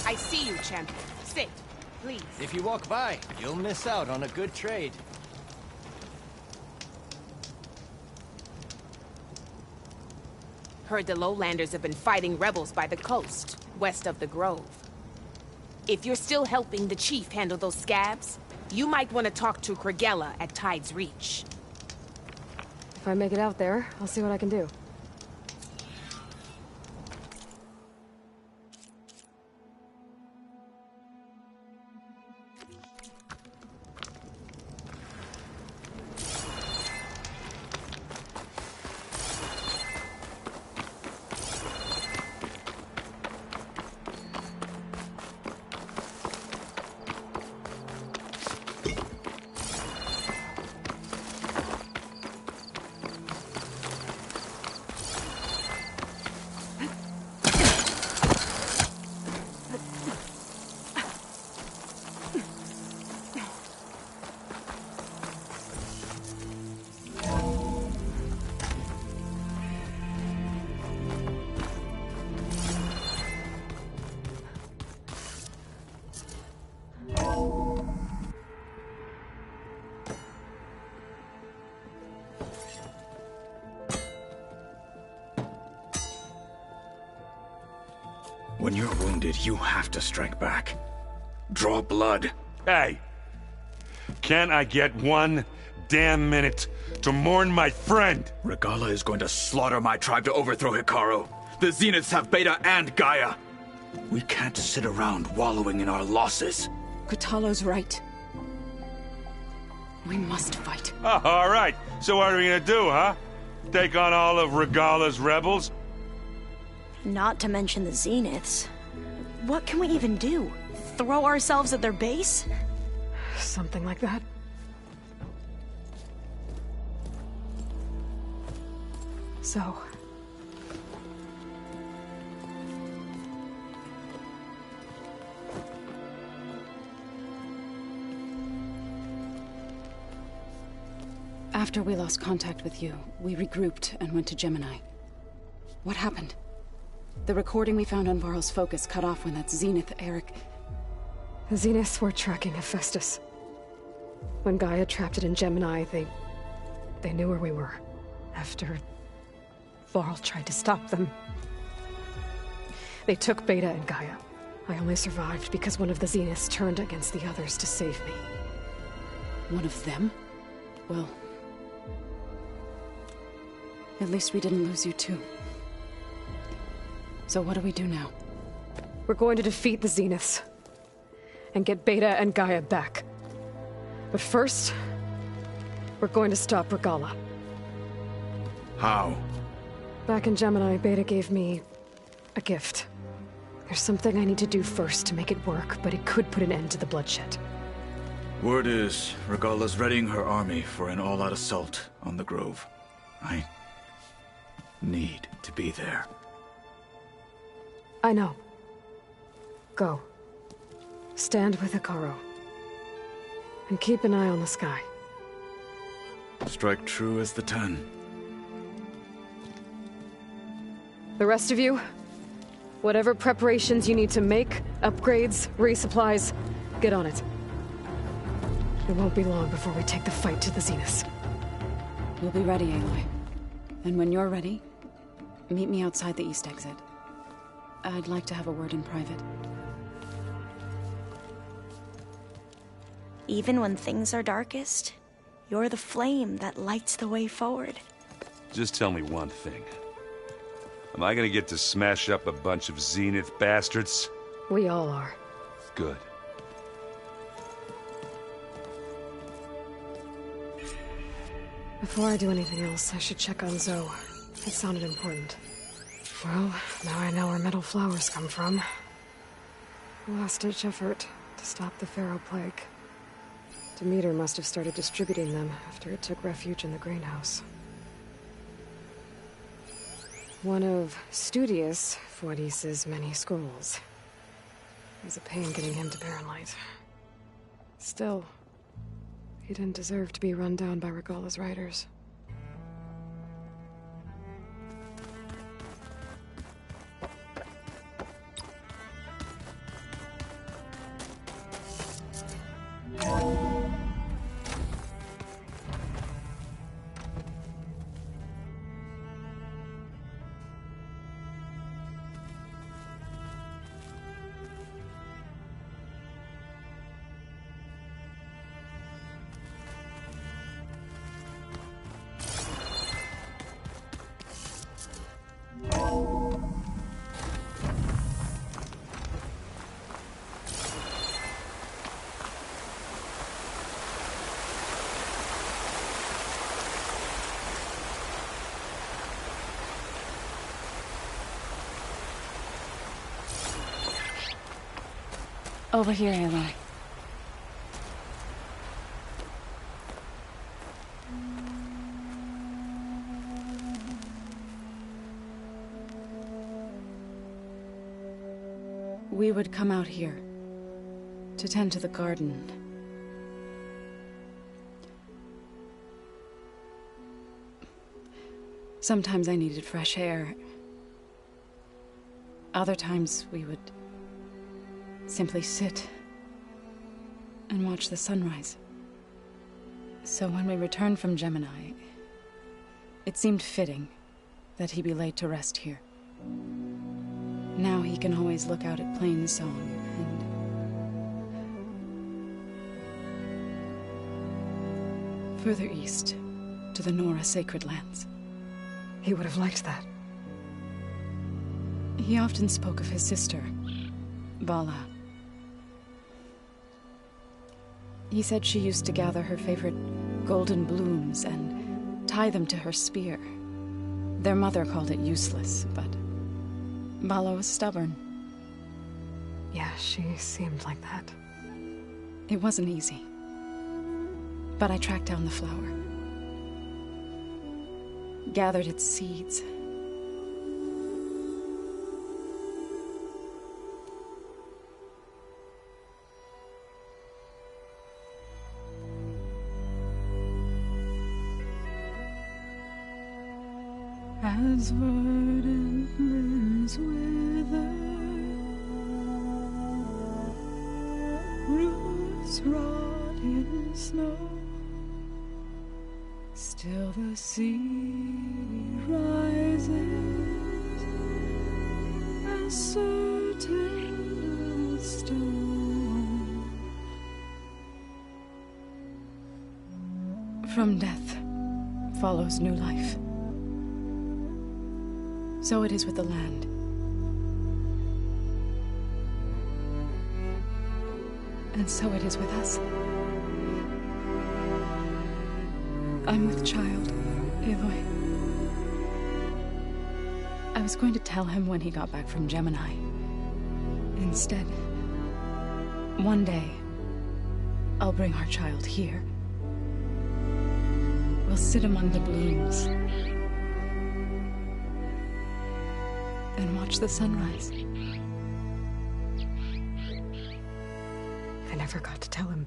I see you, champion. Sit, please. If you walk by, you'll miss out on a good trade. Heard the Lowlanders have been fighting rebels by the coast, west of the Grove. If you're still helping the chief handle those scabs, you might want to talk to Kragella at Tide's Reach. If I make it out there, I'll see what I can do. When you're wounded, you have to strike back. Draw blood. Hey! Can't I get one damn minute to mourn my friend? Regalla is going to slaughter my tribe to overthrow Hekarro. The Zeniths have Beta and Gaia. We can't sit around wallowing in our losses. Kotallo's right. We must fight. Oh, all right. So what are we gonna do, huh? Take on all of Regalla's rebels? Not to mention the Zeniths. What can we even do? Throw ourselves at their base? Something like that. So... After we lost contact with you, we regrouped and went to Gemini. What happened? The recording we found on Varl's focus cut off when that Zenith, Eric... The Zeniths were tracking Hephaestus. When Gaia trapped it in Gemini, they knew where we were. After... Varl tried to stop them. They took Beta and Gaia. I only survived because one of the Zeniths turned against the others to save me. One of them? Well... At least we didn't lose you too. So what do we do now? We're going to defeat the Zeniths. And get Beta and Gaia back. But first... we're going to stop Regalla. How? Back in Gemini, Beta gave me... a gift. There's something I need to do first to make it work, but it could put an end to the bloodshed. Word is, Regalla's readying her army for an all-out assault on the Grove. I... need to be there. I know. Go. Stand with Hekarro. And keep an eye on the sky. Strike true as the 10. The rest of you, whatever preparations you need to make, upgrades, resupplies, get on it. It won't be long before we take the fight to the Zeniths. We'll be ready, Aloy. And when you're ready, meet me outside the east exit. I'd like to have a word in private. Even when things are darkest, you're the flame that lights the way forward. Just tell me one thing. Am I gonna get to smash up a bunch of Zenith bastards? We all are. Good. Before I do anything else, I should check on Zoe. It sounded important. Well, now I know where metal flowers come from. A last-ditch effort to stop the Pharaoh Plague. Demeter must have started distributing them after it took refuge in the greenhouse. One of Studius Fuadis's many scrolls. It was a pain getting him to Barrenlight. Still, he didn't deserve to be run down by Regalla's riders. Over here, Aloy. We would come out here to tend to the garden. Sometimes I needed fresh air. Other times we would simply sit and watch the sunrise. So when we returned from Gemini, it seemed fitting that he be laid to rest here. Now he can always look out at Plainsong and further east to the Nora Sacred Lands. He would have liked that. He often spoke of his sister, Vala. He said she used to gather her favorite golden blooms and tie them to her spear. Their mother called it useless, but Vala was stubborn. Yeah, she seemed like that. It wasn't easy. But I tracked down the flower. Gathered its seeds. As verdant limbs wither, roots rot in snow, still the sea rises as certain as stone. From death follows new life. So it is with the land. And so it is with us. I'm with child, Aloy. I was going to tell him when he got back from Gemini. Instead, one day, I'll bring our child here. We'll sit among the blooms and watch the sunrise. I never got to tell him.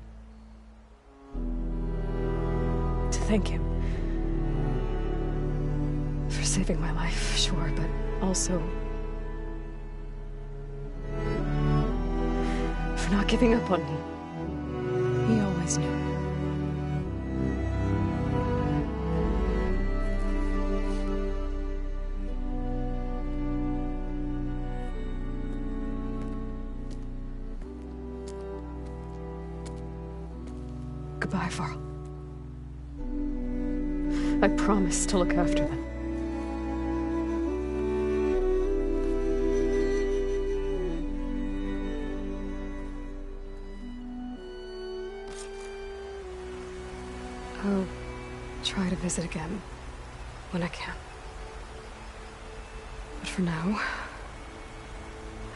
To thank him. For saving my life, sure, but also for not giving up on me. He always knew. Goodbye, Varl. I promise to look after them. I'll try to visit again when I can. But for now,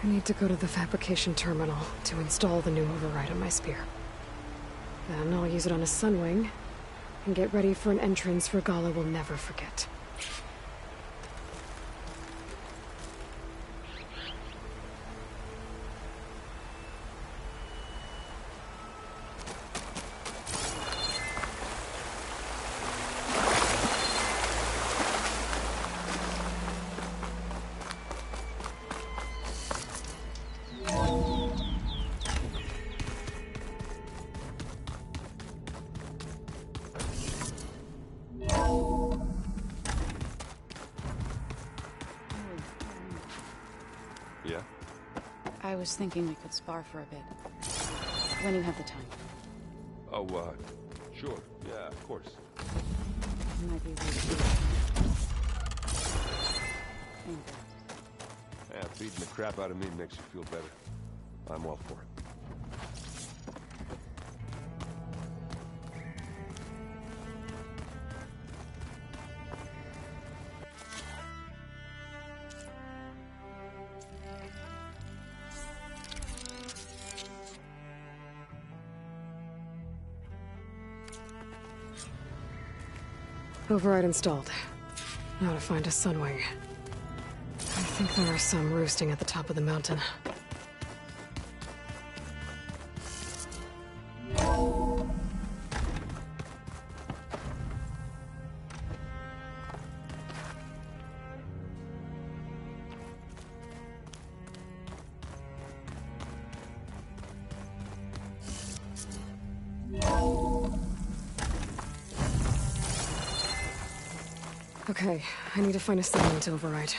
I need to go to the fabrication terminal to install the new override on my spear. Then I'll use it on a Sunwing, and get ready for an entrance Regalla will never forget. Yeah? I was thinking we could spar for a bit. When you have the time. Oh, sure. Yeah, of course. Might be right here. Thank you. Yeah, beating the crap out of me makes you feel better. I'm all for it. Override installed. Now to find a Sunwing. I think there are some roosting at the top of the mountain. Okay, I need to find a Sunwing to override.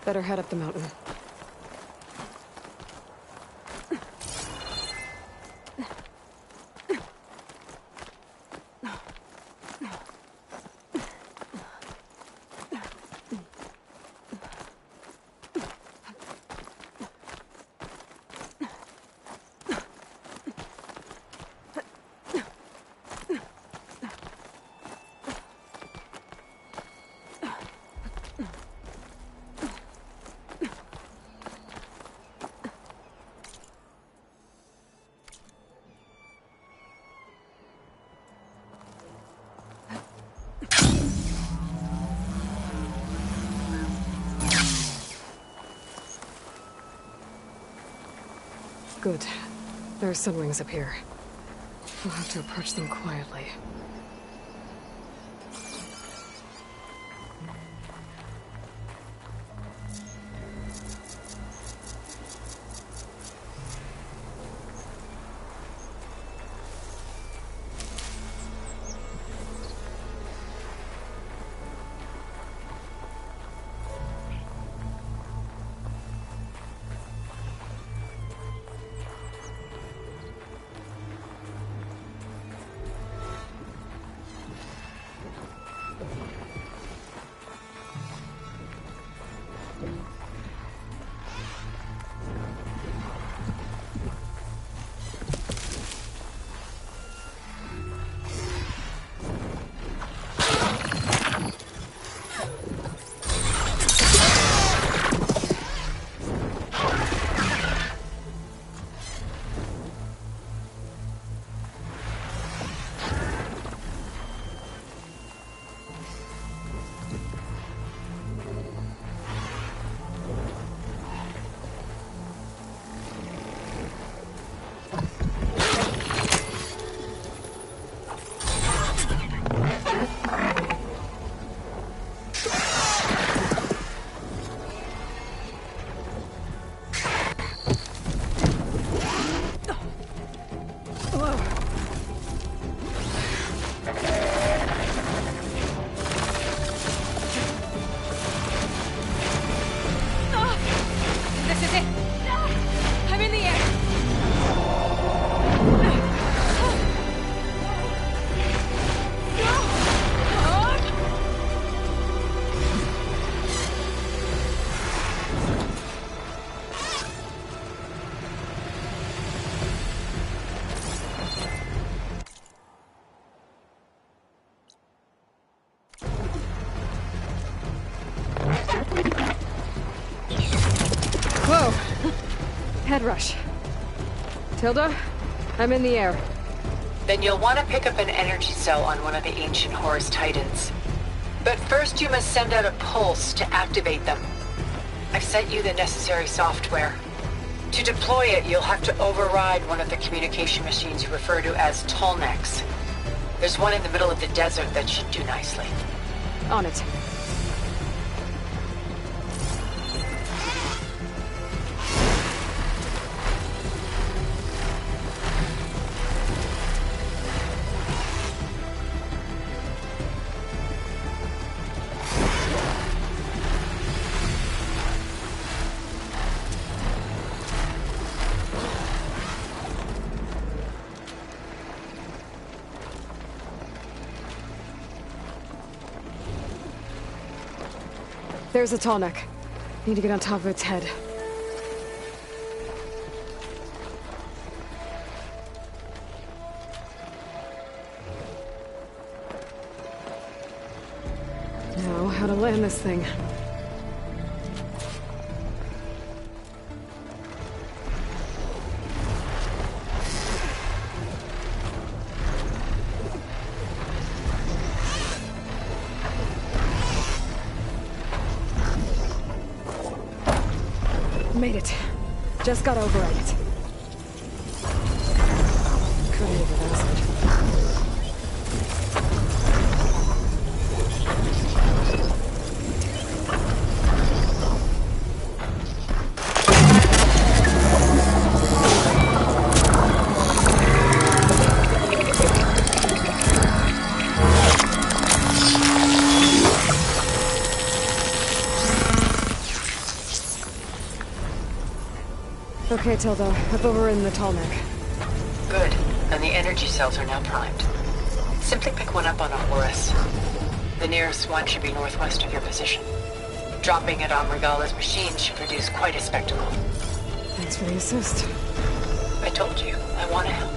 Better head up the mountain. Good. There are Sunwings up here. We'll have to approach them quietly. Whoa! Head rush. Tilda, I'm in the air. Then you'll want to pick up an energy cell on one of the ancient Horus Titans. But first you must send out a pulse to activate them. I've sent you the necessary software. To deploy it, you'll have to override one of the communication machines you refer to as Tallnecks. There's one in the middle of the desert that should do nicely. On it. There's a Tallneck. Need to get on top of its head. Now, how to land this thing. Made it. Just got override it. Grenade with acid. Okay, Tilda. I've overridden the Tallneck. Good. And the energy cells are now primed. Simply pick one up on a Horus. The nearest one should be northwest of your position. Dropping it on Regala's machine should produce quite a spectacle. Thanks for the assist. I told you, I want to help.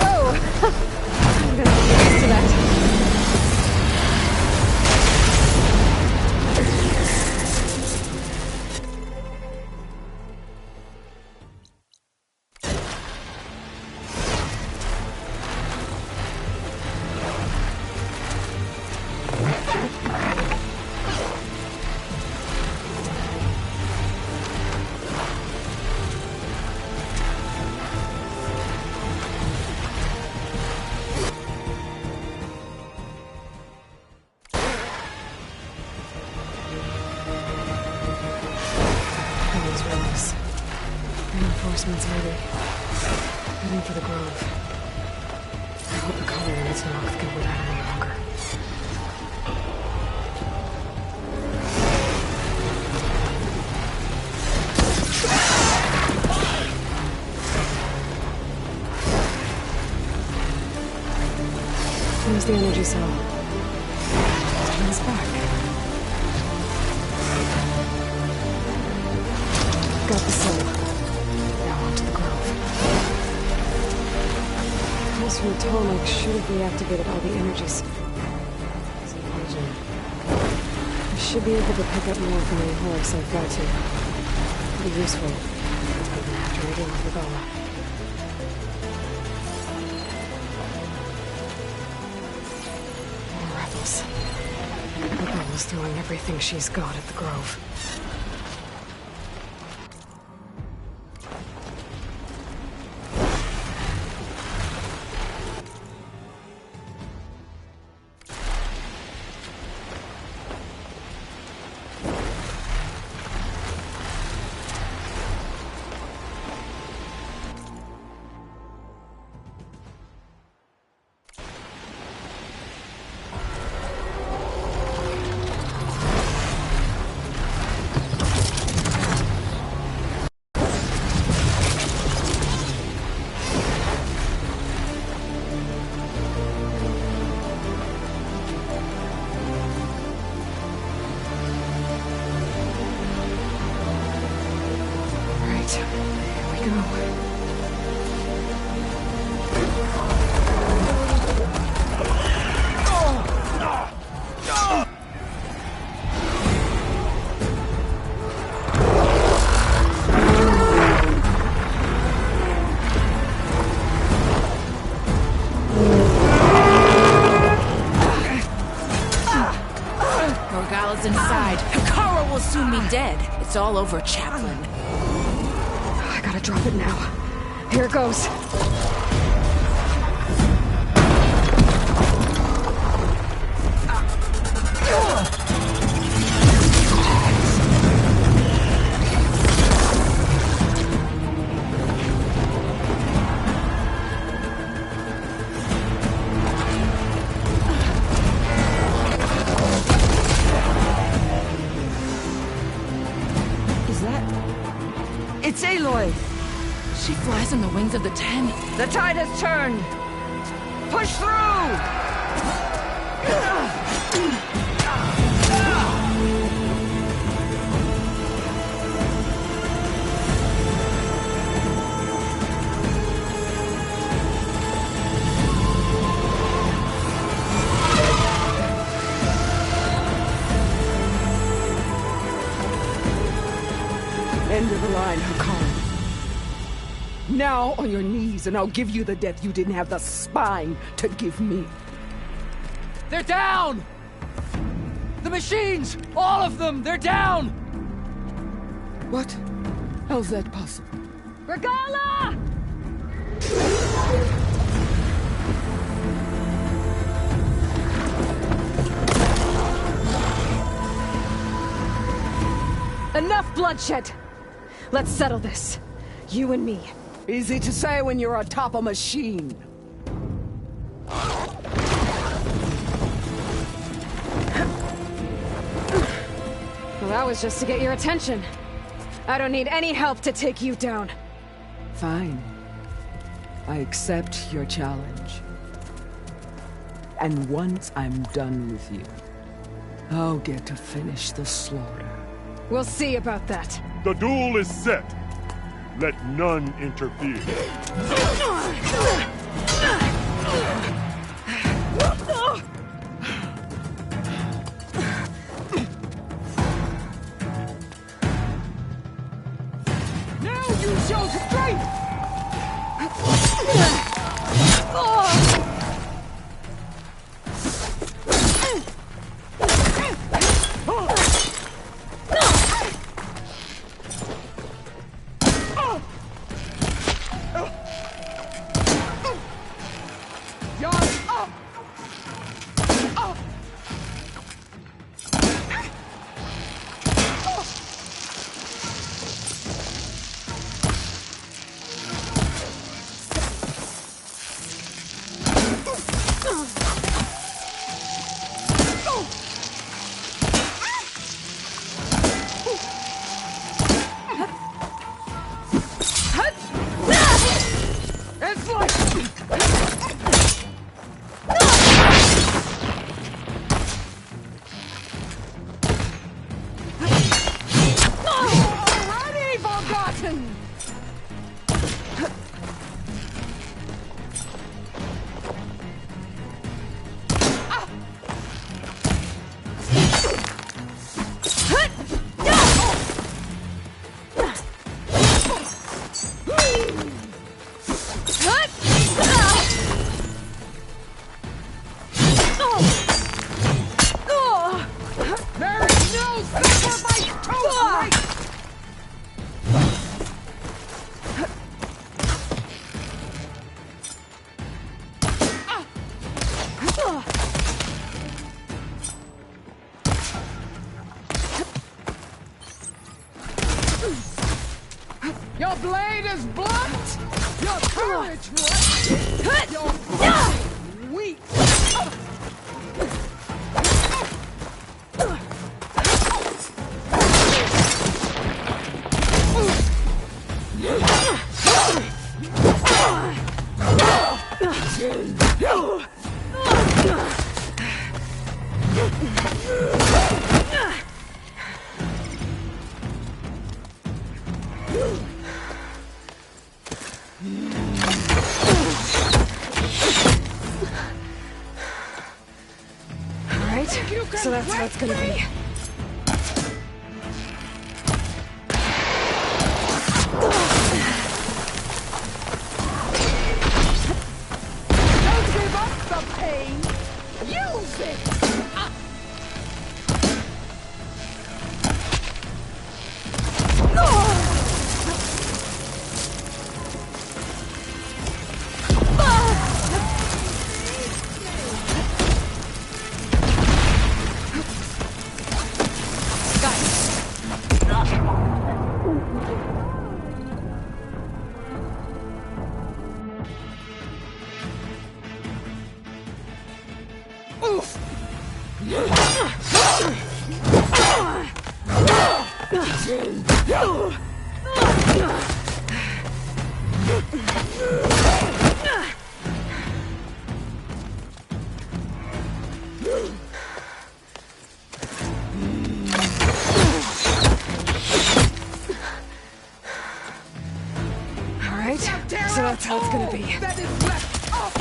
Whoa! I'm gonna get used to that. Reinforcements ready. Heading for the Grove. I hope the color in its mouth can hold out any longer. There's the energy cell. Turn us back. Got the cell. Now onto the Grove. Pulse from the Tallneck should have reactivated all the energies. It's an illusion. I should be able to pick up more from the Horus I've got to. Pretty useful. Even after I deal with Regala. More rebels. Regala's throwing everything she's got at the Grove. Inside. Hekarro will soon be dead. It's all over, Chaplain. I gotta drop it now. Here it goes. It's Aloy! She flies on the wings of the Ten. The tide has turned! Push through! End of the line, Hekarro. Now on your knees, and I'll give you the death you didn't have the spine to give me. They're down! The machines! All of them! They're down! What? How's that possible? Regala! Enough bloodshed! Let's settle this. You and me. Easy to say when you're atop a machine. Well, that was just to get your attention. I don't need any help to take you down. Fine. I accept your challenge. And once I'm done with you, I'll get to finish the slaughter. We'll see about that. The duel is set. Let none interfere. Now you show strength! Your blade is blunt! Your courage light! Your body weak! Alright, so that's how it's gonna be. Don't give up the pain! Use it! Alright, so that's how it's gonna be. That is left off!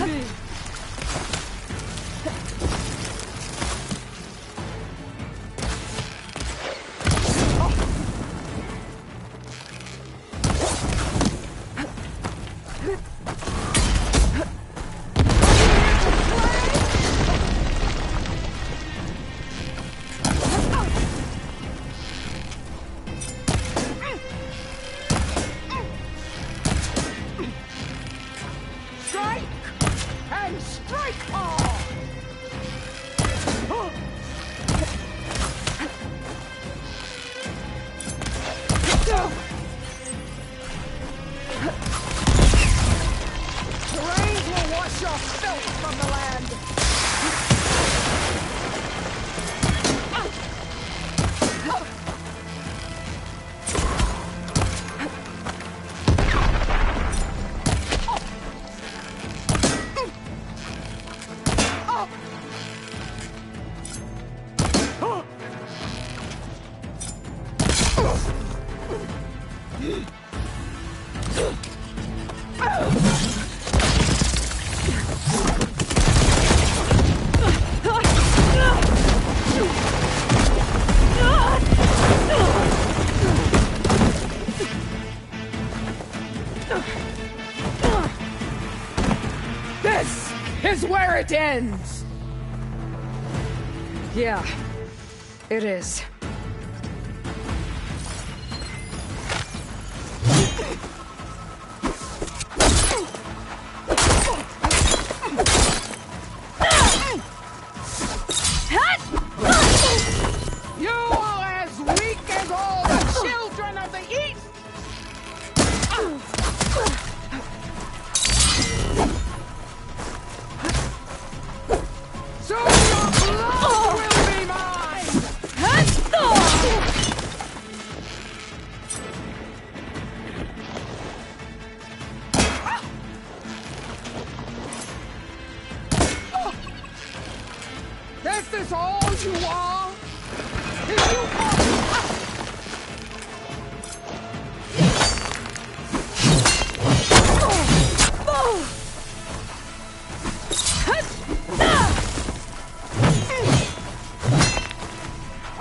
me! This is where it ends! Yeah, it is. You are as weak as all the children of the East! So your blood will be mine! This is all you are? If you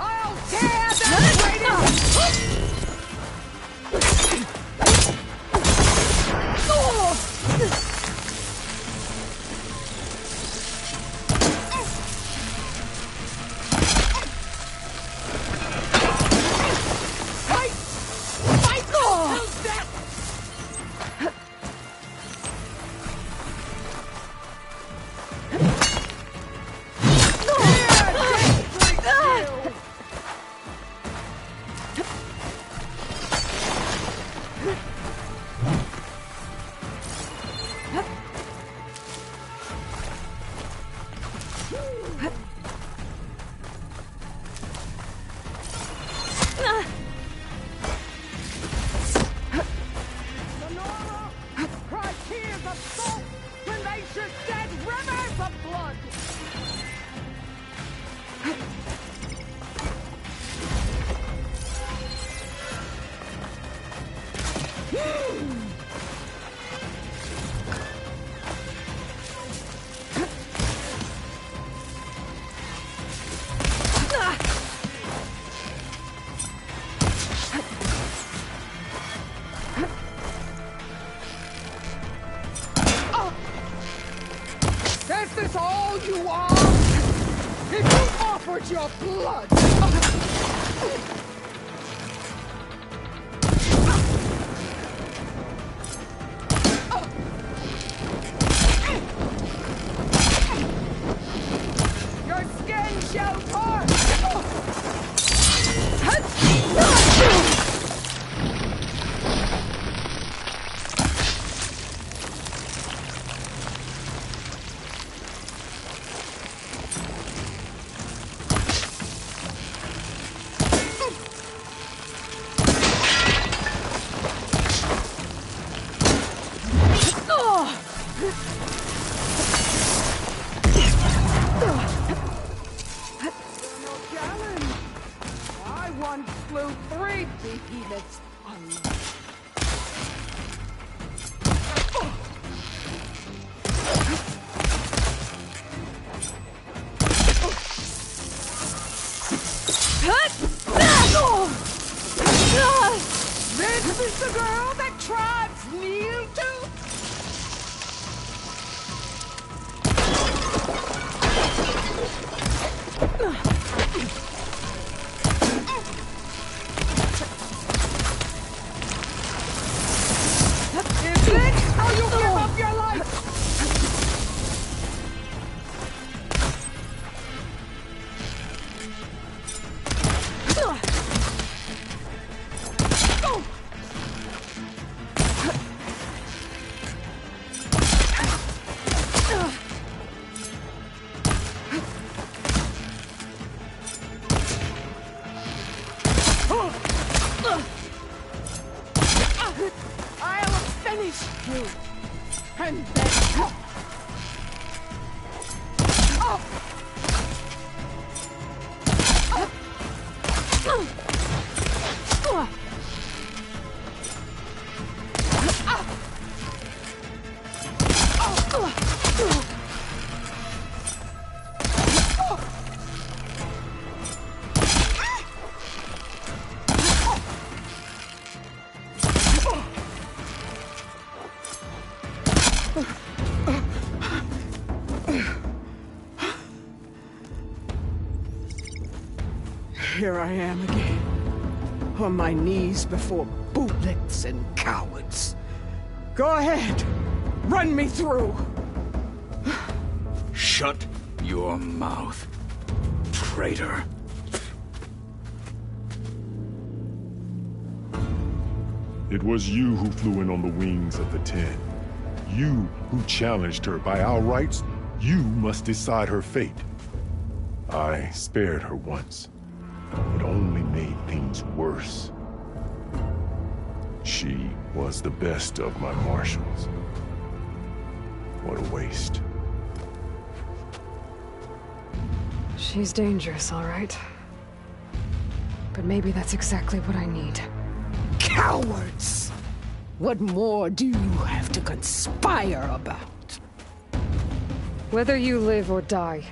I'll tear that cry tears of salt when they should shed rivers of blood! This is all you are? If you offered your blood! Your skin shall torch! I once slew 3 behemoths alone. The girl that tribes kneel to? Is this how you give up your life? I'll finish you, and then... Here I am again, on my knees before bootlets and cowards. Go ahead, run me through. Shut your mouth, traitor. It was you who flew in on the wings of the Ten. You who challenged her by our rights. You must decide her fate. I spared her once. It only made things worse. She was the best of my marshals. What a waste. She's dangerous, all right. But maybe that's exactly what I need. Cowards! What more do you have to conspire about? Whether you live or die.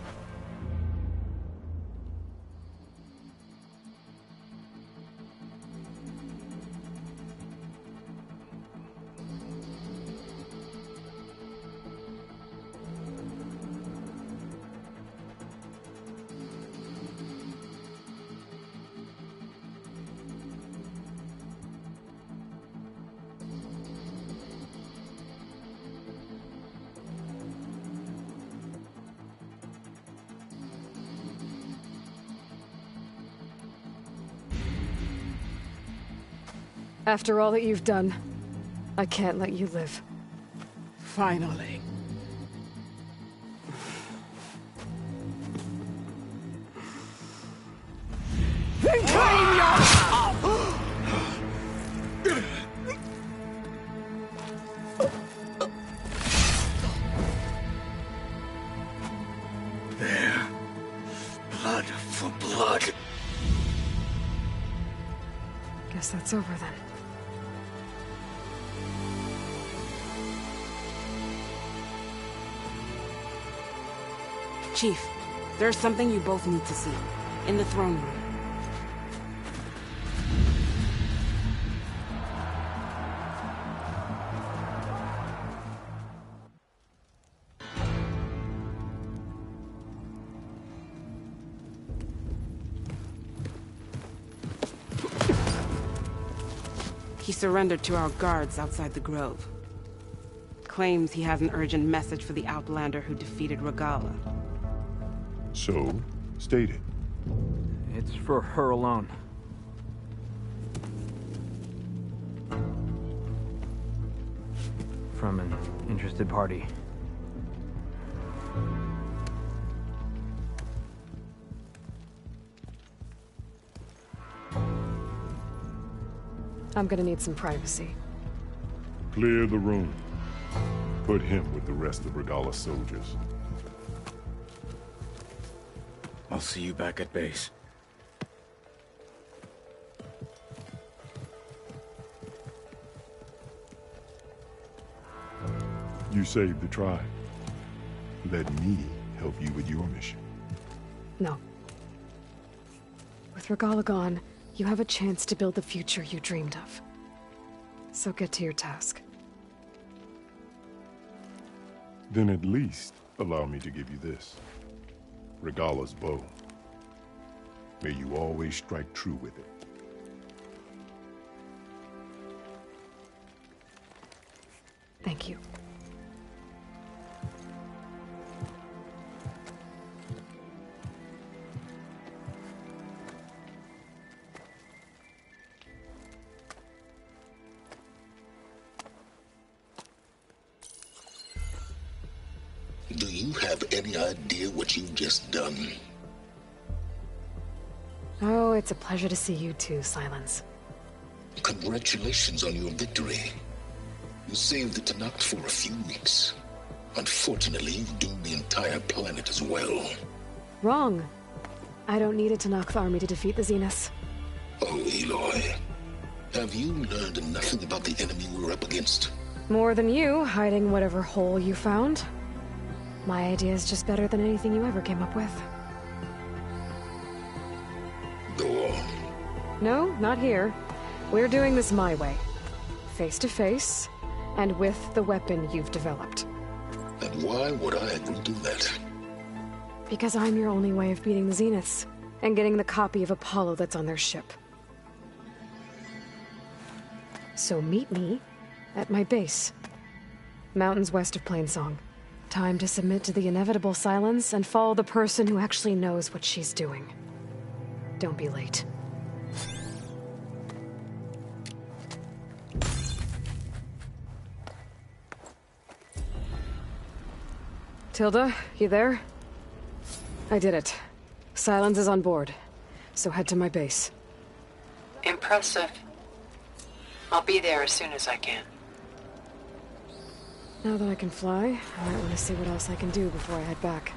After all that you've done, I can't let you live. Finally. Then claim your... There. Blood for blood. Guess that's over then. Chief, there's something you both need to see. In the throne room. He surrendered to our guards outside the grove. Claims he has an urgent message for the Outlander who defeated Regalla. So, state it. It's for her alone. From an interested party. I'm gonna need some privacy. Clear the room. Put him with the rest of Regalla's soldiers. I'll see you back at base. You saved the tribe. Let me help you with your mission. No. With Regalla gone, you have a chance to build the future you dreamed of. So get to your task. Then at least allow me to give you this. Regalla's bow. May you always strike true with it. Thank you. Do you have any idea what you've just done? Oh, it's a pleasure to see you too, Silence. Congratulations on your victory. You saved the Tenakth for a few weeks. Unfortunately, you've doomed the entire planet as well. Wrong. I don't need a Tenakth army to defeat the Zeniths. Oh, Aloy. Have you learned nothing about the enemy we're up against? More than you, hiding whatever hole you found. My idea is just better than anything you ever came up with. Go on. No, not here. We're doing this my way. Face to face, and with the weapon you've developed. And why would I agree to that? Because I'm your only way of beating the Zeniths, and getting the copy of Apollo that's on their ship. So meet me at my base. Mountains west of Plainsong. Time to submit to the inevitable silence and follow the person who actually knows what she's doing. Don't be late. Tilda, you there? I did it. Silence is on board, so head to my base. Impressive. I'll be there as soon as I can. Now that I can fly, I might want to see what else I can do before I head back.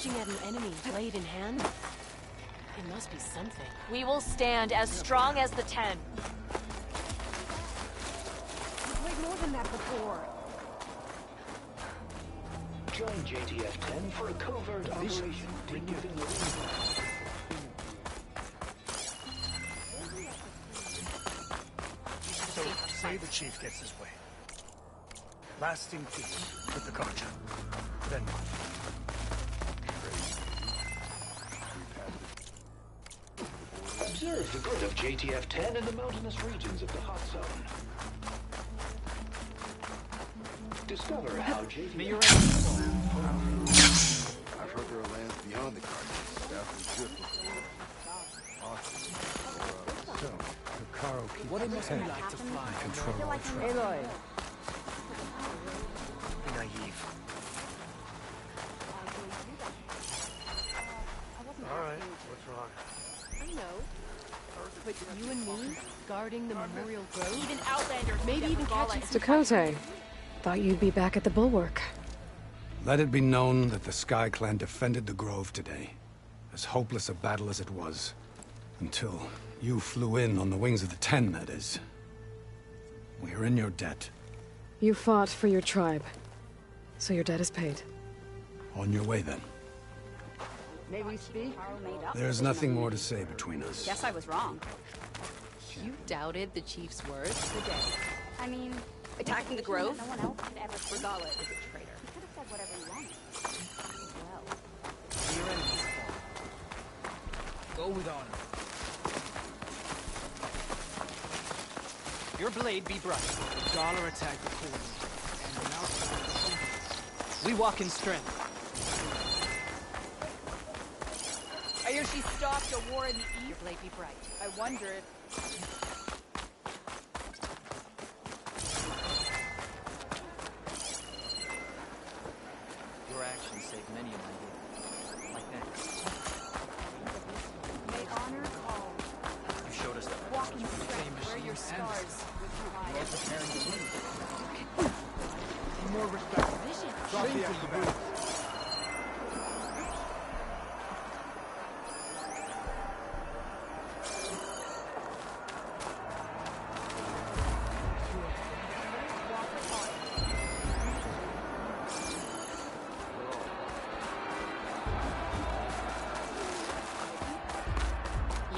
charging at an enemy, blade in hand? It must be something. We will stand as strong as the 10. We've played more than that before. Join JTF-10 for a covert operation. Take within the So, say the chief gets his way. Lasting peace with the Carja. Then what? Observe the good of JTF-10 in the mountainous regions of the hot zone. Discover how JTF... I've heard there are lands beyond the Carja. Staff and What it must be like to fly. Control Aloy. Be naive. Alright, what's wrong? I know. But you and me, guarding the Memorial Grove? Even Outlanders Maybe even catching... Dakota, thought you'd be back at the Bulwark. Let it be known that the Sky Clan defended the Grove today. As hopeless a battle as it was. Until you flew in on the wings of the 10, that is. We are in your debt. You fought for your tribe, so your debt is paid. On your way, then. May we speak? There's nothing more to say between us. Guess I was wrong. You doubted the chief's words? The day. I mean... Attacking the Grove? No one else could ever... Regala is a traitor. He could have said whatever he wanted. Well... Your enemies fall. Go with honor. Your blade be bright. The Dollar attack the core. And the mountain. We walk in strength. I hear she stopped a war in the east. Your blade be bright. I wonder if... Your actions saved many of my days. Like that. May honor call. You showed us that. Walking strength, where your scars would provide. You're preparing to win. More respect. Vision. Drop the acrobat.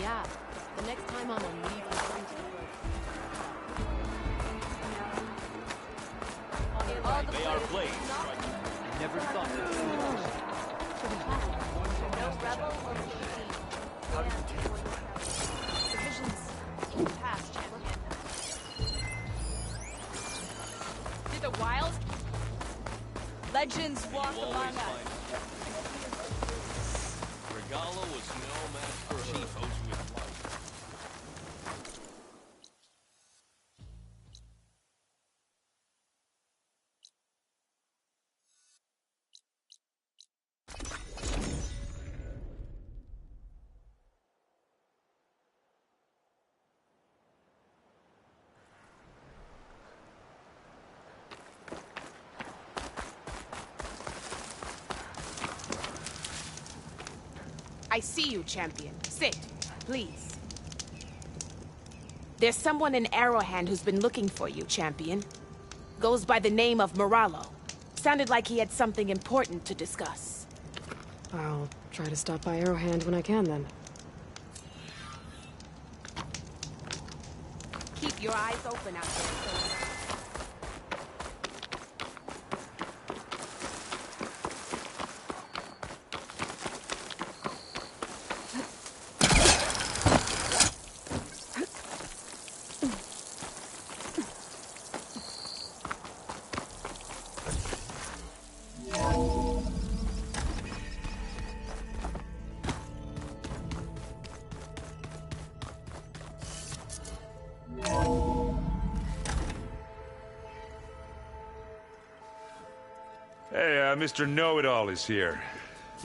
Yeah. The next time I'm on leave, I'm going to... They are blades. Never thought that. No rebel or Philippine. How do you take it? Divisions in the past, champion. Did the wild? Legends walk among us. Regala was no match for Chief Ozu with life. I see you, champion. Sit, please. There's someone in Arrowhand who's been looking for you, champion. Goes by the name of Moralo. Sounded like he had something important to discuss. I'll try to stop by Arrowhand when I can, then. Keep your eyes open out there, soldier. Hey, Mr. Know-It-All is here.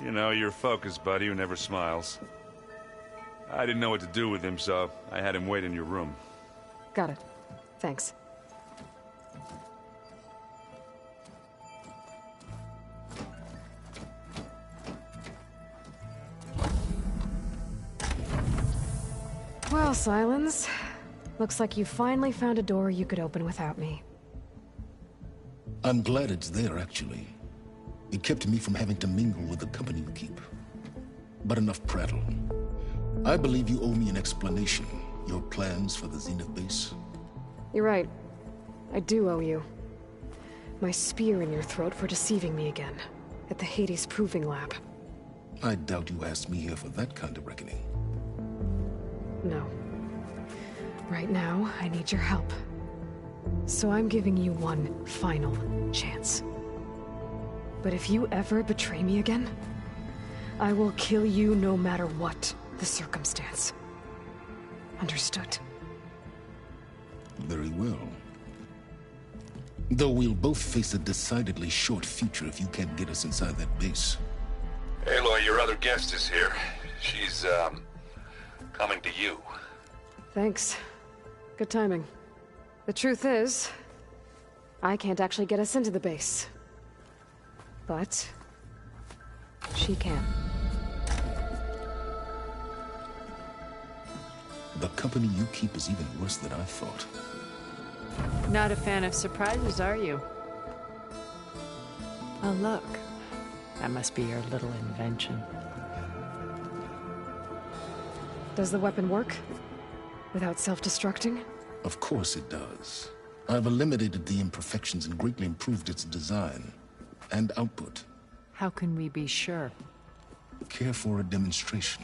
You know, your focus buddy who never smiles. I didn't know what to do with him, so I had him wait in your room. Got it. Thanks. Well, Silence. Looks like you finally found a door you could open without me. I'm glad it's there, actually. It kept me from having to mingle with the company you keep. But enough prattle. I believe you owe me an explanation. Your plans for the Zenith base? You're right. I do owe you. My spear in your throat for deceiving me again. At the Hades Proving Lab. I doubt you asked me here for that kind of reckoning. No. Right now, I need your help. So I'm giving you one final chance. But if you ever betray me again, I will kill you no matter what the circumstance. Understood? Very well. Though we'll both face a decidedly short future if you can't get us inside that base. Aloy, your other guest is here. She's, coming to you. Thanks. Good timing. The truth is, I can't actually get us into the base. But she can. The company you keep is even worse than I thought. Not a fan of surprises, are you? Oh, look. That must be your little invention. Does the weapon work? Without self-destructing? Of course it does. I've eliminated the imperfections and greatly improved its design and output. How can we be sure? Care for a demonstration?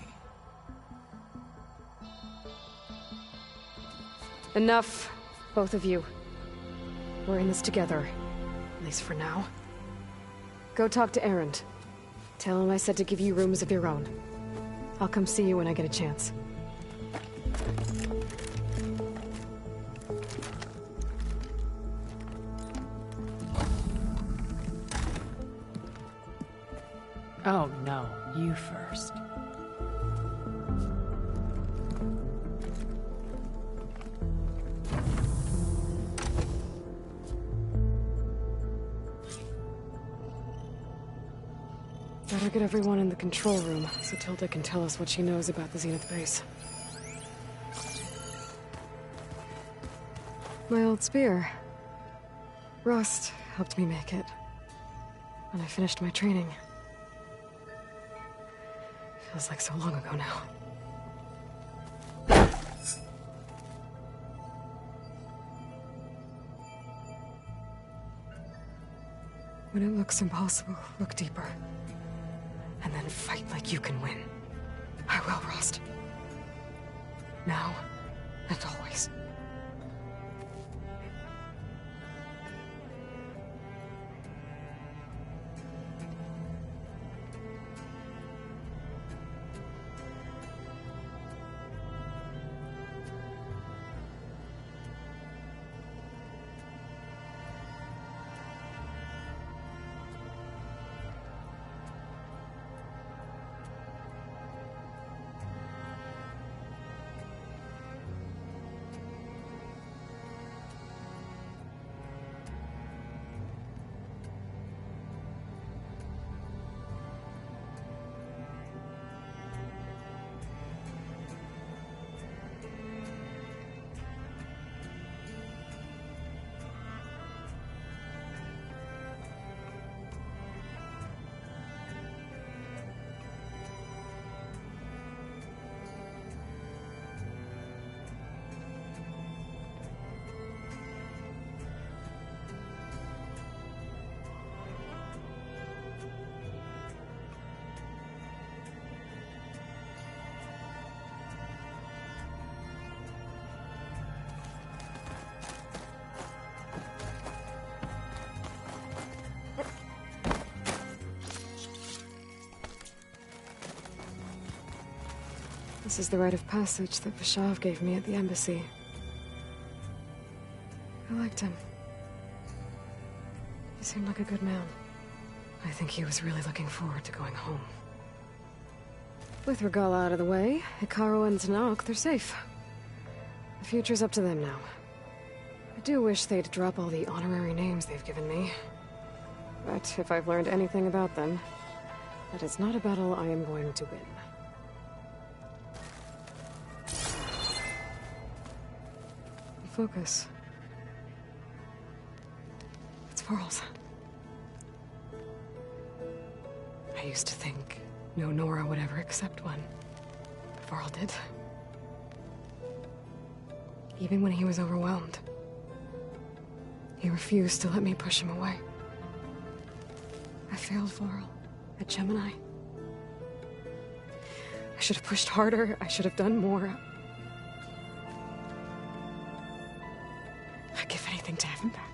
Enough, both of you. We're in this together, at least for now. Go talk to Erend. Tell him I said to give you rooms of your own. I'll come see you when I get a chance. Oh, no. You first. Better get everyone in the control room so Tilda can tell us what she knows about the Zenith base. My old spear. Rust helped me make it. When I finished my training. Feels like so long ago now. When it looks impossible, look deeper. And then fight like you can win. I will, Rost. Now and always. This is the rite of passage that Vashav gave me at the embassy. I liked him. He seemed like a good man. I think he was really looking forward to going home. With Regalla out of the way, Hekarro and Tenakth, they're safe. The future's up to them now. I do wish they'd drop all the honorary names they've given me. But if I've learned anything about them, that is not a battle I am going to win. Focus. It's Varl's. I used to think no Nora would ever accept one. But Varl did. Even when he was overwhelmed. He refused to let me push him away. I failed Varl at Gemini. I should have pushed harder. I should have done more. I'd give anything to have him back.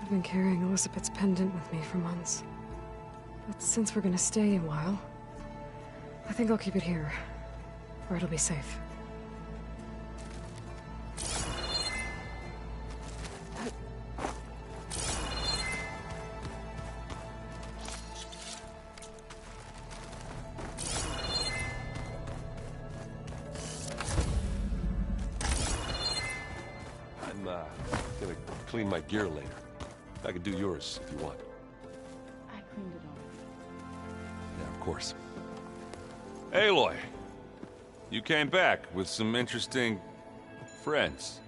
I've been carrying Elizabeth's pendant with me for months. But since we're gonna stay a while, I think I'll keep it here, where it'll be safe. I'm gonna clean my gear later. I can do yours if you want. I cleaned it all. Yeah, of course. Aloy, you came back with some interesting friends.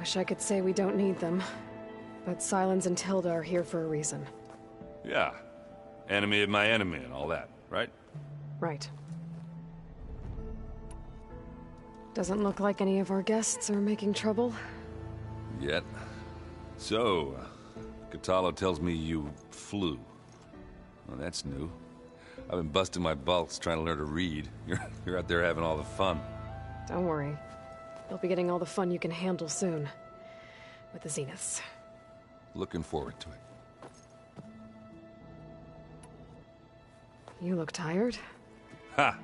Wish I could say we don't need them, but Sylens and Tilda are here for a reason. Yeah, enemy of my enemy and all that, right? Right. Doesn't look like any of our guests are making trouble. Yet. So, Kotallo tells me you flew. Well, that's new. I've been busting my balls trying to learn to read. You're out there having all the fun. Don't worry. You'll be getting all the fun you can handle soon. With the Zeniths. Looking forward to it. You look tired. Ha!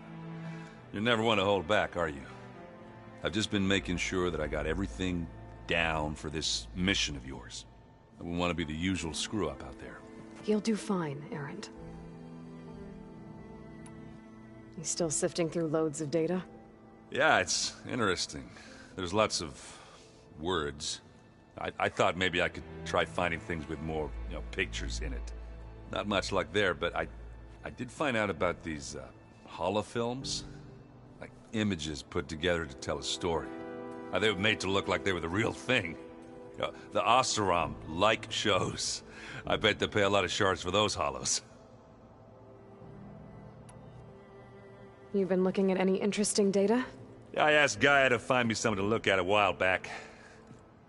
You're never one to hold back, are you? I've just been making sure that I got everything down for this mission of yours. I wouldn't want to be the usual screw-up out there. You'll do fine, Erend. You still sifting through loads of data? Yeah, it's interesting. There's lots of words. I thought maybe I could try finding things with more, pictures in it. Not much luck there, but I did find out about these holofilms. Like images put together to tell a story. They were made to look like they were the real thing. The Oseram-like shows. I bet they pay a lot of shards for those hollows. You've been looking at any interesting data? I asked Gaia to find me something to look at a while back.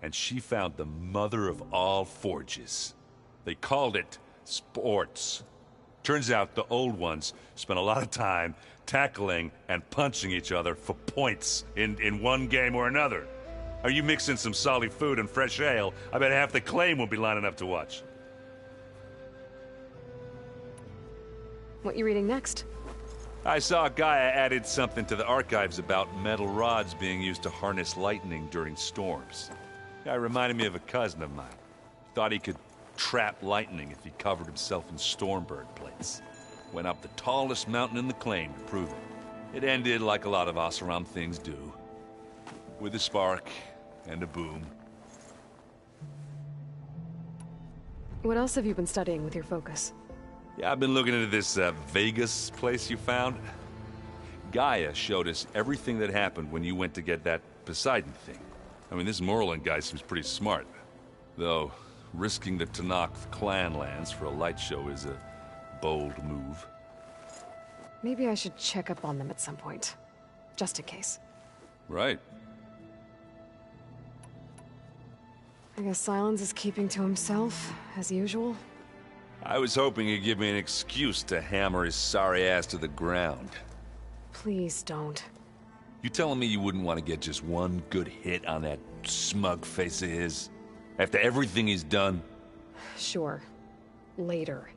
And she found the mother of all forges. They called it sports. Turns out the old ones spent a lot of time tackling and punching each other for points in one game or another. Are you mixing some solid food and fresh ale? I bet half the claim will be lining up to watch. What you reading next? I saw Gaia added something to the archives about metal rods being used to harness lightning during storms. Guy reminded me of a cousin of mine. Thought he could trap lightning if he covered himself in Stormbird plates. Went up the tallest mountain in the claim to prove it. It ended like a lot of Oseram things do. With a spark and a boom. What else have you been studying with your focus? Yeah, I've been looking into this Vegas place you found. Gaia showed us everything that happened when you went to get that Poseidon thing. I mean, this Morlun guy seems pretty smart. Though, risking the Tenakth clan lands for a light show is a bold move. Maybe I should check up on them at some point. Just in case. Right. I guess Sylens is keeping to himself, as usual. I was hoping he'd give me an excuse to hammer his sorry ass to the ground. Please don't. You telling me you wouldn't want to get just one good hit on that smug face of his? After everything he's done? Sure. Later.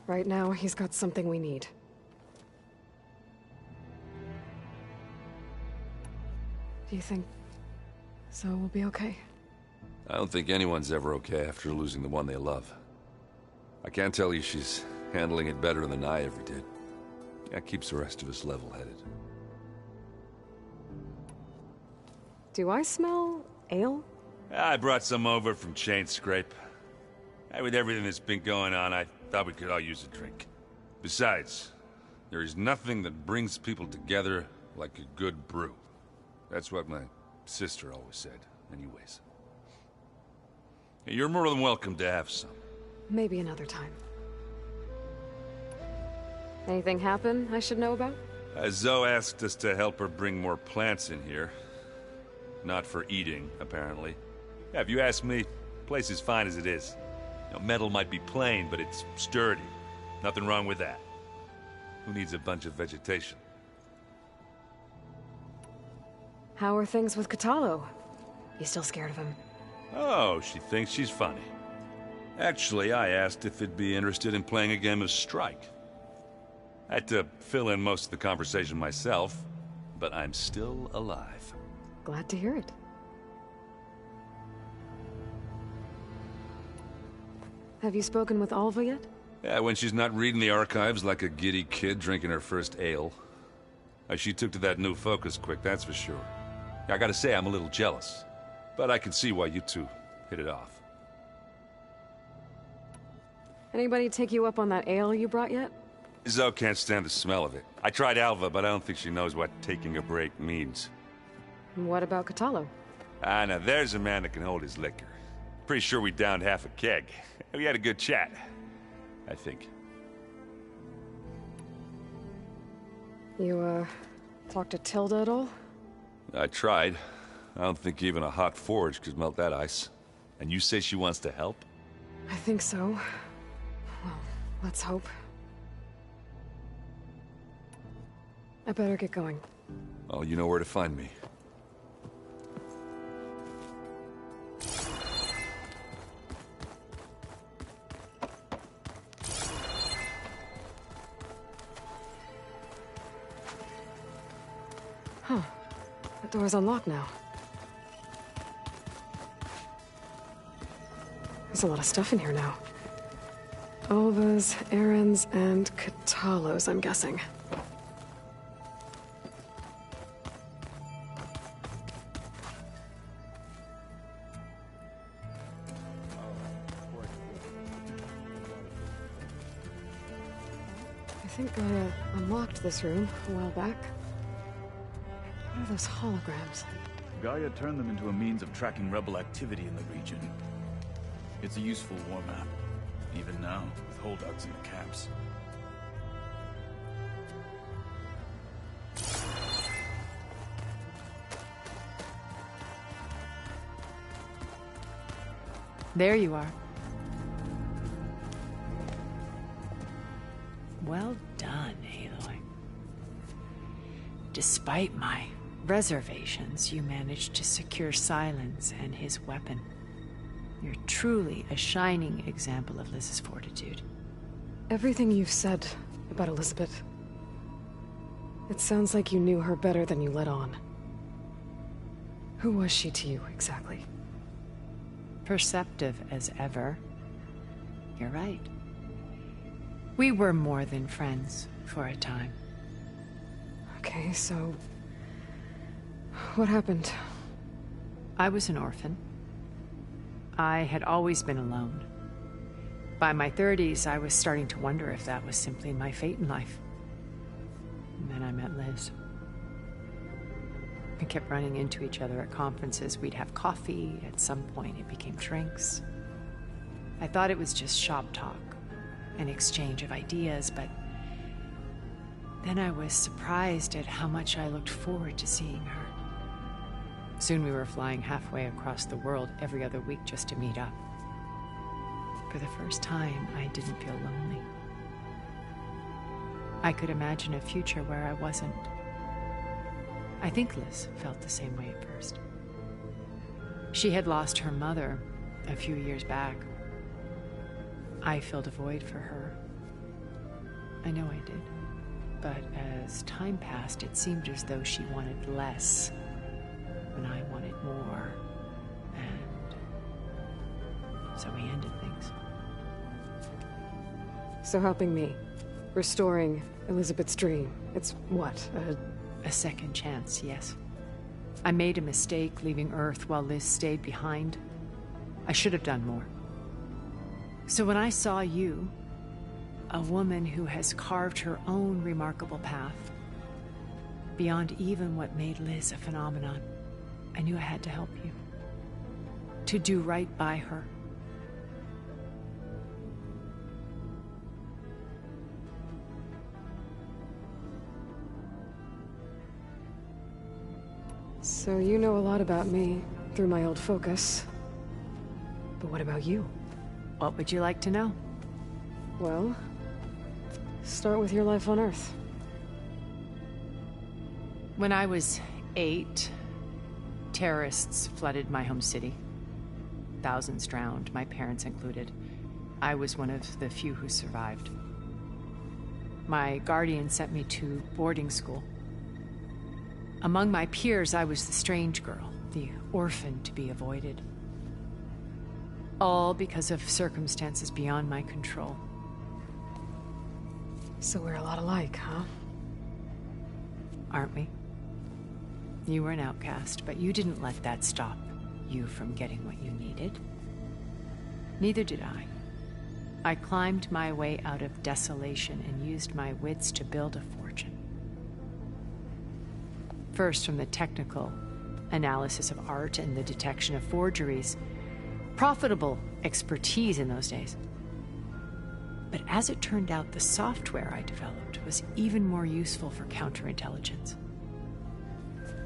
Right now, he's got something we need. Do you think Zoe will be okay? I don't think anyone's ever okay after losing the one they love. I can't tell you she's handling it better than I ever did. That keeps the rest of us level-headed. Do I smell ale? I brought some over from Chain Scrape. With everything that's been going on, I thought we could all use a drink. Besides, there is nothing that brings people together like a good brew. That's what my sister always said, anyways. You're more than welcome to have some. Maybe another time. Anything happen I should know about? Zoe asked us to help her bring more plants in here. Not for eating, apparently. Yeah, if you ask me, the place is fine as it is. You know, metal might be plain, but it's sturdy. Nothing wrong with that. Who needs a bunch of vegetation? How are things with Kotallo? You still scared of him? Oh, she thinks she's funny. Actually, I asked if it'd be interested in playing a game of Strike. I had to fill in most of the conversation myself, but I'm still alive. Glad to hear it. Have you spoken with Alva yet? Yeah, when she's not reading the archives like a giddy kid drinking her first ale. She took to that new focus quick, that's for sure. I gotta say, I'm a little jealous. But I can see why you two hit it off. Anybody take you up on that ale you brought yet? Zoe can't stand the smell of it. I tried Alva, but I don't think she knows what taking a break means. What about Kotallo? Now there's a man that can hold his liquor. Pretty sure we downed half a keg. We had a good chat, I think. You, talked to Tilda at all? I tried. I don't think even a hot forge could melt that ice. And you say she wants to help? I think so. Well, let's hope. I better get going. Oh, you know where to find me. Huh. The door's unlocked now. There's a lot of stuff in here now. Alva's, Aaron's, and Kotallo's, I'm guessing. I think I unlocked this room a while back. What are those holograms? Gaia turned them into a means of tracking rebel activity in the region. It's a useful war map, even now, with holdouts in the camps. There you are. Well done, Aloy. Despite my reservations, you managed to secure Silence and his weapon. You're truly a shining example of Liz's fortitude. Everything you've said about Elizabeth, it sounds like you knew her better than you let on. Who was she to you, exactly? Perceptive as ever. You're right. We were more than friends for a time. Okay, so... what happened? I was an orphan. I had always been alone. By my 30s, I was starting to wonder if that was simply my fate in life. And then I met Liz. We kept running into each other at conferences. We'd have coffee. At some point, it became drinks. I thought it was just shop talk, an exchange of ideas, but then I was surprised at how much I looked forward to seeing her. Soon we were flying halfway across the world every other week just to meet up. For the first time, I didn't feel lonely. I could imagine a future where I wasn't. I think Liz felt the same way at first. She had lost her mother a few years back. I filled a void for her. I know I did. But as time passed, it seemed as though she wanted less, when I wanted more. And so we ended things. So helping me, restoring Elizabeth's dream, it's what, a second chance, yes. I made a mistake leaving Earth while Liz stayed behind. I should have done more. So when I saw you, a woman who has carved her own remarkable path, beyond even what made Liz a phenomenon, I knew I had to help you. To do right by her. So you know a lot about me through my old focus. But what about you? What would you like to know? Well, start with your life on Earth. When I was 8, terrorists flooded my home city. Thousands drowned, my parents included. I was one of the few who survived. My guardian sent me to boarding school. Among my peers, I was the strange girl, the orphan to be avoided. All because of circumstances beyond my control. So we're a lot alike, huh? Aren't we? You were an outcast, but you didn't let that stop you from getting what you needed. Neither did I. I climbed my way out of desolation and used my wits to build a fortune. First, from the technical analysis of art and the detection of forgeries. Profitable expertise in those days. But as it turned out, the software I developed was even more useful for counterintelligence.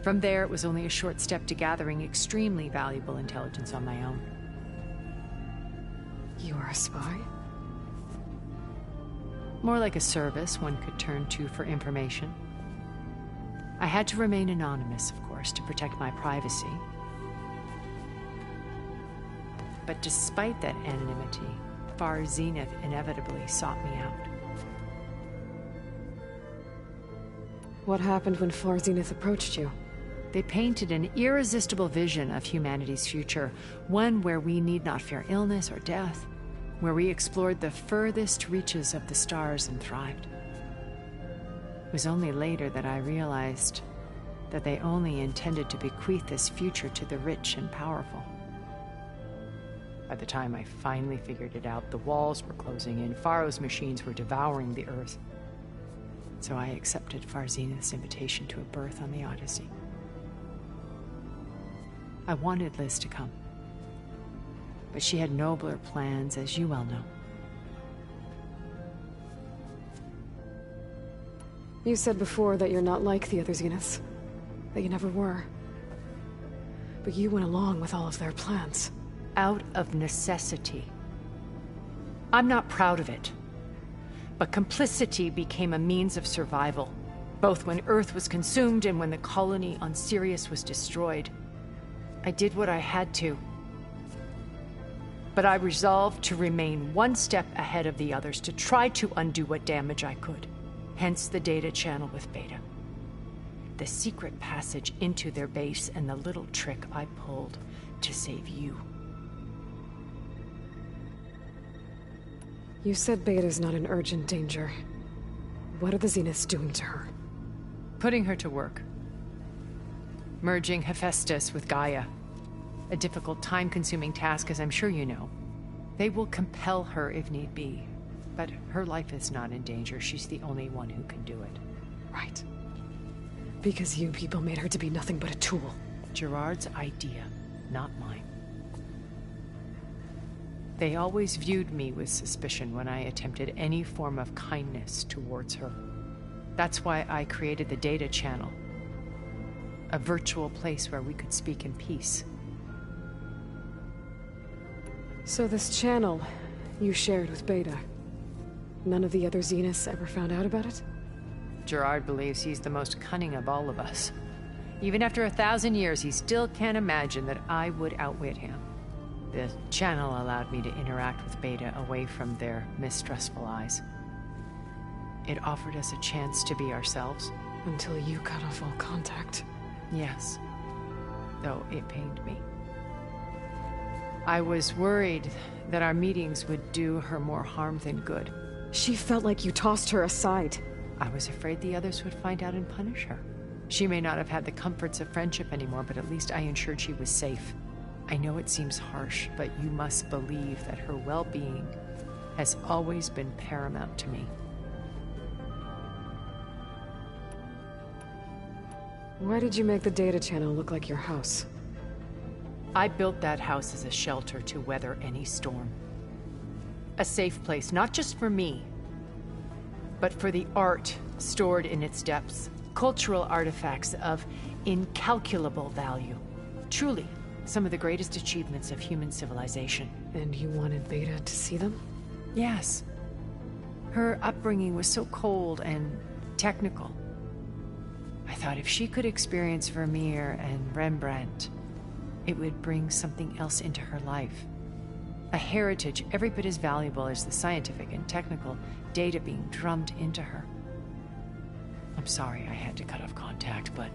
From there, it was only a short step to gathering extremely valuable intelligence on my own. You are a spy? More like a service one could turn to for information. I had to remain anonymous, of course, to protect my privacy. But despite that anonymity, Far Zenith inevitably sought me out. What happened when Far Zenith approached you? They painted an irresistible vision of humanity's future, one where we need not fear illness or death, where we explored the furthest reaches of the stars and thrived. It was only later that I realized that they only intended to bequeath this future to the rich and powerful. By the time I finally figured it out, the walls were closing in, Pharaoh's machines were devouring the Earth. So I accepted Far Zenith's invitation to a berth on the Odyssey. I wanted Liz to come, but she had nobler plans, as you well know. You said before that you're not like the other Zeniths. That you never were. But you went along with all of their plans. Out of necessity. I'm not proud of it. But complicity became a means of survival, both when Earth was consumed and when the colony on Sirius was destroyed. I did what I had to. But I resolved to remain one step ahead of the others, to try to undo what damage I could. Hence the data channel with Beta. The secret passage into their base and the little trick I pulled to save you. You said Beta's not in urgent danger. What are the Zeniths doing to her? Putting her to work. Merging Hephaestus with Gaia. A difficult, time-consuming task, as I'm sure you know. They will compel her if need be. But her life is not in danger. She's the only one who can do it. Right. Because you people made her to be nothing but a tool. Gerard's idea, not mine. They always viewed me with suspicion when I attempted any form of kindness towards her. That's why I created the data channel. A virtual place where we could speak in peace. So this channel you shared with Beta, none of the other Zeniths ever found out about it? Gerard believes he's the most cunning of all of us. Even after 1,000 years, he still can't imagine that I would outwit him. The channel allowed me to interact with Beta away from their mistrustful eyes. It offered us a chance to be ourselves. Until you cut off all contact. Yes. Though it pained me. I was worried that our meetings would do her more harm than good. She felt like you tossed her aside. I was afraid the others would find out and punish her. She may not have had the comforts of friendship anymore, but at least I ensured she was safe. I know it seems harsh, but you must believe that her well-being has always been paramount to me. Why did you make the data channel look like your house? I built that house as a shelter to weather any storm. A safe place, not just for me, but for the art stored in its depths. Cultural artifacts of incalculable value. Truly, some of the greatest achievements of human civilization. And you wanted Beta to see them? Yes. Her upbringing was so cold and technical. I thought if she could experience Vermeer and Rembrandt, it would bring something else into her life. A heritage every bit as valuable as the scientific and technical data being drummed into her. I'm sorry I had to cut off contact, but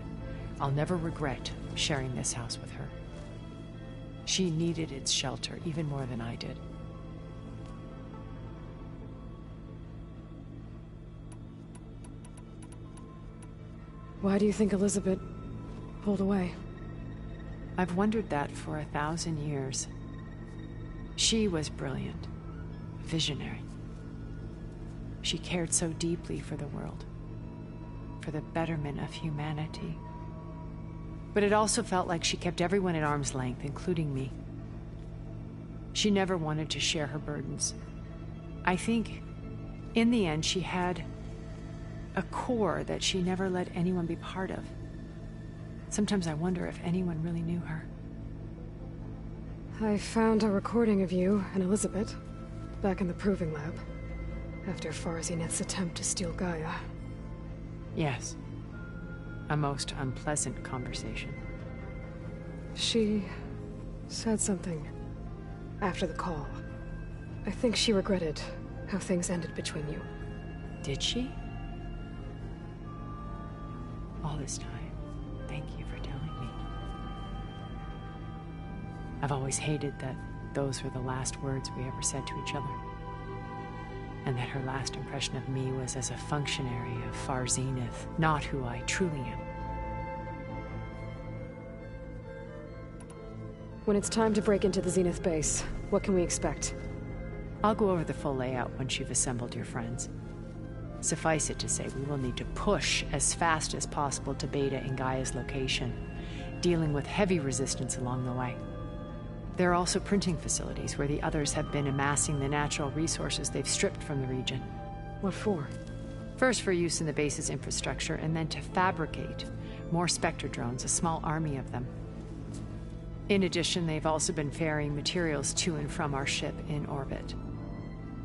I'll never regret sharing this house with her. She needed its shelter even more than I did. Why do you think Elizabeth pulled away? I've wondered that for 1,000 years. She was brilliant, visionary. She cared so deeply for the world, for the betterment of humanity. But it also felt like she kept everyone at arm's length, including me. She never wanted to share her burdens. I think, in the end, she had a core that she never let anyone be part of. Sometimes I wonder if anyone really knew her. I found a recording of you and Elizabeth back in the Proving Lab after Farzineth's attempt to steal Gaia. Yes. A most unpleasant conversation. She said something after the call. I think she regretted how things ended between you. Did she? All this time, thank you for telling me. I've always hated that those were the last words we ever said to each other. And that her last impression of me was as a functionary of Far Zenith, not who I truly am. When it's time to break into the Zenith base, what can we expect? I'll go over the full layout once you've assembled your friends. Suffice it to say, we will need to push as fast as possible to Beta and Gaia's location, dealing with heavy resistance along the way. There are also printing facilities where the others have been amassing the natural resources they've stripped from the region. What for? First for use in the base's infrastructure, and then to fabricate more Spectre drones, a small army of them. In addition, they've also been ferrying materials to and from our ship in orbit.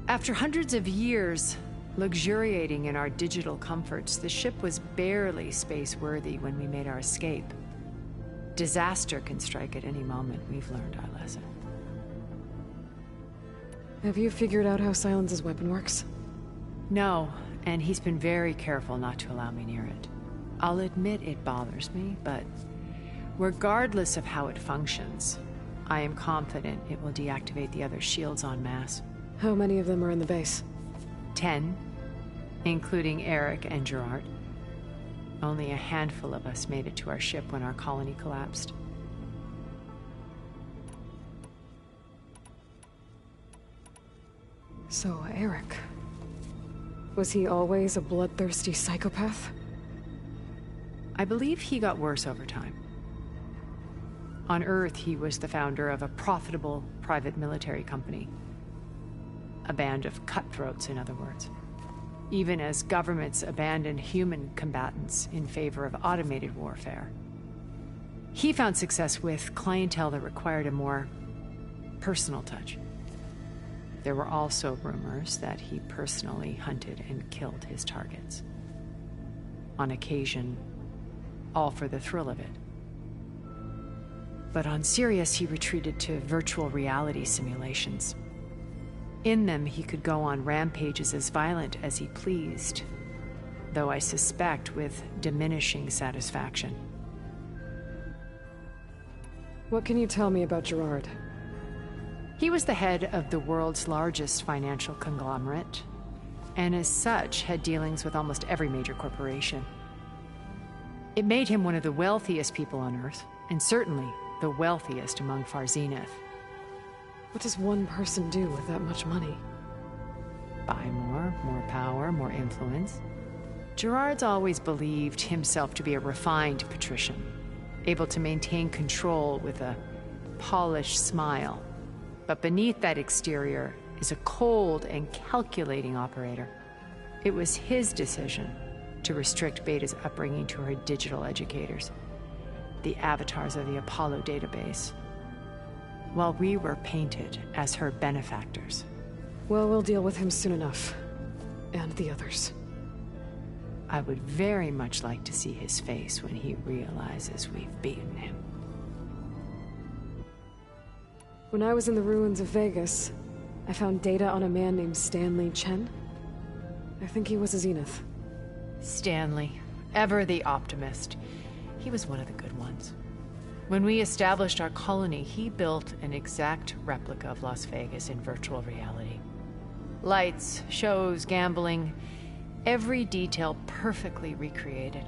After hundreds of years luxuriating in our digital comforts, the ship was barely space-worthy when we made our escape. Disaster can strike at any moment. We've learned our lesson. Have you figured out how Silence's weapon works? No, and he's been very careful not to allow me near it. I'll admit it bothers me, but regardless of how it functions, I am confident it will deactivate the other shields en masse. How many of them are in the base? 10, including Eric and Gerard. Only a handful of us made it to our ship when our colony collapsed. So, Eric. Was he always a bloodthirsty psychopath? I believe he got worse over time. On Earth, he was the founder of a profitable private military company. A band of cutthroats, in other words. Even as governments abandoned human combatants in favor of automated warfare. He found success with clientele that required a more personal touch. There were also rumors that he personally hunted and killed his targets. On occasion, all for the thrill of it. But on Sirius, he retreated to virtual reality simulations. In them, he could go on rampages as violent as he pleased, though I suspect with diminishing satisfaction. What can you tell me about Gerard? He was the head of the world's largest financial conglomerate, and as such, had dealings with almost every major corporation. It made him one of the wealthiest people on Earth, and certainly the wealthiest among Far Zenith. What does one person do with that much money? Buy more power, more influence. Gerard's always believed himself to be a refined patrician, able to maintain control with a polished smile. But beneath that exterior is a cold and calculating operator. It was his decision to restrict Beta's upbringing to her digital educators, the avatars of the Apollo database, while we were painted as her benefactors. Well, we'll deal with him soon enough. And the others. I would very much like to see his face when he realizes we've beaten him. When I was in the ruins of Vegas, I found data on a man named Stanley Chen. I think he was a Zenith. Stanley, ever the optimist. He was one of the good ones. When we established our colony, he built an exact replica of Las Vegas in virtual reality. Lights, shows, gambling, every detail perfectly recreated.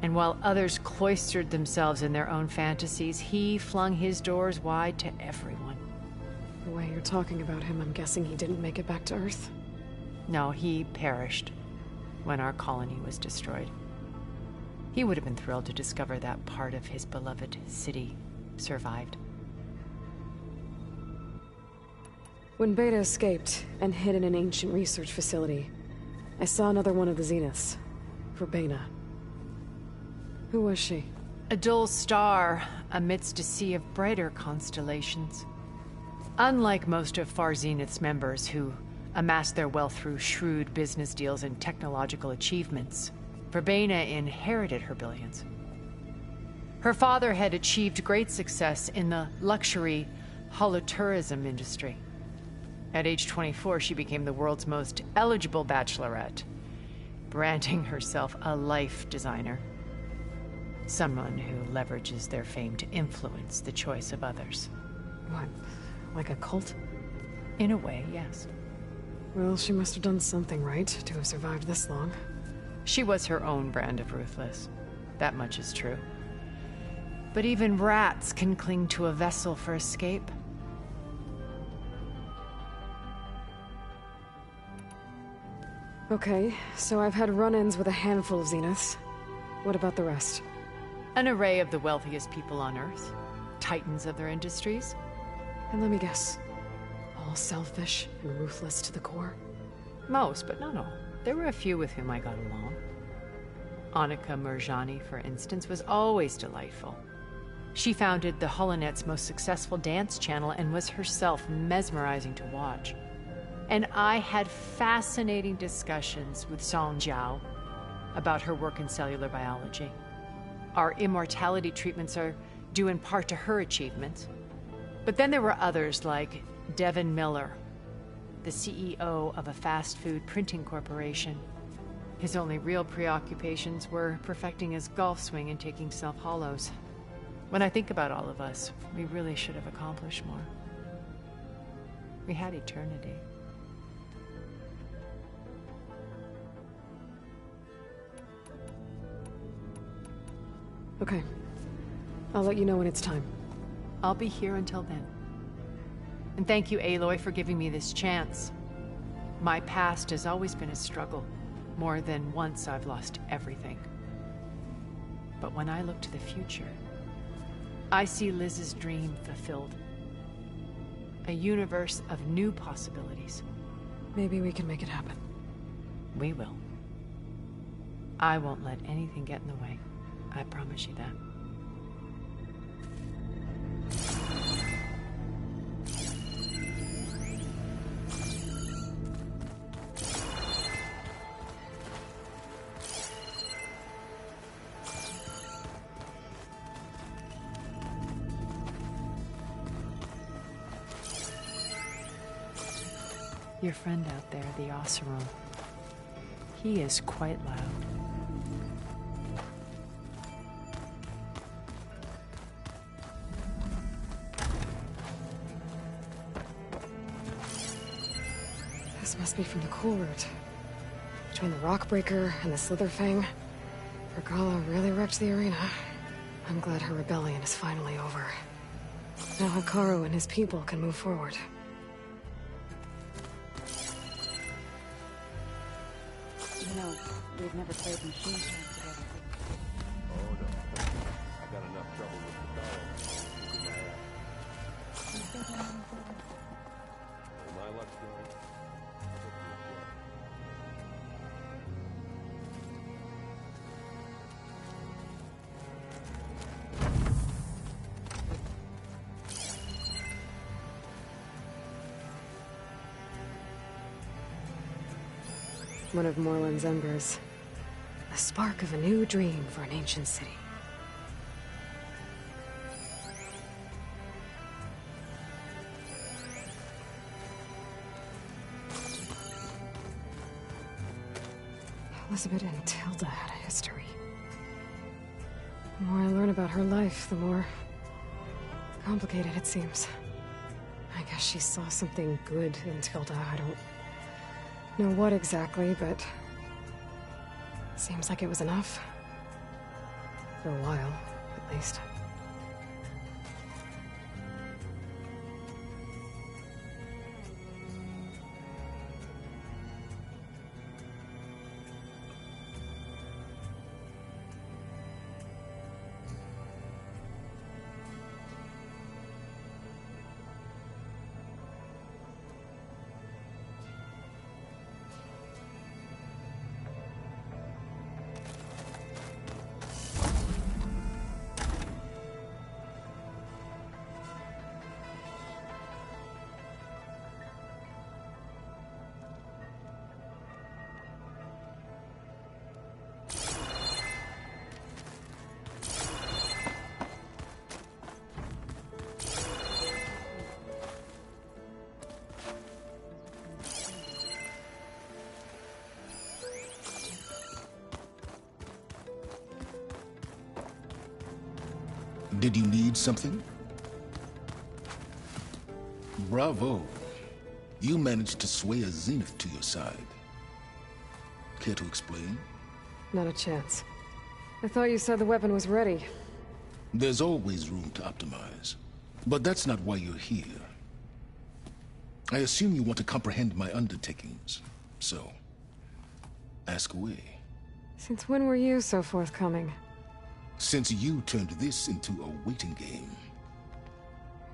And while others cloistered themselves in their own fantasies, he flung his doors wide to everyone. The way you're talking about him, I'm guessing he didn't make it back to Earth? No, he perished when our colony was destroyed. He would have been thrilled to discover that part of his beloved city survived. When Beta escaped and hid in an ancient research facility, I saw another one of the Zeniths, Verbena. Who was she? A dull star amidst a sea of brighter constellations. Unlike most of Far Zenith's members who amassed their wealth through shrewd business deals and technological achievements, Verbena inherited her billions. Her father had achieved great success in the luxury holotourism industry. At age 24, she became the world's most eligible bachelorette, branding herself a life designer. Someone who leverages their fame to influence the choice of others. What? Like a cult? In a way, yes. Well, she must have done something right to have survived this long. She was her own brand of ruthless. That much is true. But even rats can cling to a vessel for escape. Okay, so I've had run-ins with a handful of Zeniths. What about the rest? An array of the wealthiest people on Earth. Titans of their industries. And let me guess. All selfish and ruthless to the core? Most, but not all. There were a few with whom I got along. Annika Murjani, for instance, was always delightful. She founded the HoloNet's most successful dance channel and was herself mesmerizing to watch. And I had fascinating discussions with Song Jiao about her work in cellular biology. Our immortality treatments are due in part to her achievements. But then there were others like Devin Miller, the CEO of a fast food printing corporation. His only real preoccupations were perfecting his golf swing and taking self-hollows. When I think about all of us, we really should have accomplished more. We had eternity. Okay. I'll let you know when it's time. I'll be here until then. And thank you, Aloy, for giving me this chance. My past has always been a struggle. More than once I've lost everything. But when I look to the future, I see Liz's dream fulfilled. A universe of new possibilities. Maybe we can make it happen. We will. I won't let anything get in the way. I promise you that. Your friend out there, the Oseram, he is quite loud. This must be from the Core Route. Between the Rockbreaker and the Slitherfang. Regalla really wrecked the arena. I'm glad her rebellion is finally over. Now Hikaru and his people can move forward. You know, we've never played Machine Camp together. Oh no. I got enough trouble with the dollar. Where my luck's going, One of Morland's embers. A spark of a new dream for an ancient city. Elizabeth and Tilda had a history. The more I learn about her life, the more complicated it seems. I guess she saw something good in Tilda. I don't know what exactly, but seems like it was enough. For a while, at least. Did you need something? Bravo. You managed to sway a Zenith to your side. Care to explain? Not a chance. I thought you said the weapon was ready. There's always room to optimize. But that's not why you're here. I assume you want to comprehend my undertakings. So, ask away. Since when were you so forthcoming? Since you turned this into a waiting game.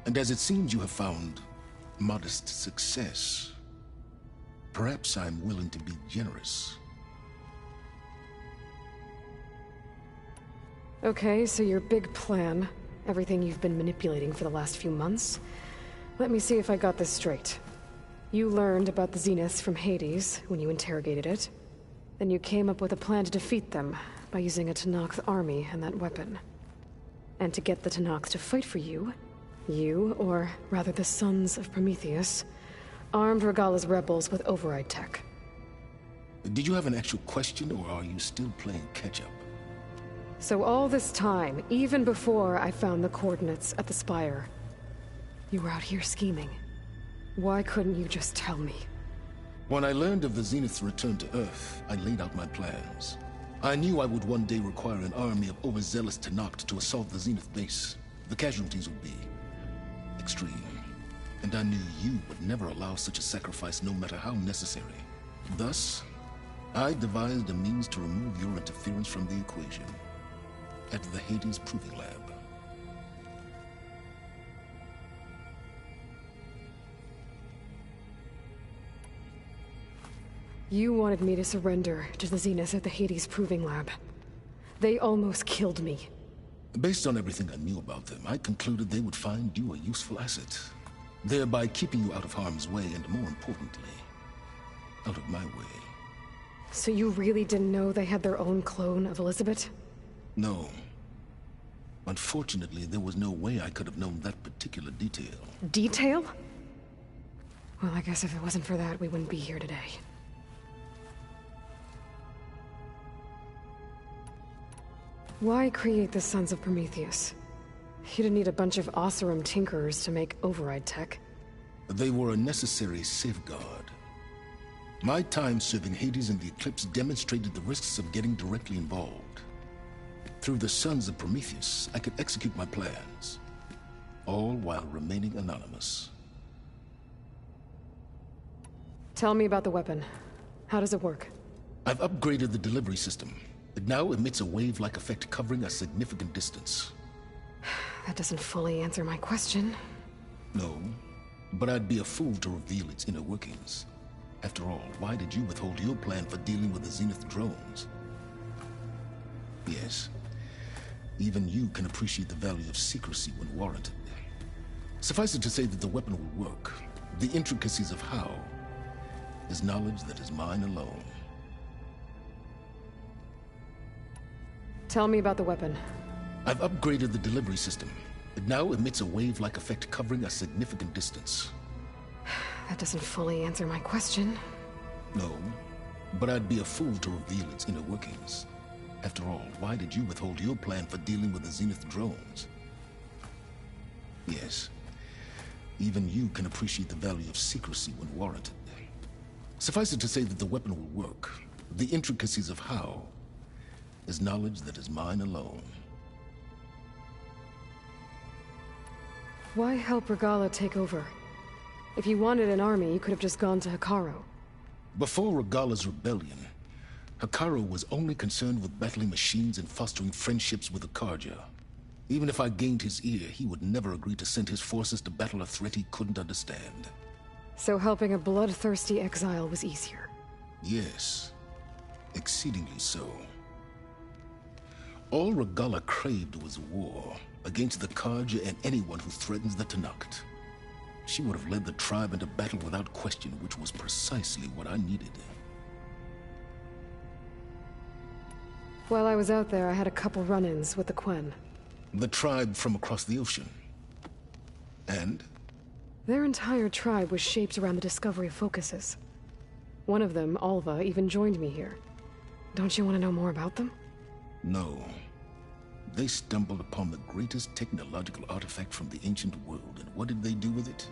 And as it seems you have found modest success, perhaps I'm willing to be generous. Okay, so your big plan, everything you've been manipulating for the last few months. Let me see if I got this straight. You learned about the Zeniths from Hades when you interrogated it. Then you came up with a plan to defeat them by using a Tenakth army and that weapon. And to get the Tenakth to fight for you, or rather the Sons of Prometheus, armed Regalla's rebels with override tech. Did you have an actual question, or are you still playing catch-up? So all this time, even before I found the coordinates at the Spire, you were out here scheming. Why couldn't you just tell me? When I learned of the Zenith's return to Earth, I laid out my plans. I knew I would one day require an army of overzealous Tenakth to assault the Zenith base. The casualties would be extreme. And I knew you would never allow such a sacrifice, no matter how necessary. Thus, I devised a means to remove your interference from the equation at the Hades Proving Lab. You wanted me to surrender to the Zeniths at the Hades Proving Lab. They almost killed me. Based on everything I knew about them, I concluded they would find you a useful asset, thereby keeping you out of harm's way and, more importantly, out of my way. So you really didn't know they had their own clone of Elizabeth? No. Unfortunately, there was no way I could have known that particular detail. Detail? Well, I guess if it wasn't for that, we wouldn't be here today. Why create the Sons of Prometheus? You didn't need a bunch of Oseram tinkerers to make override tech. They were a necessary safeguard. My time serving Hades and the Eclipse demonstrated the risks of getting directly involved. Through the Sons of Prometheus, I could execute my plans, all while remaining anonymous. Tell me about the weapon. How does it work? I've upgraded the delivery system. It now emits a wave-like effect covering a significant distance. That doesn't fully answer my question. No, but I'd be a fool to reveal its inner workings. After all, why did you withhold your plan for dealing with the Zenith drones? Yes, even you can appreciate the value of secrecy when warranted. Suffice it to say that the weapon will work. The intricacies of how is knowledge that is mine alone. Tell me about the weapon. I've upgraded the delivery system. It now emits a wave-like effect covering a significant distance. That doesn't fully answer my question. No, but I'd be a fool to reveal its inner workings. After all, why did you withhold your plan for dealing with the Zenith drones? Yes, even you can appreciate the value of secrecy when warranted. Suffice it to say that the weapon will work. The intricacies of how is knowledge that is mine alone. Why help Regalla take over? If you wanted an army, you could have just gone to Hekarro. Before Regalla's rebellion, Hekarro was only concerned with battling machines and fostering friendships with the Carja. Even if I gained his ear, he would never agree to send his forces to battle a threat he couldn't understand. So helping a bloodthirsty exile was easier? Yes, exceedingly so. All Regalla craved was war against the Carja and anyone who threatens the Tenakth. She would have led the tribe into battle without question, which was precisely what I needed. While I was out there, I had a couple run-ins with the Quen. The tribe from across the ocean. And? Their entire tribe was shaped around the discovery of focuses. One of them, Alva, even joined me here. Don't you want to know more about them? No. They stumbled upon the greatest technological artifact from the ancient world, and what did they do with it?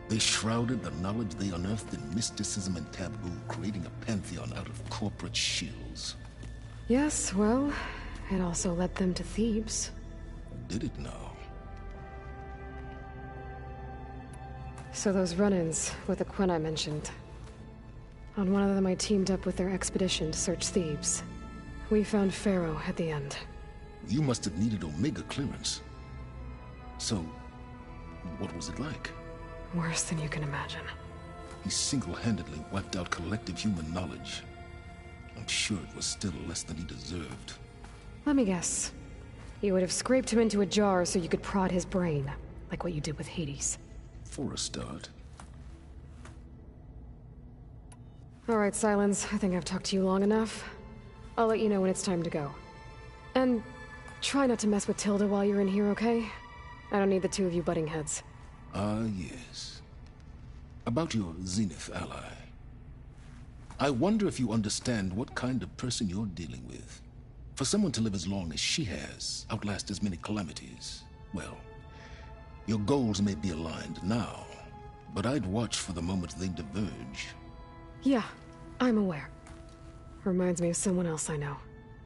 They shrouded the knowledge they unearthed in mysticism and taboo, creating a pantheon out of corporate shills. Yes, well, it also led them to Thebes. Did it now? So those run-ins with the Quen I mentioned. On one of them I teamed up with their expedition to search Thebes. We found Pharaoh at the end. You must have needed Omega clearance. So, what was it like? Worse than you can imagine. He single-handedly wiped out collective human knowledge. I'm sure it was still less than he deserved. Let me guess. You would have scraped him into a jar so you could prod his brain, like what you did with Hades. For a start. All right, Silence. I think I've talked to you long enough. I'll let you know when it's time to go. And try not to mess with Tilda while you're in here, okay? I don't need the two of you butting heads. Ah, yes. About your Zenith ally. I wonder if you understand what kind of person you're dealing with. For someone to live as long as she has, outlast as many calamities, well, your goals may be aligned now, but I'd watch for the moment they diverge. Yeah, I'm aware. Reminds me of someone else I know.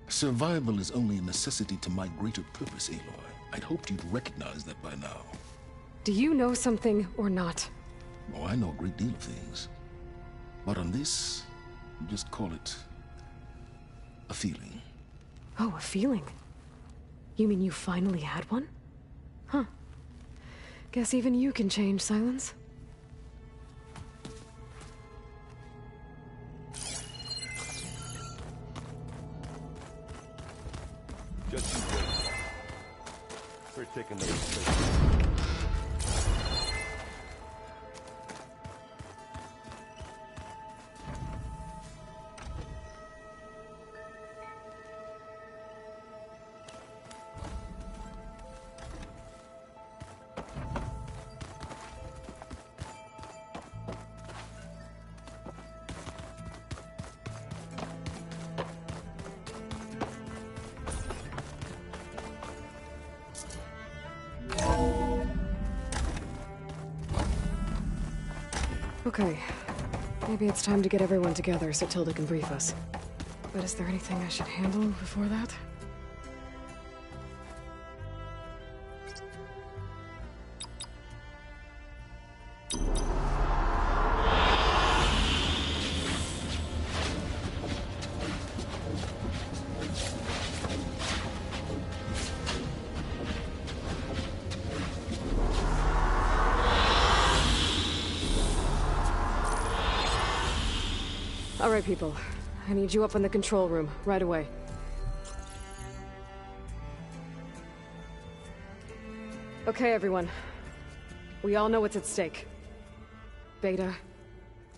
Survival is only a necessity to my greater purpose, Aloy. I'd hoped you'd recognize that by now. Do you know something or not? Oh, I know a great deal of things. But on this, just call it a feeling. Oh, a feeling? You mean you finally had one? Huh. Guess even you can change, Silence. Just you wait. We're taking the mistake. Okay. Maybe it's time to get everyone together so Tilda can brief us. But is there anything I should handle before that? All right, people. I need you up in the control room, right away. Okay, everyone. We all know what's at stake. Beta,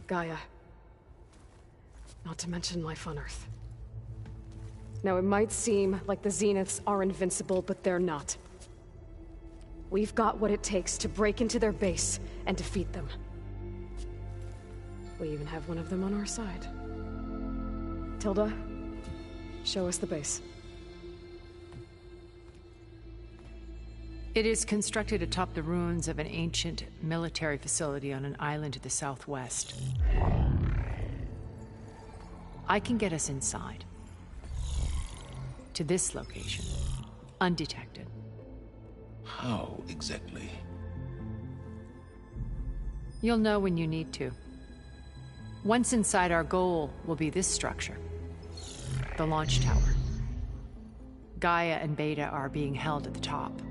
Gaia. Not to mention life on Earth. Now, it might seem like the Zeniths are invincible, but they're not. We've got what it takes to break into their base and defeat them. We even have one of them on our side. Tilda, show us the base. It is constructed atop the ruins of an ancient military facility on an island to the southwest. I can get us inside. To this location. Undetected. How exactly? You'll know when you need to. Once inside, our goal will be this structure. The launch tower. Gaia and Beta are being held at the top.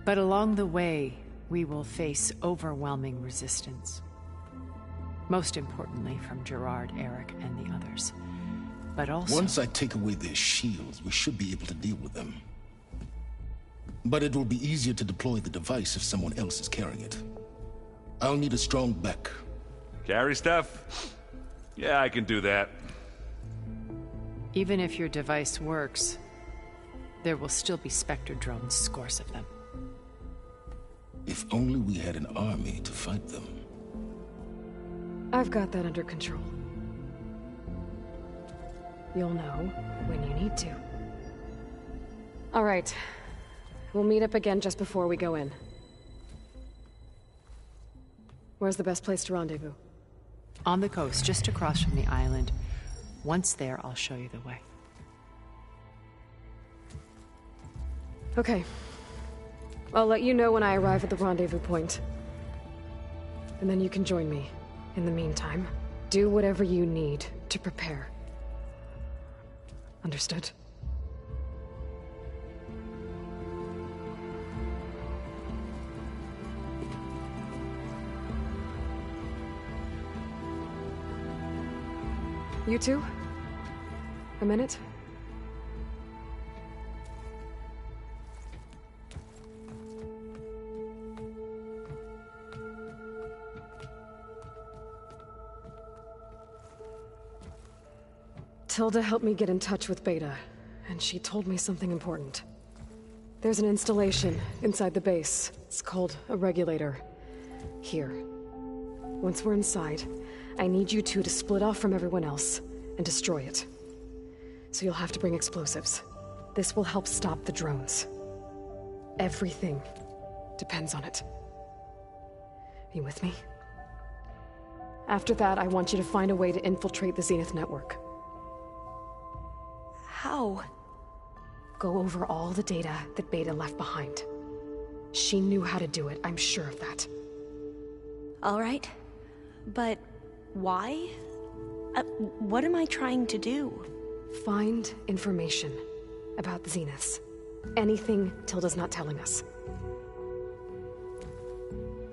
But along the way, we will face overwhelming resistance. Most importantly from Gerard, Eric, and the others. But also... Once I take away their shields, we should be able to deal with them. But it will be easier to deploy the device if someone else is carrying it. I'll need a strong back. Carry stuff? Yeah, I can do that. Even if your device works, there will still be Spectre drones, scores of them. If only we had an army to fight them. I've got that under control. You'll know when you need to. All right. We'll meet up again just before we go in. Where's the best place to rendezvous? On the coast, just across from the island. Once there, I'll show you the way. Okay. I'll let you know when I arrive at the rendezvous point. And then you can join me. In the meantime, do whatever you need to prepare. Understood? You two? A minute? Tilda helped me get in touch with Beta, and she told me something important. There's an installation inside the base. It's called a regulator. Here. Once we're inside, I need you two to split off from everyone else and destroy it. So you'll have to bring explosives. This will help stop the drones. Everything depends on it. Are you with me? After that, I want you to find a way to infiltrate the Zenith network. How? Go over all the data that Beta left behind. She knew how to do it, I'm sure of that. All right. But why? What am I trying to do? Find information about the Zeniths. Anything Tilda's not telling us.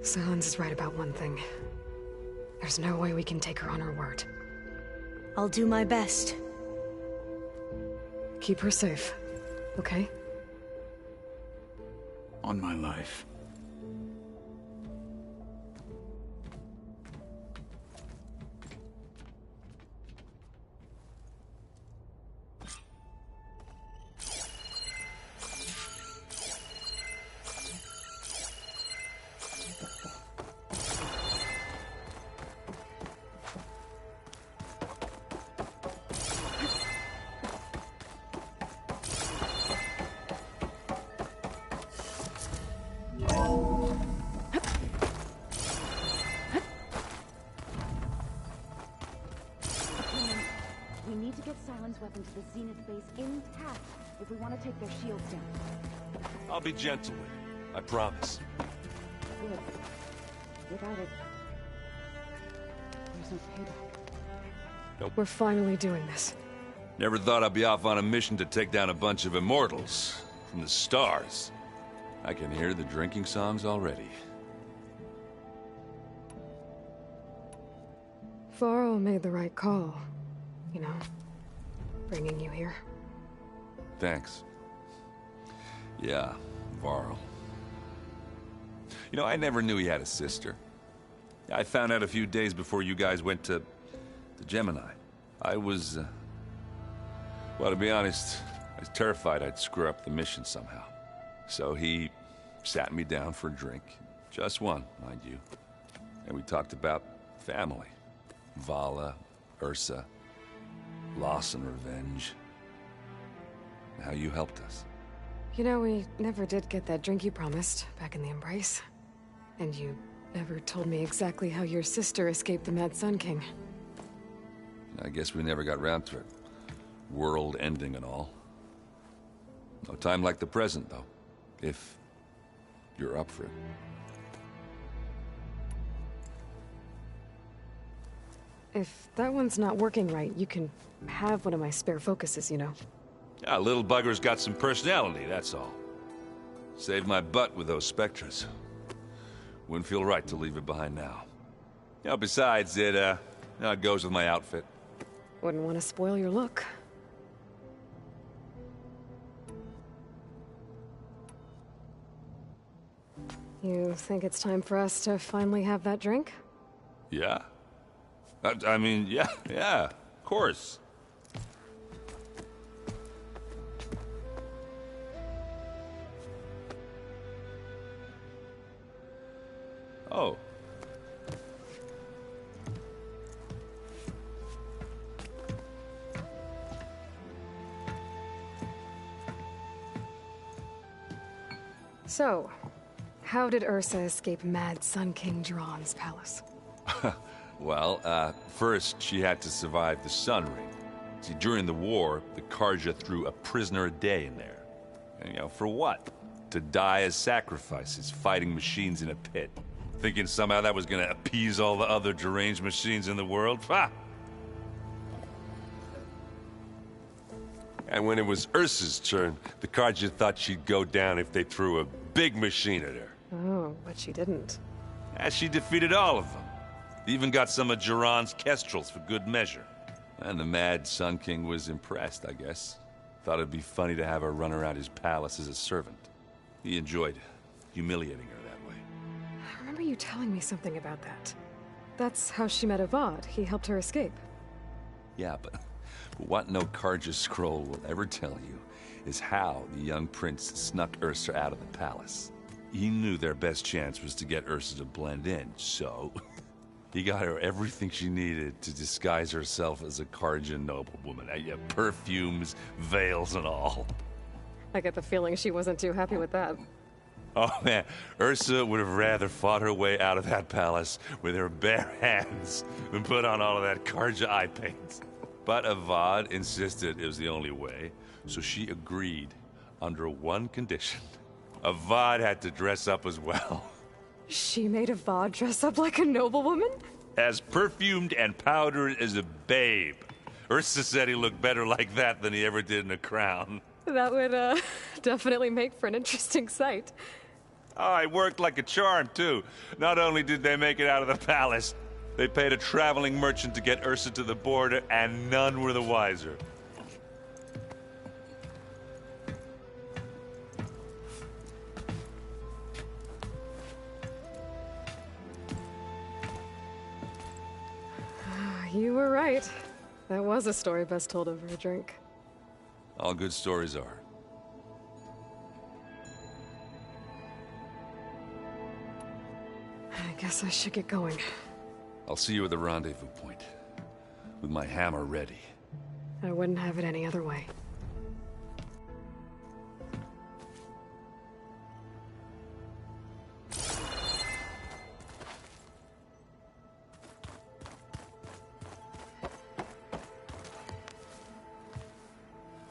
Sylens is right about one thing. There's no way we can take her on her word. I'll do my best. Keep her safe, okay? On my life. We need to get Sylens' weapon to the Zenith base intact if we want to take their shields down. I'll be gentle with you, I promise. did. Without it, there's no payback. Nope. We're finally doing this. Never thought I'd be off on a mission to take down a bunch of immortals from the stars. I can hear the drinking songs already. Varl made the right call. You know, bringing you here. Thanks. Yeah, Varl. You know, I never knew he had a sister. I found out a few days before you guys went to Gemini. I was, well, to be honest, I was terrified I'd screw up the mission somehow. So he sat me down for a drink. Just one, mind you. And we talked about family. Vala, Ursa, loss and revenge. And how you helped us. You know, we never did get that drink you promised back in the Embrace. And you never told me exactly how your sister escaped the Mad Sun King. I guess we never got round to it. World ending and all. No time like the present, though. If you're up for it. If that one's not working right, you can have one of my spare focuses, you know. Yeah, little bugger's got some personality, that's all. Saved my butt with those Spectres. Wouldn't feel right to leave it behind now. You know, besides, it goes with my outfit. Wouldn't want to spoil your look. You think it's time for us to finally have that drink? Yeah. I mean, yeah, of course. Oh. So, how did Ursa escape Mad Sun King Jiran's palace? Well, first she had to survive the Sun Ring. See, during the war, the Carja threw a prisoner a day in there. And, you know, for what? To die as sacrifices, fighting machines in a pit. Thinking somehow that was gonna appease all the other deranged machines in the world? Ha! And when it was Ursa's turn, the Carja thought she'd go down if they threw a big machine at her. Oh, but she didn't. And she defeated all of them. Even got some of Jiran's kestrels for good measure. And the Mad Sun King was impressed, I guess. Thought it'd be funny to have her run around his palace as a servant. He enjoyed humiliating her that way. I remember you telling me something about that. That's how she met Avad. He helped her escape. Yeah, but what no Carja scroll will ever tell you is how the young prince snuck Ursa out of the palace. He knew their best chance was to get Ursa to blend in, so he got her everything she needed to disguise herself as a Carja noblewoman. Perfumes, veils, and all. I get the feeling she wasn't too happy with that. Oh man, Ursa would have rather fought her way out of that palace with her bare hands than put on all of that Carja eye paint. But Avad insisted it was the only way, so she agreed under one condition. Avad had to dress up as well. She made Avad dress up like a noblewoman? As perfumed and powdered as a babe. Ursa said he looked better like that than he ever did in a crown. That would, definitely make for an interesting sight. Oh, it worked like a charm, too. Not only did they make it out of the palace, they paid a traveling merchant to get Ursa to the border, and none were the wiser. You were right. That was a story best told over a drink. All good stories are. I guess I should get going. I'll see you at the rendezvous point, with my hammer ready. I wouldn't have it any other way.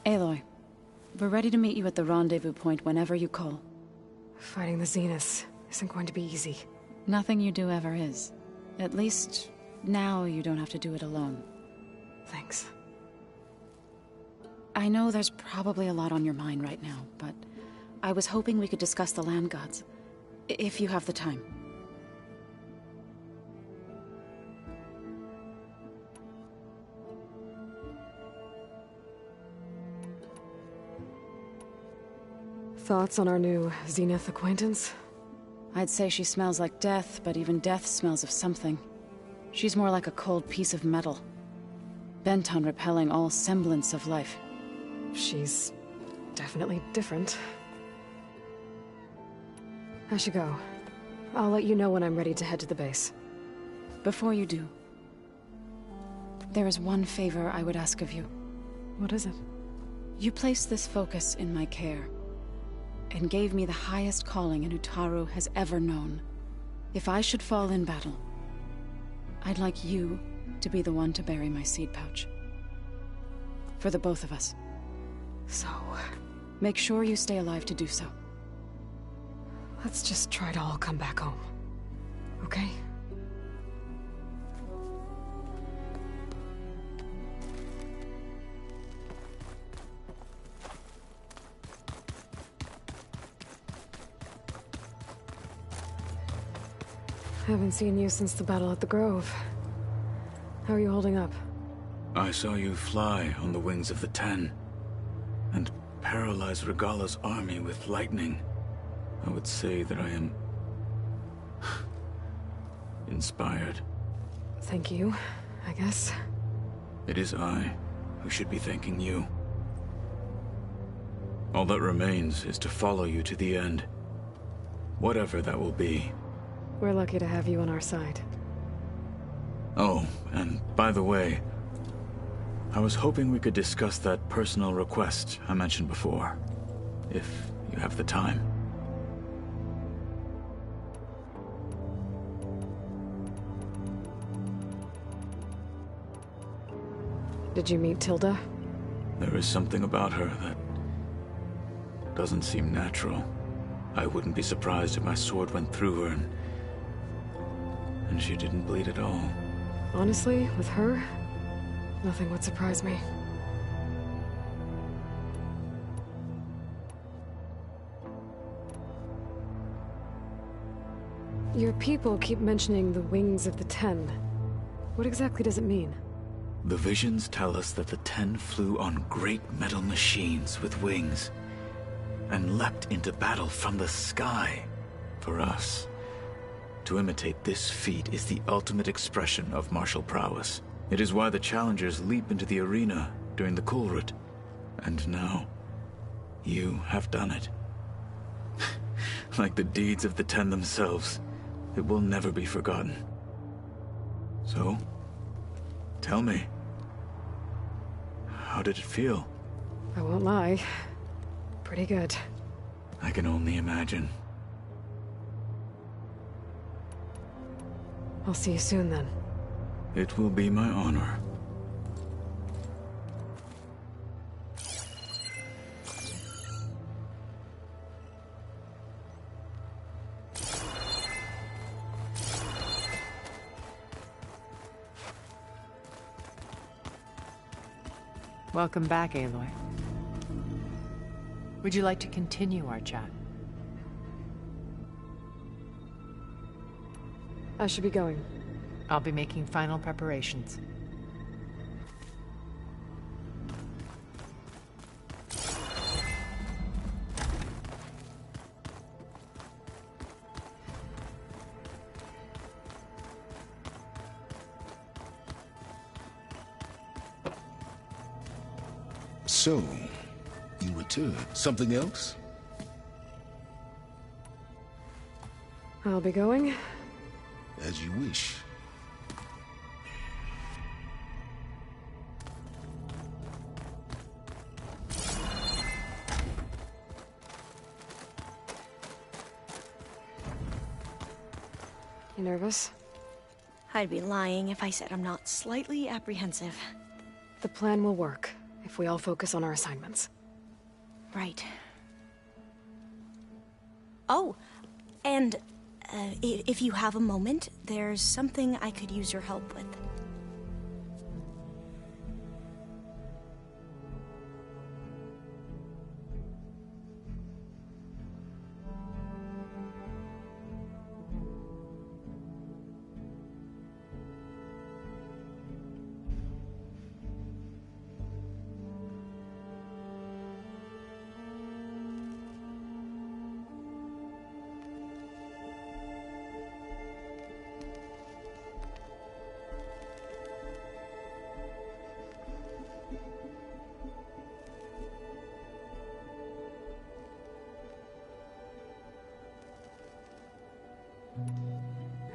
Aloy, we're ready to meet you at the rendezvous point whenever you call. Fighting the Zeniths isn't going to be easy. Nothing you do ever is. At least, now you don't have to do it alone. Thanks. I know there's probably a lot on your mind right now, but I was hoping we could discuss the land gods. If you have the time. Thoughts on our new Zenith acquaintance? I'd say she smells like death, but even death smells of something. She's more like a cold piece of metal, bent on repelling all semblance of life. She's definitely different. I should go. I'll let you know when I'm ready to head to the base. Before you do, there is one favor I would ask of you. What is it? You placed this focus in my care, and gave me the highest calling an Utaru has ever known. If I should fall in battle, I'd like you to be the one to bury my seed pouch. For the both of us. So... make sure you stay alive to do so. Let's just try to all come back home. Okay? Haven't seen you since the battle at the Grove. How are you holding up? I saw you fly on the wings of the Ten, and paralyze Regalla's army with lightning. I would say that I am... inspired. Thank you, I guess. It is I who should be thanking you. All that remains is to follow you to the end. Whatever that will be. We're lucky to have you on our side. Oh, and by the way, I was hoping we could discuss that personal request I mentioned before, if you have the time. Did you meet Tilda? There is something about her that doesn't seem natural. I wouldn't be surprised if my sword went through her and she didn't bleed at all. Honestly, with her, nothing would surprise me. Your people keep mentioning the wings of the Ten. What exactly does it mean? The visions tell us that the Ten flew on great metal machines with wings, and leapt into battle from the sky. For us, to imitate this feat is the ultimate expression of martial prowess. It is why the challengers leap into the arena during the Kulrut. And now, you have done it. Like the deeds of the Ten themselves, it will never be forgotten. So, tell me, how did it feel? I won't lie. Pretty good. I can only imagine. I'll see you soon, then. It will be my honor. Welcome back, Aloy. Would you like to continue our chat? I should be going. I'll be making final preparations. So, you returned. Something else? I'll be going. As you wish. You nervous? I'd be lying if I said I'm not slightly apprehensive. The plan will work if we all focus on our assignments. Right. Oh, and If you have a moment, there's something I could use your help with.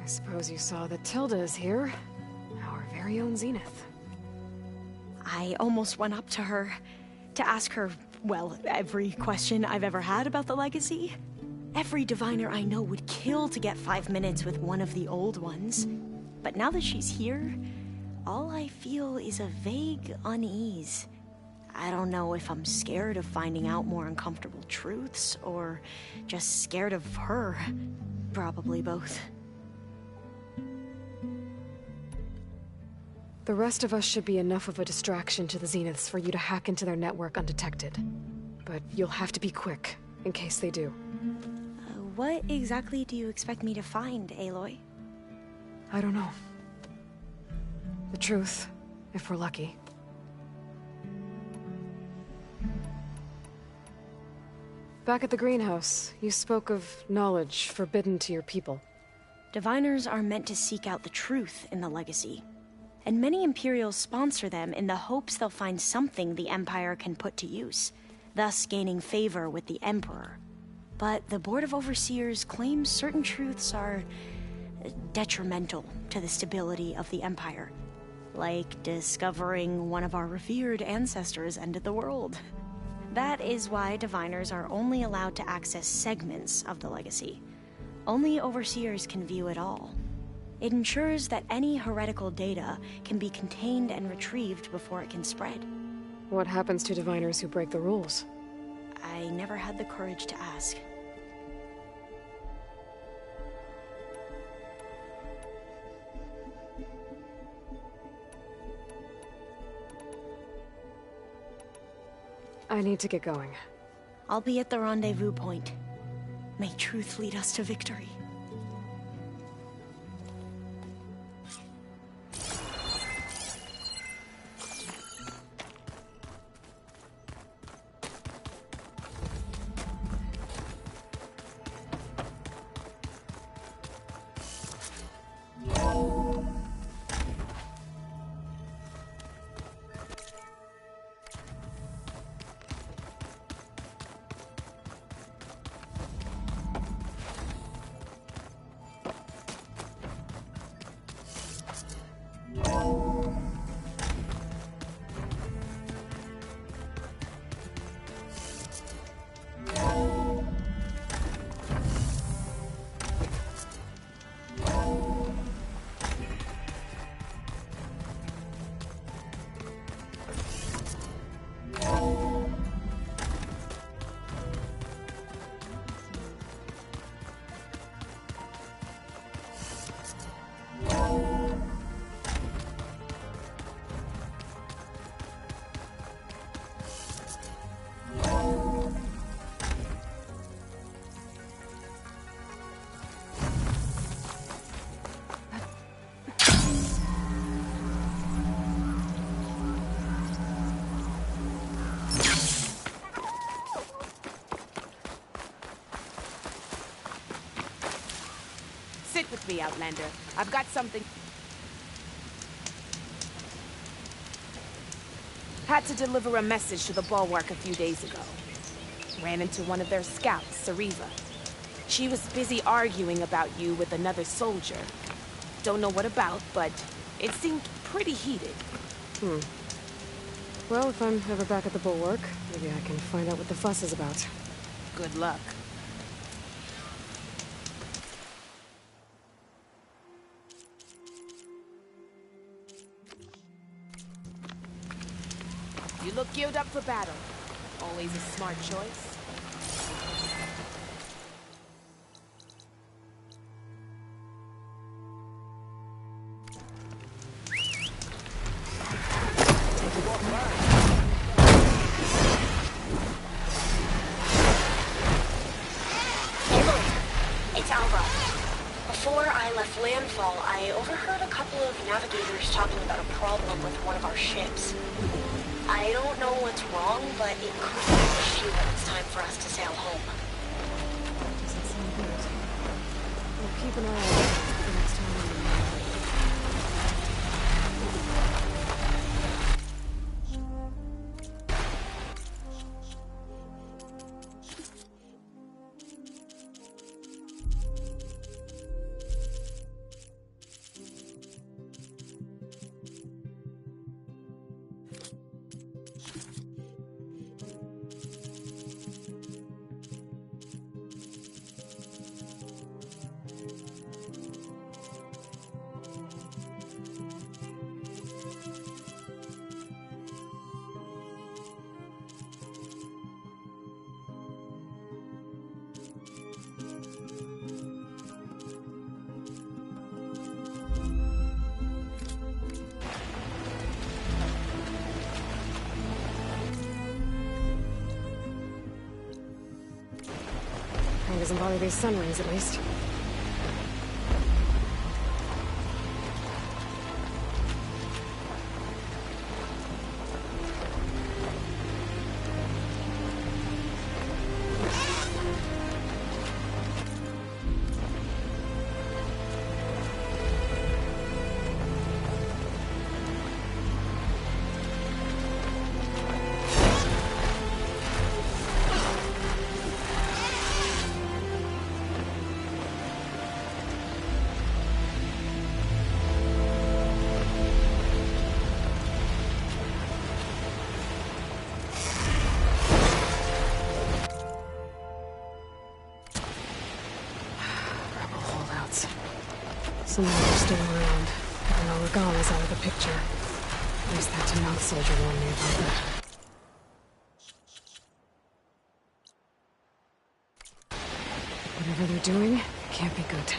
I suppose you saw that Tilda is here. Our very own Zenith. I almost went up to her to ask her, well, every question I've ever had about the Legacy. Every diviner I know would kill to get 5 minutes with one of the old ones. But now that she's here, all I feel is a vague unease. I don't know if I'm scared of finding out more uncomfortable truths, or just scared of her. Probably both. The rest of us should be enough of a distraction to the Zeniths for you to hack into their network undetected. But you'll have to be quick, in case they do. What exactly do you expect me to find, Aloy? I don't know. The truth, if we're lucky. Back at the greenhouse, you spoke of knowledge forbidden to your people. Diviners are meant to seek out the truth in the Legacy. And many Imperials sponsor them in the hopes they'll find something the Empire can put to use, thus gaining favor with the Emperor. But the Board of Overseers claims certain truths are detrimental to the stability of the Empire. Like discovering one of our revered ancestors ended the world. That is why Diviners are only allowed to access segments of the Legacy. Only Overseers can view it all. It ensures that any heretical data can be contained and retrieved before it can spread. What happens to Diviners who break the rules? I never had the courage to ask. I need to get going. I'll be at the rendezvous point. May truth lead us to victory. Sit with me, Outlander. I've got something... Had to deliver a message to the Bulwark a few days ago. Ran into one of their scouts, Cereza. She was busy arguing about you with another soldier. Don't know what about, but it seemed pretty heated. Well, if I'm ever back at the Bulwark, maybe I can find out what the fuss is about. Good luck. You look geared up for battle. Always a smart choice. It's Alva. Before I left landfall, I overheard a couple of navigators talking about a problem with one of our ships. I don't know what's wrong, but it could be an issue when it's time for us to sail home. Doesn't sound good. We'll keep an eye on it for the next time we meet. Doesn't bother these sun rays, at least. Some of them are still around, even though Regala's out of the picture. At least that Tenakth soldier warned me about that. Whatever they're doing, it can't be good.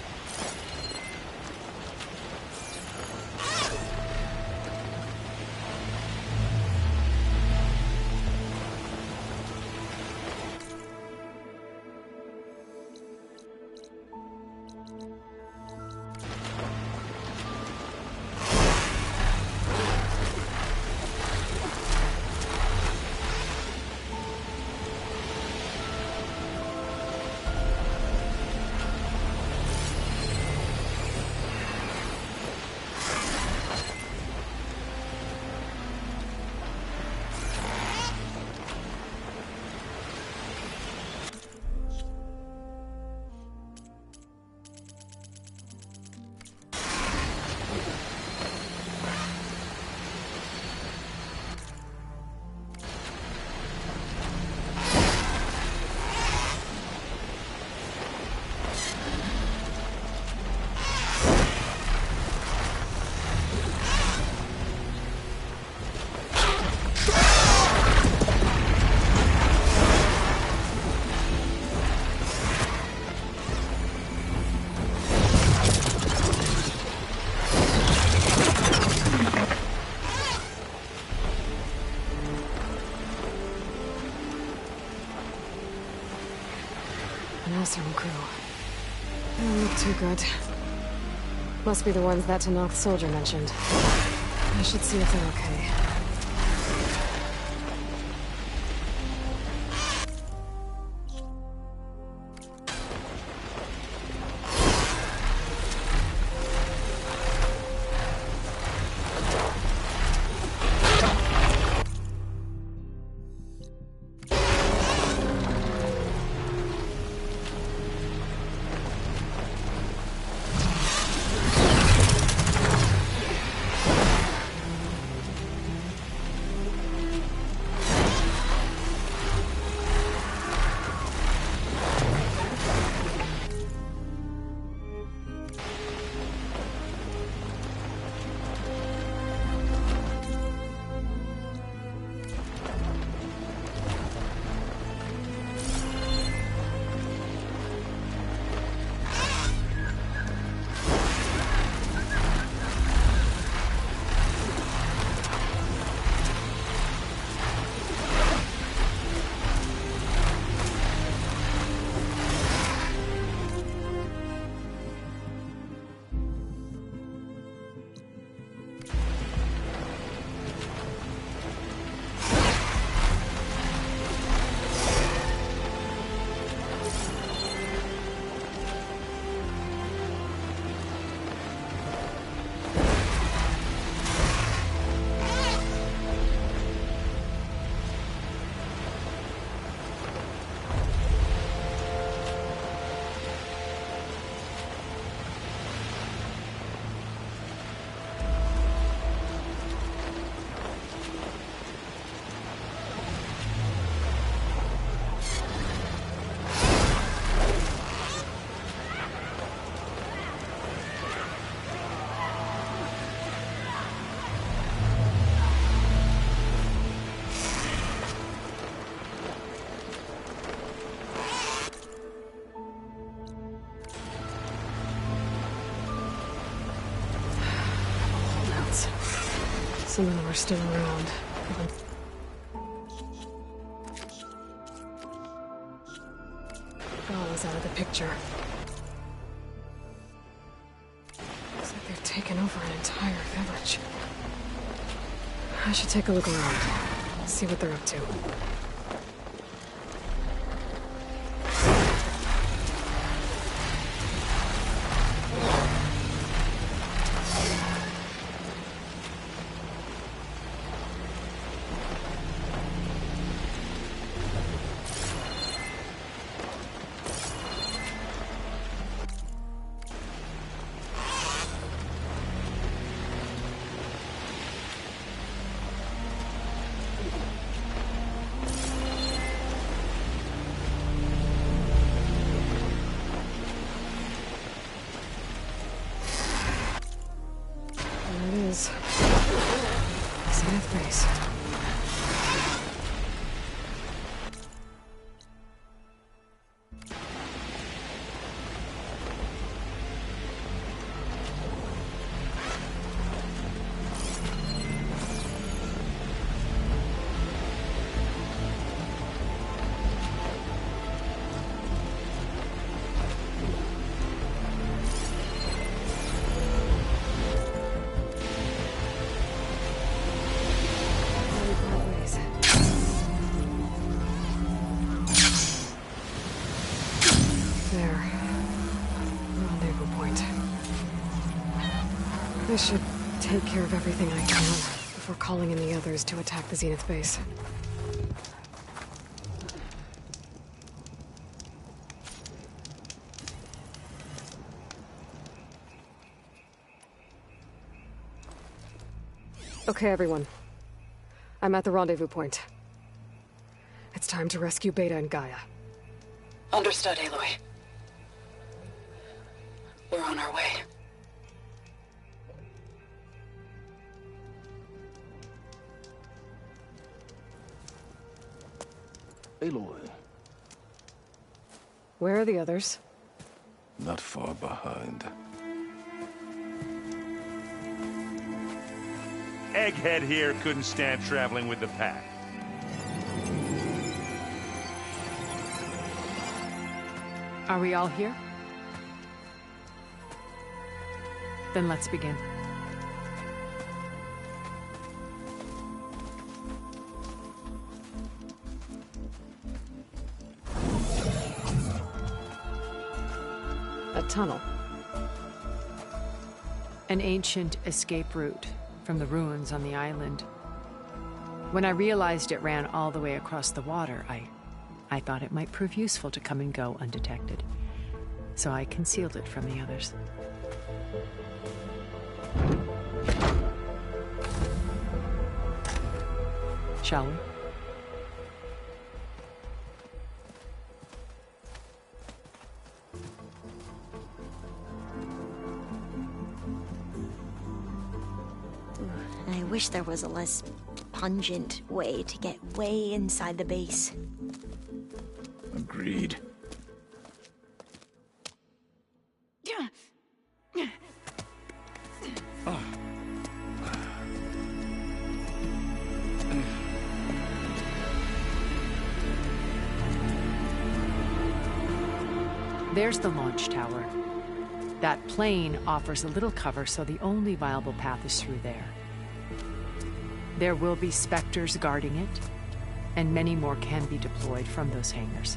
Oseram crew. They don't look too good. Must be the ones that Tenakth soldier mentioned. I should see if they're okay. Some of them are still around. Gala's out of the picture. Looks like they've taken over an entire village. I should take a look around, see what they're up to. Zenith base. I should take care of everything I can before calling in the others to attack the Zenith base. Okay, everyone. I'm at the rendezvous point. It's time to rescue Beta and Gaia. Understood, Aloy. We're on our way. Aloy. Where are the others? Not far behind. Egghead here couldn't stand traveling with the pack. Are we all here? Then let's begin. A tunnel. An ancient escape route from the ruins on the island. When I realized it ran all the way across the water, I thought it might prove useful to come and go undetected. So I concealed it from the others. Shall we? I wish there was a less pungent way to get way inside the base. Agreed. There's the launch tower. That plane offers a little cover, so the only viable path is through there. There will be Spectres guarding it, and many more can be deployed from those hangars.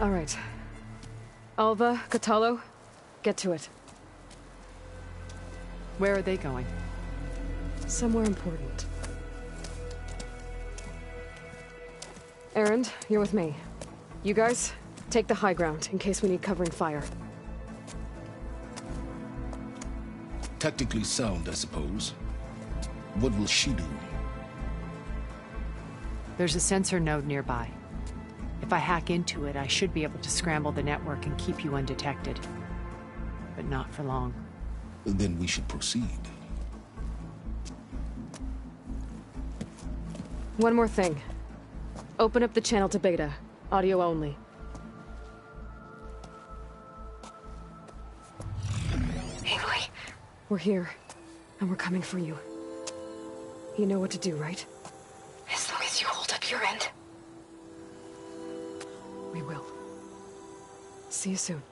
All right. Alva, Kotallo, get to it. Where are they going? Somewhere important. Erend, you're with me. You guys, take the high ground in case we need covering fire. Tactically sound, I suppose. What will she do? There's a sensor node nearby. If I hack into it, I should be able to scramble the network and keep you undetected. But not for long. Then we should proceed. One more thing. Open up the channel to Beta. Audio only. Aloy? We're here, and we're coming for you. You know what to do, right? As long as you hold up your end. We will. See you soon.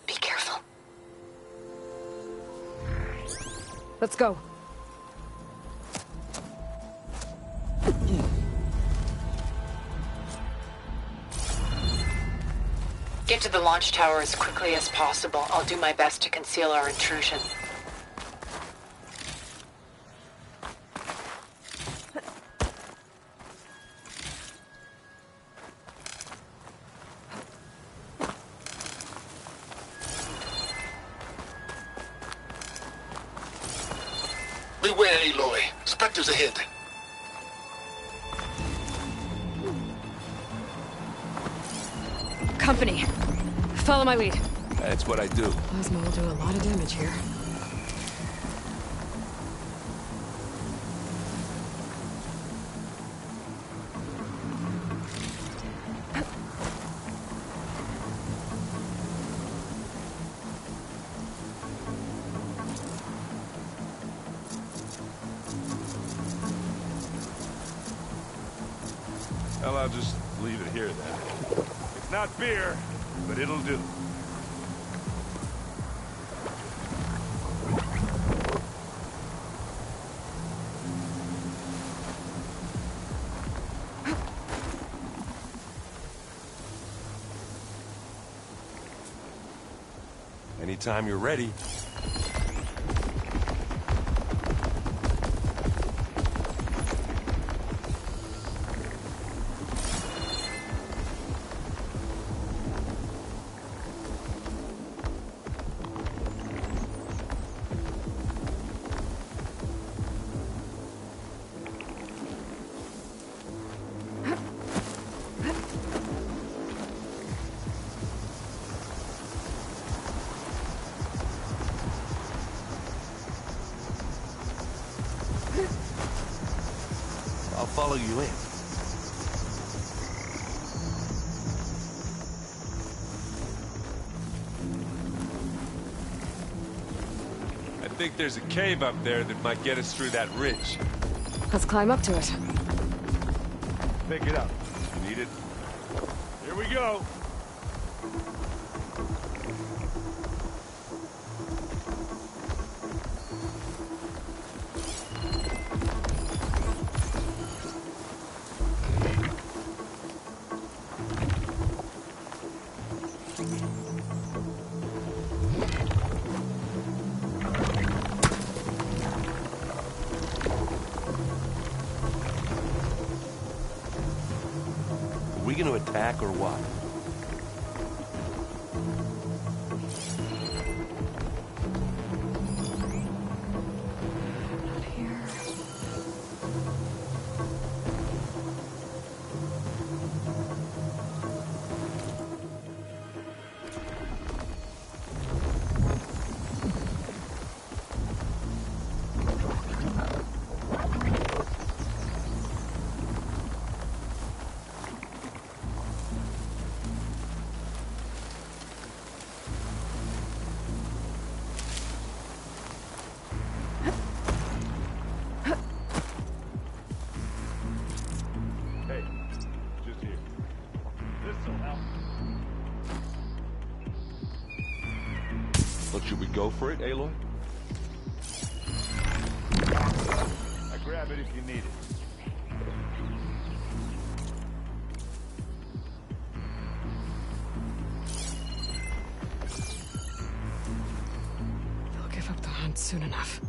Be careful. Let's go. Get to the launch tower as quickly as possible. I'll do my best to conceal our intrusion. Beware, Aloy. Spectres ahead. Company. Follow my lead. That's what I do. Plasma will do a lot of damage here. Well, I'll just leave it here then. It's not beer, but it'll do. Anytime you're ready. I'll follow you in. I think there's a cave up there that might get us through that ridge. Let's climb up to it. Pick it up. Need it? Here we go. Are we gonna attack or what? Hey, just here. This'll help. Well, should we go for it, Aloy? I grab it if you need it. They'll give up the hunt soon enough.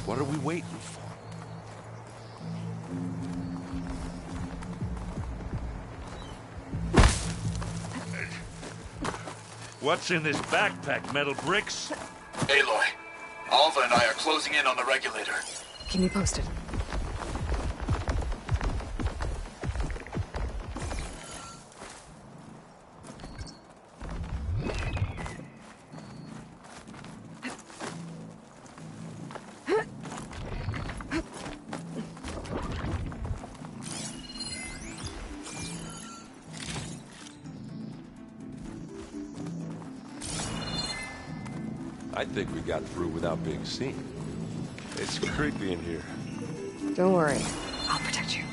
What are we waiting for? What's in this backpack, metal bricks? Aloy, Alva and I are closing in on the regulator. Keep me posted. I think we got through without being seen. It's creepy in here. Don't worry. I'll protect you.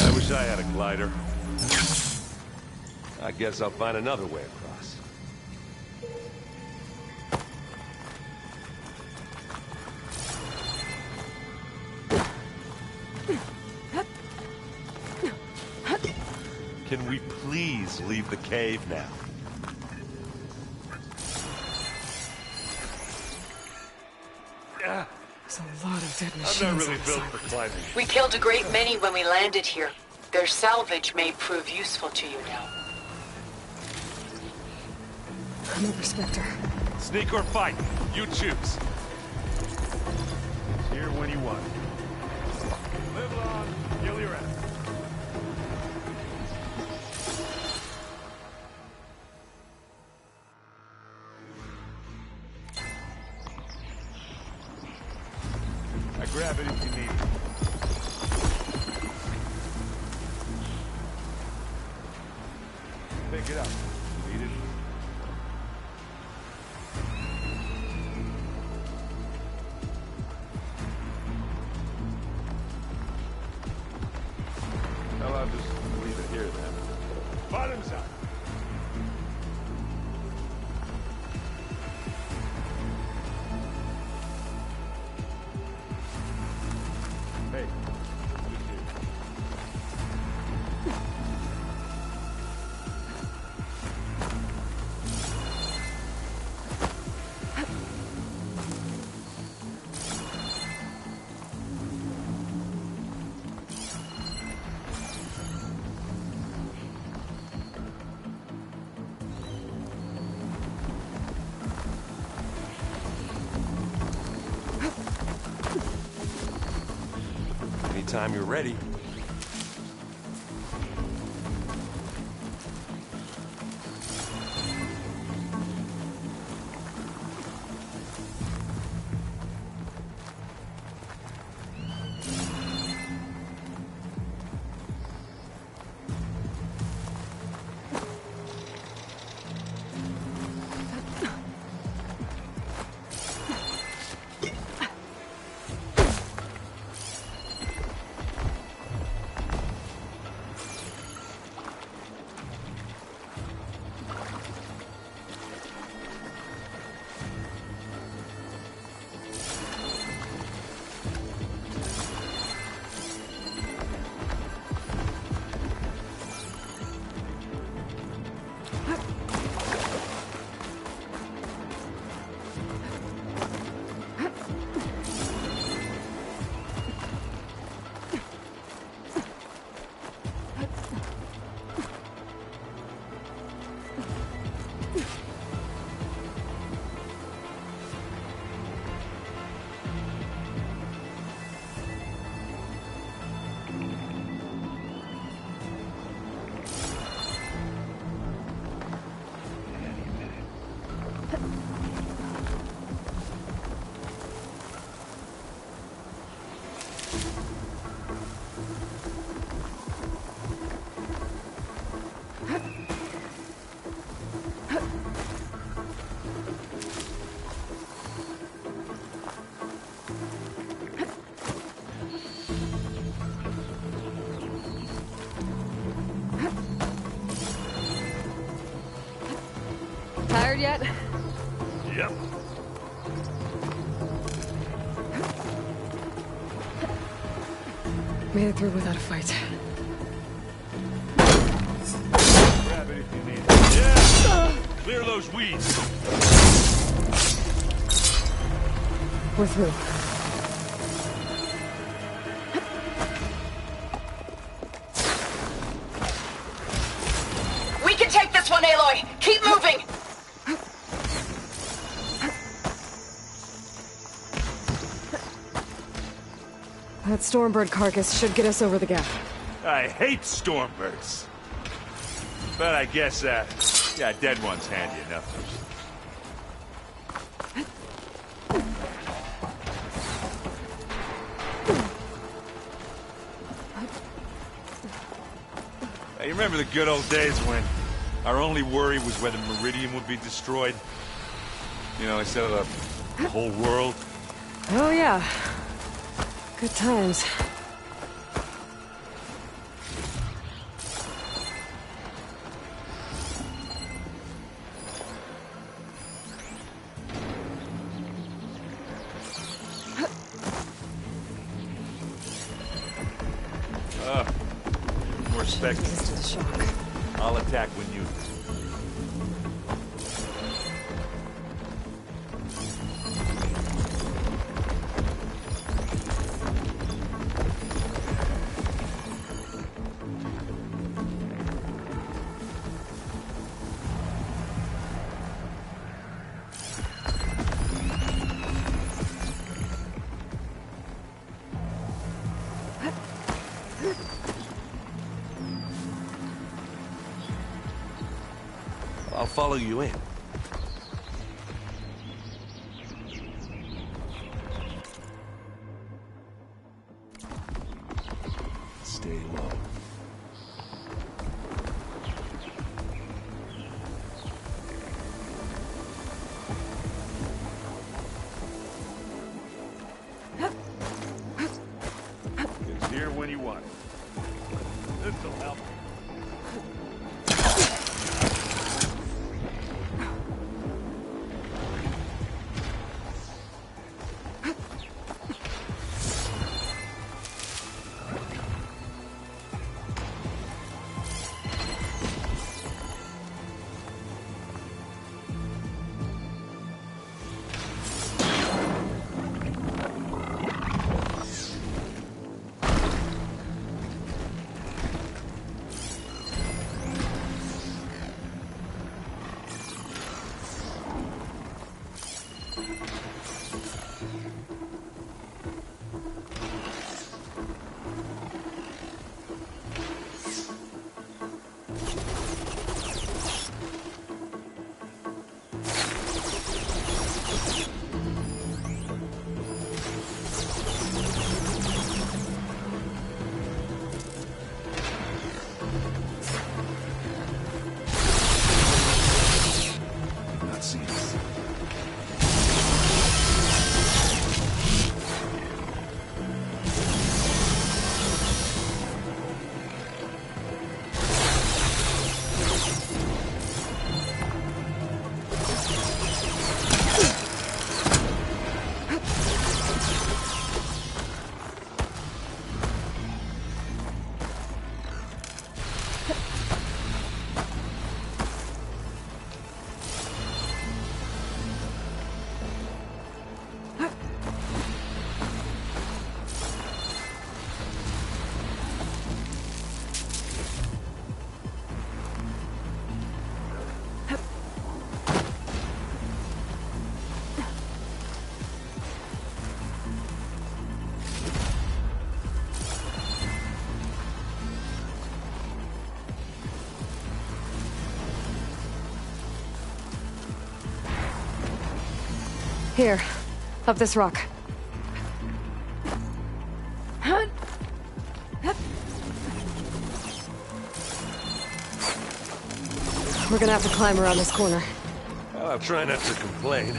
I wish I had a glider. I guess I'll find another way across. Can we please leave the cave now? There's a lot of dead machines. I'm not really built for climbing. We killed a great many when we landed here. Their salvage may prove useful to you now. I'm a respecter. Sneak or fight, you choose. Here when you want. Live long, kill your ass. I grab it if you need it. Pick it up. Need it? Well, I'll just leave it here then. Bottoms up. Hey, just here. Anytime you're ready. Tired yet? Yep. Made it through without a fight. Grab it if you need it. Yeah! Clear those weeds. We're through. We can take this one, Aloy! Keep moving! That Stormbird carcass should get us over the gap. I hate Stormbirds. But I guess, yeah, dead one's handy enough. Hey, you remember the good old days when our only worry was whether Meridian would be destroyed? You know, instead of the whole world? Oh, yeah. Good times. More specters. Resistant to shock. I'll attack when you... I'll follow you in. Stay low. It's here when you want it. This'll help. Here, up this rock. We're gonna have to climb around this corner. Well, I'll try not to complain.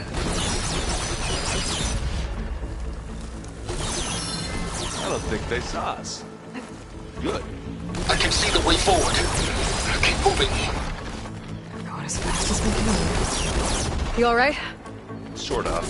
I don't think they saw us. Good. I can see the way forward. Keep moving. We're going as fast as we can. You all right? Sort of.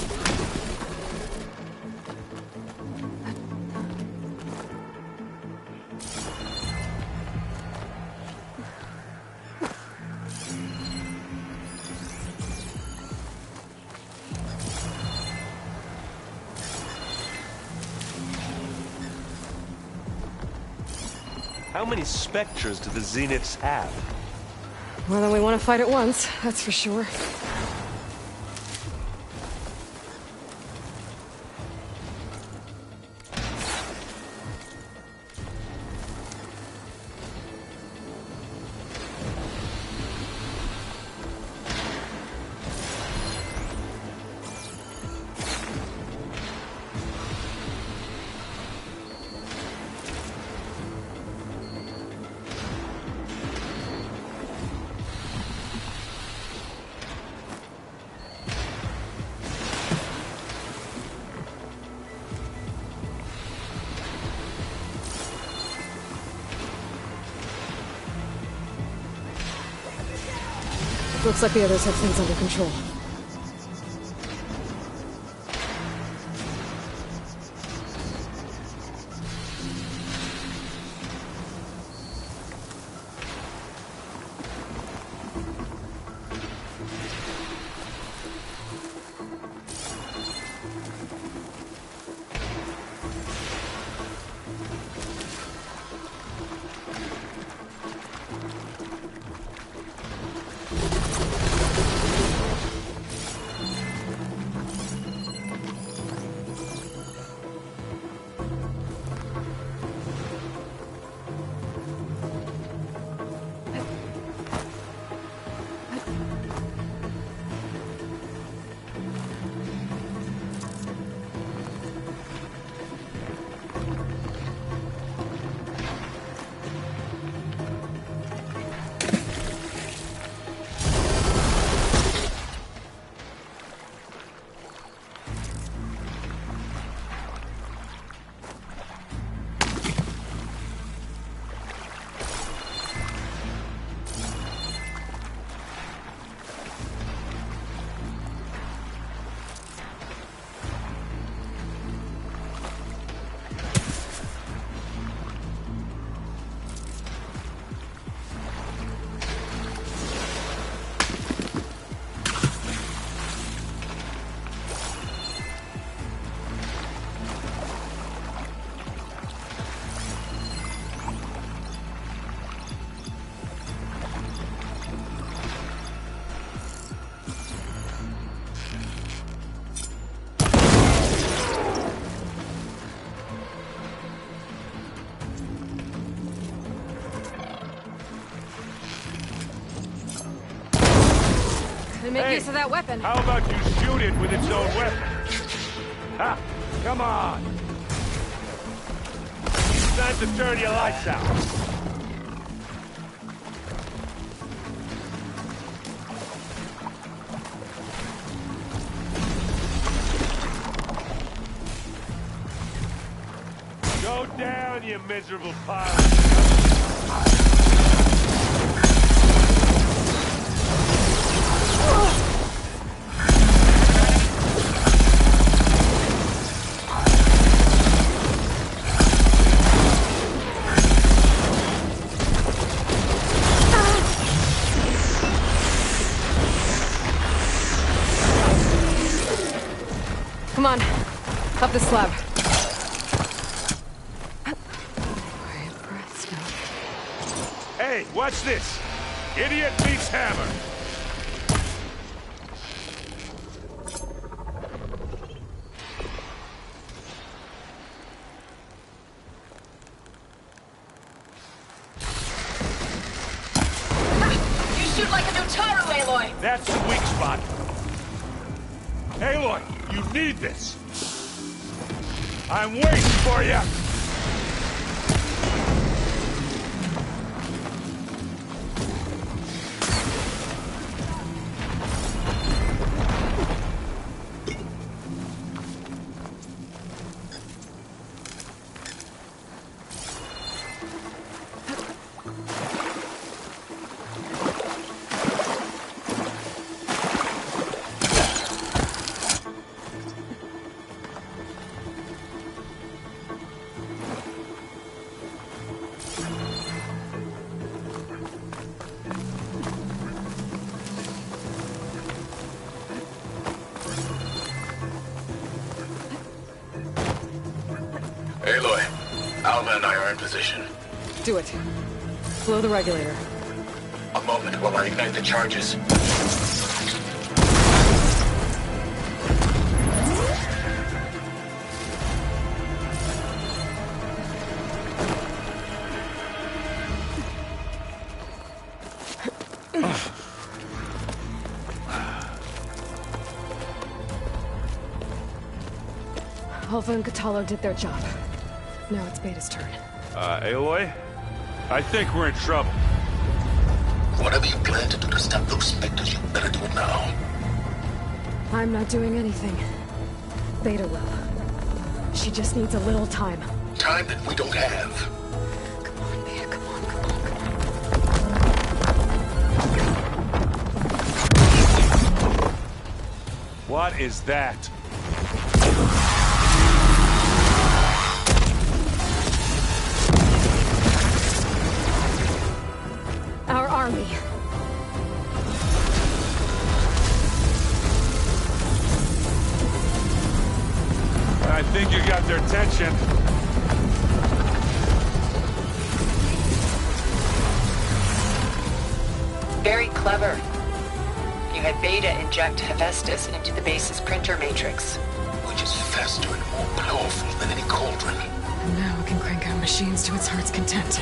How many Spectres do the Zeniths have? More than we want to fight at once, that's for sure. Looks like the others have things under control. Make use of that weapon. How about you shoot it with its own weapon? Ha! Come on! It's time to turn your lights out. Go down, you miserable pirate! Come on, up the slab. Hey, watch this! Idiot meets hammer! You shoot like a Notaro, Aloy! That's the weak spot. Aloy, you need this! I'm waiting for you! Aloy, Alma and I are in position. Do it. Blow the regulator. A moment while I ignite the charges. Alpha and Katalo did their job. Now it's Beta's turn. Aloy? I think we're in trouble. Whatever you plan to do to stop those specters, you better do it now. I'm not doing anything. Beta will. She just needs a little time. Time that we don't have. Come on, Beta, come on, come on. What is that? Our army. I think you got their attention. Very clever. You had Beta inject Hephaestus into the base's printer matrix. Which is faster and more powerful than any cauldron. And now it can crank out machines to its heart's content.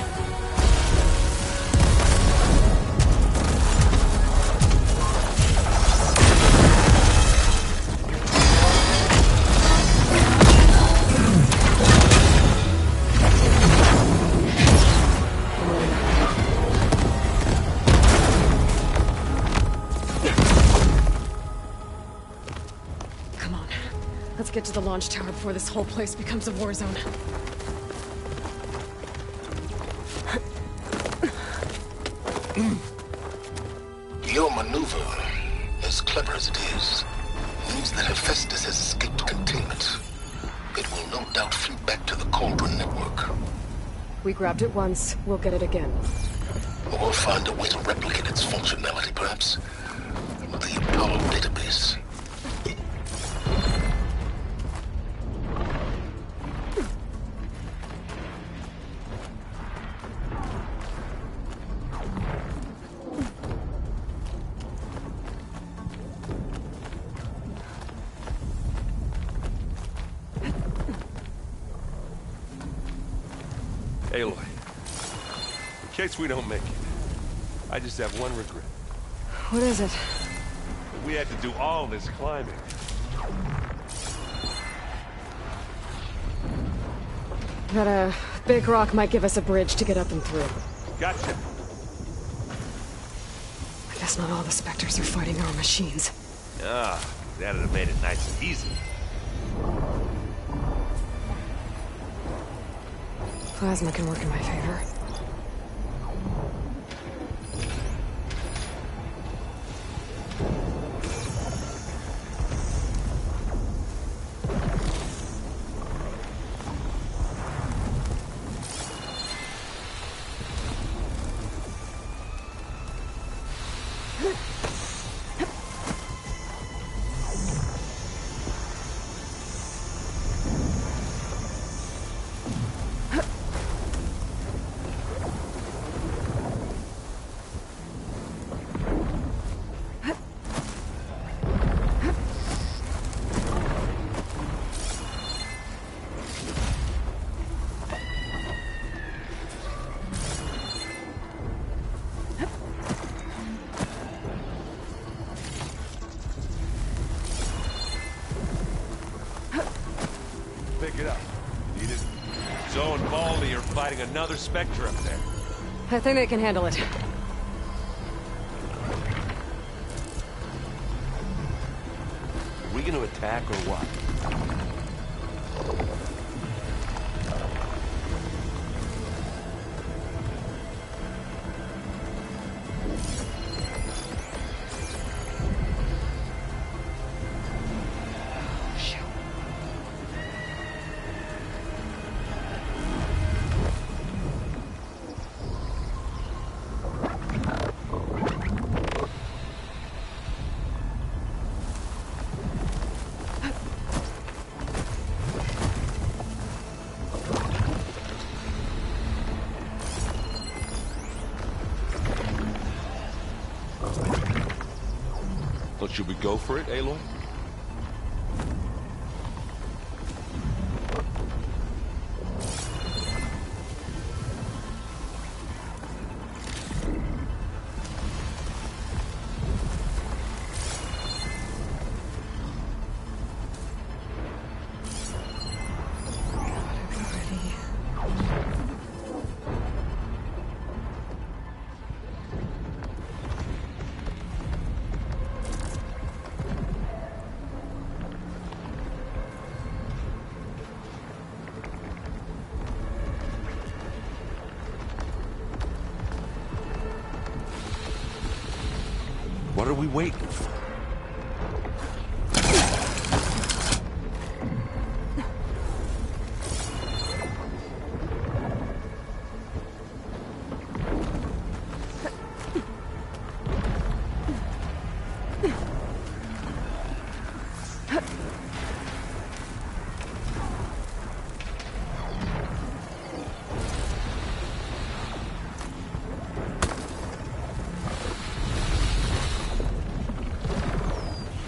Let's get to the launch tower before this whole place becomes a war zone. Your maneuver, as clever as it is, means that Hephaestus has escaped containment. It will no doubt flee back to the Cauldron network. We grabbed it once, we'll get it again. Or find a way to replicate its functionality, perhaps. The Apollo database. Aloy, in case we don't make it, I just have one regret. What is it? We had to do all this climbing. That, big rock might give us a bridge to get up and through. Gotcha. I guess not all the Spectres are fighting our machines. Ah, that'd have made it nice and easy. Plasma can work in my favor. Pick it up. Need it. Zoe and Baldy are fighting another Spectre up there. I think they can handle it. Are we gonna attack or what? should we go for it, Aloy? What are we waiting for?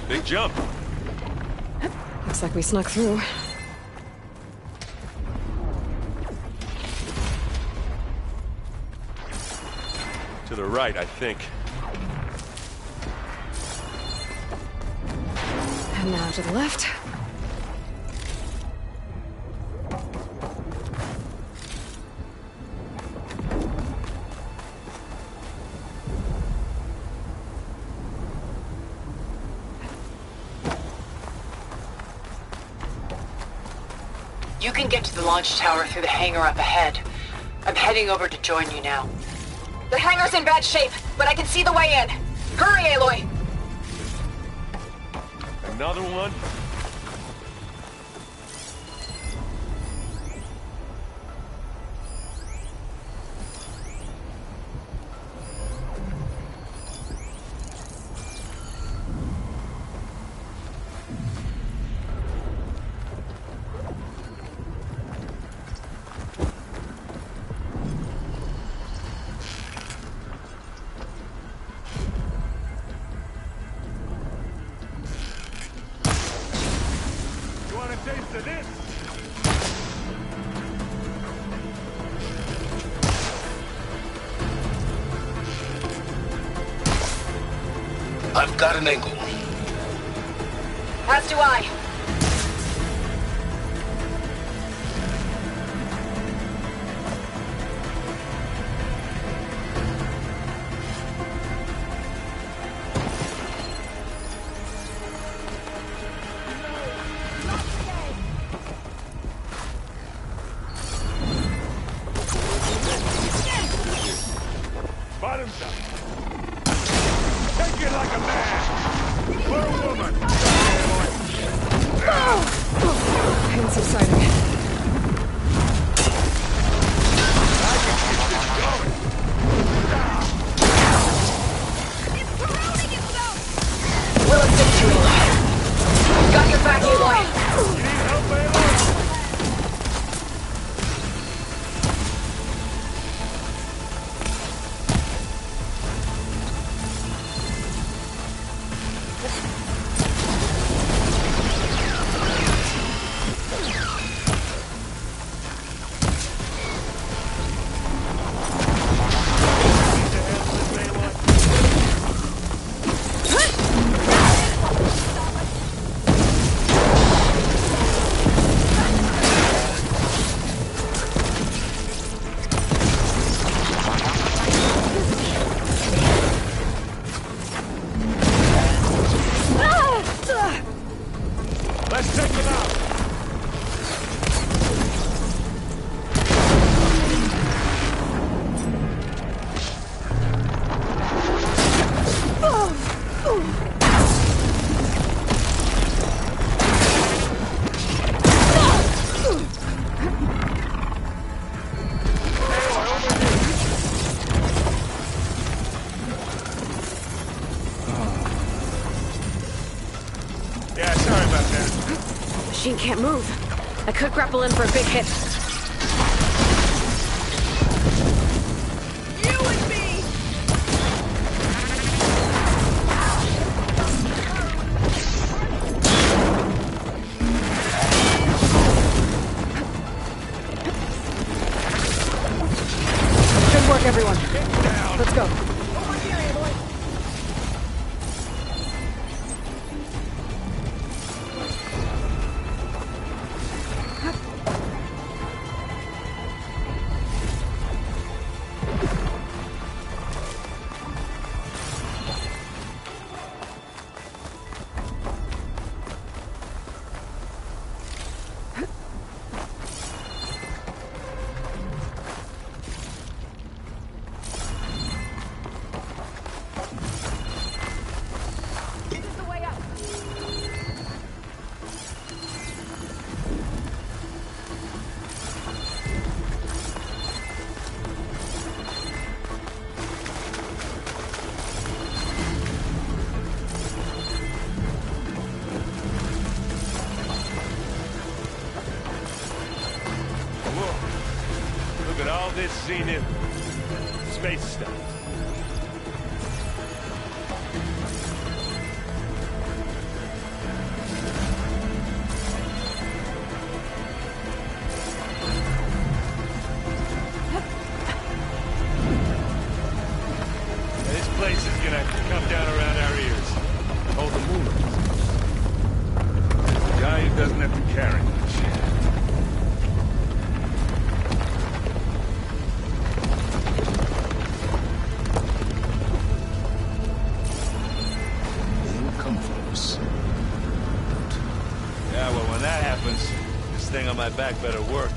Big jump. Looks like we snuck through. To the right, I think. And now to the left. You can get to the launch tower through the hangar up ahead. I'm heading over to join you now. The hangar's in bad shape, but I can see the way in. Hurry, Aloy! Another one? Taste of this. I've got an angle. As do I. Bottoms up. Take it like a man. For a woman. Pain subsiding. We'll assist you, Aloy. Got your back, Aloy. You need help, Aloy? Let's take them out! Yeah, sorry about that. Machine can't move. I could grapple in for a big hit. You and me! at all this Zenith space stuff. This place is gonna come down around our ears. Oh, the moon. The guy who doesn't have to carry much. Yeah, well, when that happens, this thing on my back better work.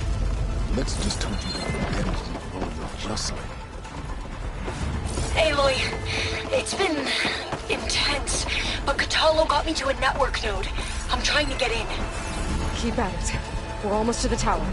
Let's just hope you got the damage control justly. Aloy, it's been intense, but Kotallo got me to a network node. I'm trying to get in. Keep at it. We're almost to the tower.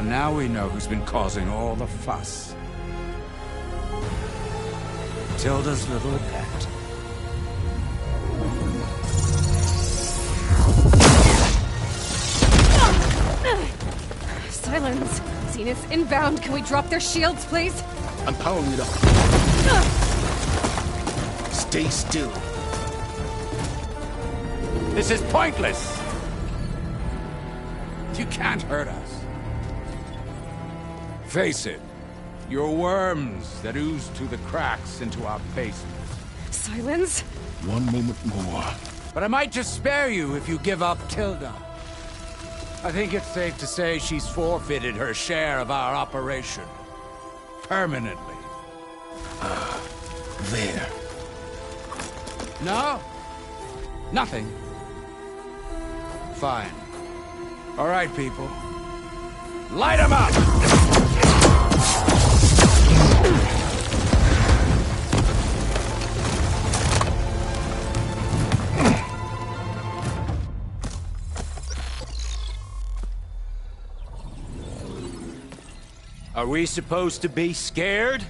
Now we know who's been causing all the fuss. Tilda's little pet. Silence! Zenith's inbound. Can we drop their shields, please? I'm powering it up. Stay still. This is pointless! You can't hurt us. Face it, you're worms that ooze through the cracks into our basement. Silence? One moment more. But I might just spare you if you give up Tilda. I think it's safe to say she's forfeited her share of our operation. Permanently. There. No? Nothing. Fine. All right, people. Light 'em up! Are we supposed to be scared?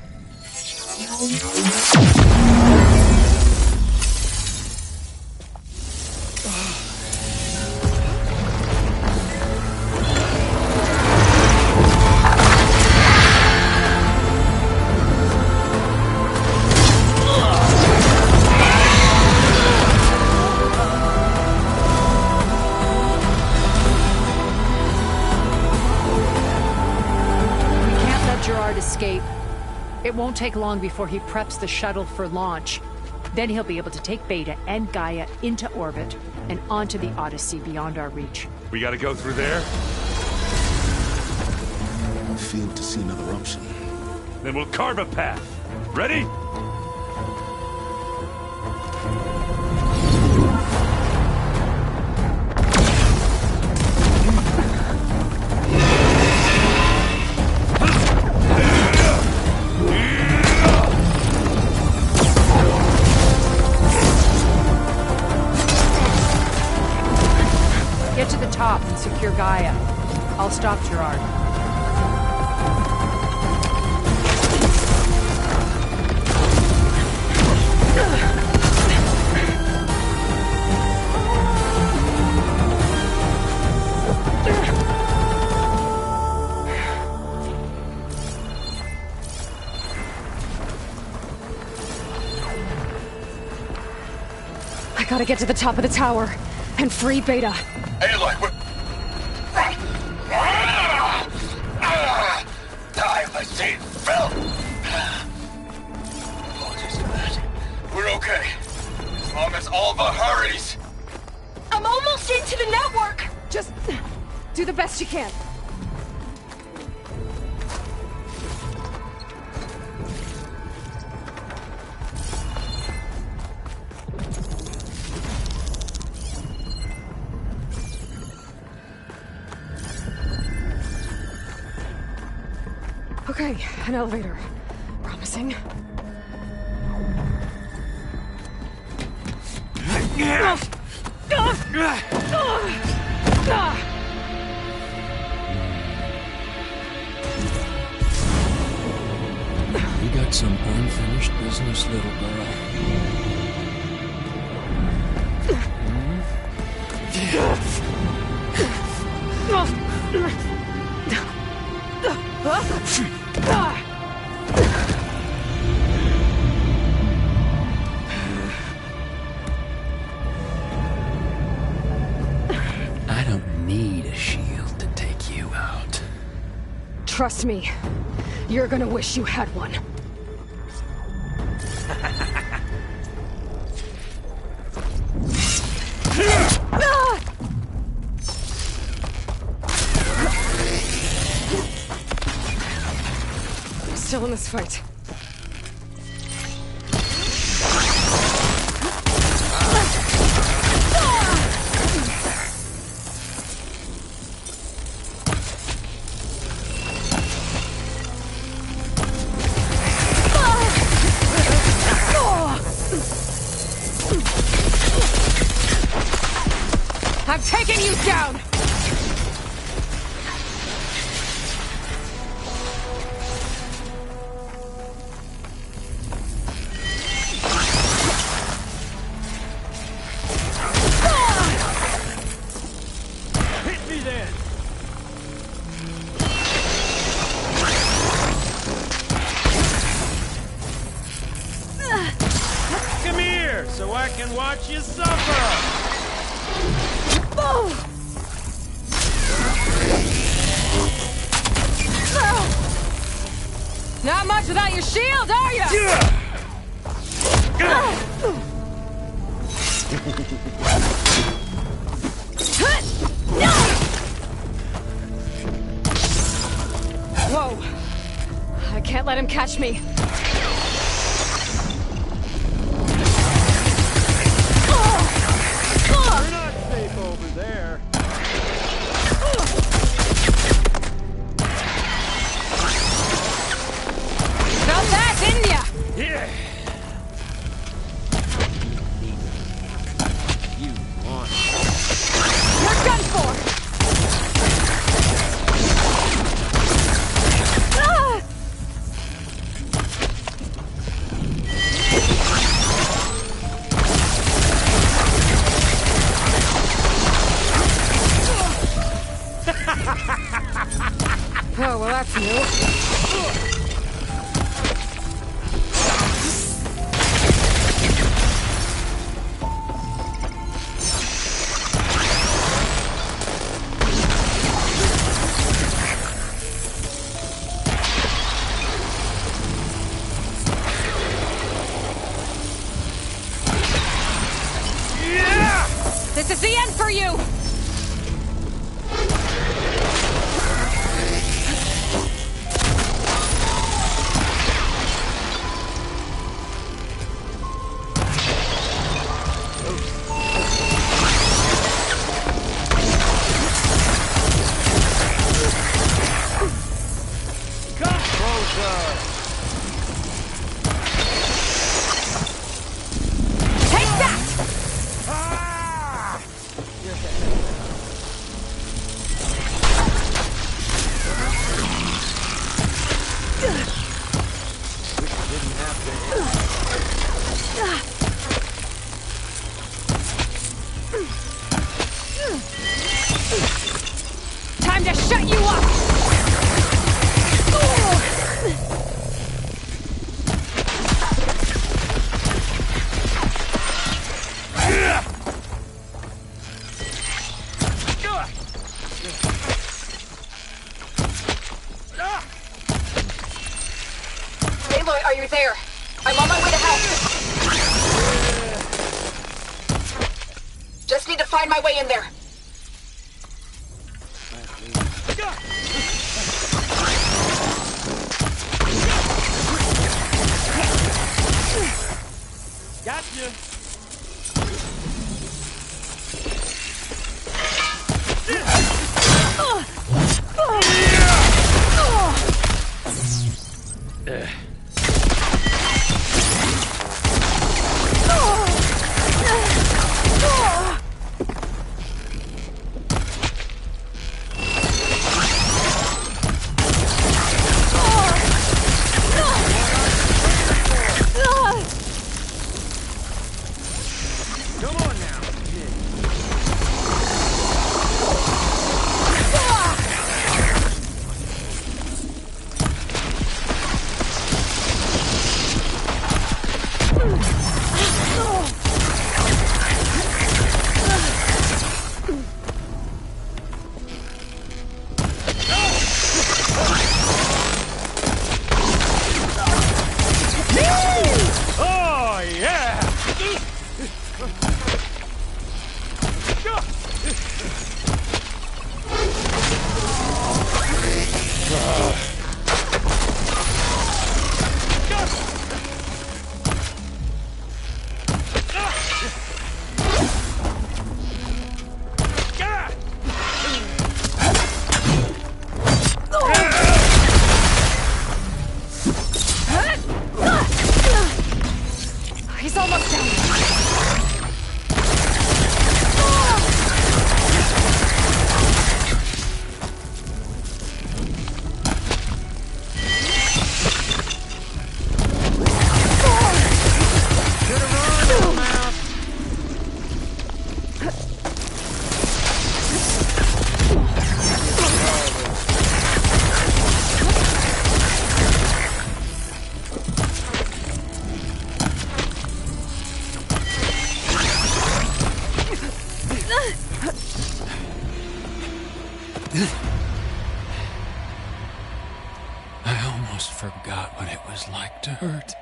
Escape. It won't take long before he preps the shuttle for launch. Then he'll be able to take Beta and Gaia into orbit and onto the Odyssey beyond our reach. We gotta go through there? I fail to see another option. Then we'll carve a path. Ready? Get to the top and secure Gaia. I'll stop Gerard. I gotta get to the top of the tower and free Beta. Aloy, Die, my saint, Phil! We're okay. As long as Alva hurries. I'm almost into the network! Just do the best you can. Okay, an elevator. Promising. You got some unfinished business, little girl. I don't need a shield to take you out. Trust me, you're gonna wish you had one. I'm still in this fight. I'm taking you down! Hit me then! Come here, so I can watch you suffer! Not much without your shield, are you? Whoa! I can't let him catch me. You're not safe over there. Felt that, didn't ya? Yeah. You want it. You're done for! Oh, well, that's new. This is the end for you! Come closer! Take that! Time to shut you up! Aloy, are you there? I'm on my way to help. just need to find my way in there. Gotcha. He's almost down. I almost forgot what it was like to hurt.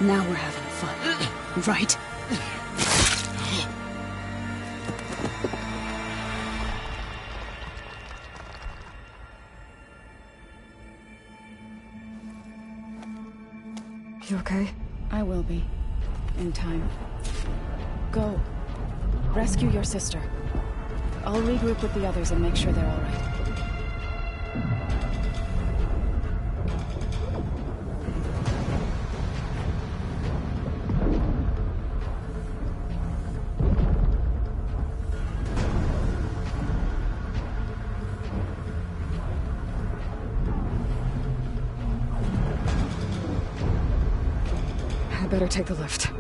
Now we're having fun, right? You okay? I will be. In time. Go. Rescue your sister. I'll regroup with the others and make sure they're all right. I better take the lift.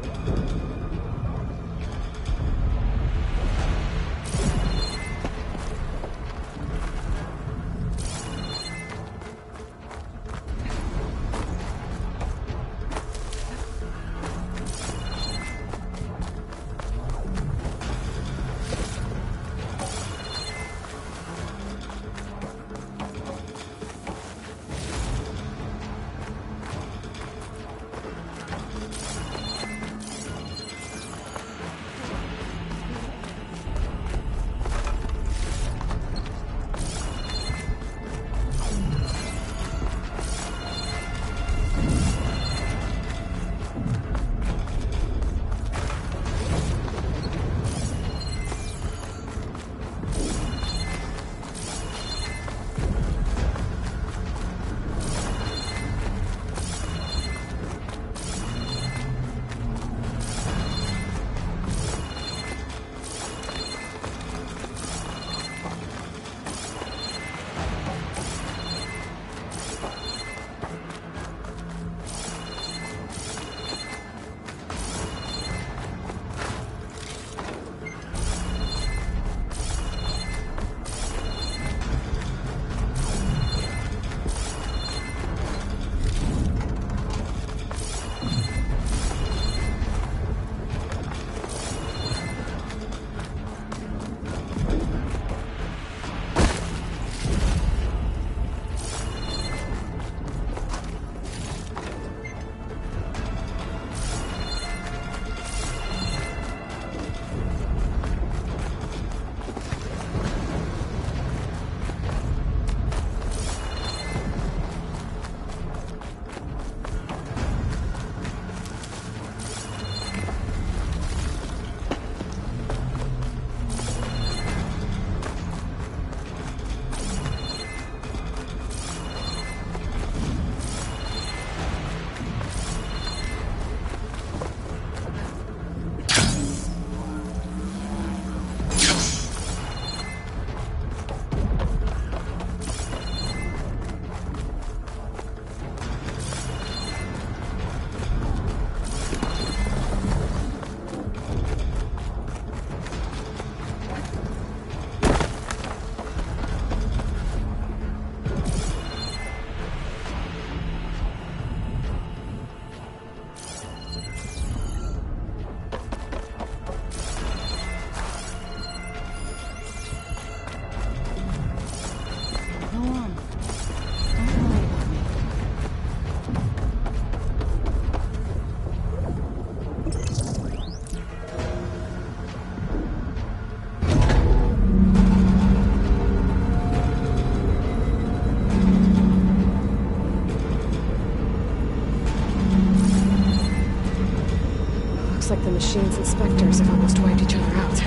Looks like the machine's inspectors have almost wiped each other out.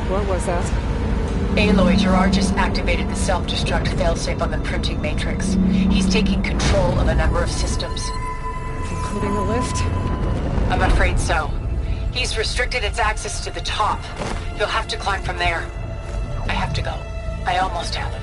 What was that? Aloy, Gerard just activated the self-destruct failsafe on the printing matrix. He's taking control of a number of systems. Including the lift? I'm afraid so. He's restricted its access to the top. You'll have to climb from there. I have to go. I almost have it.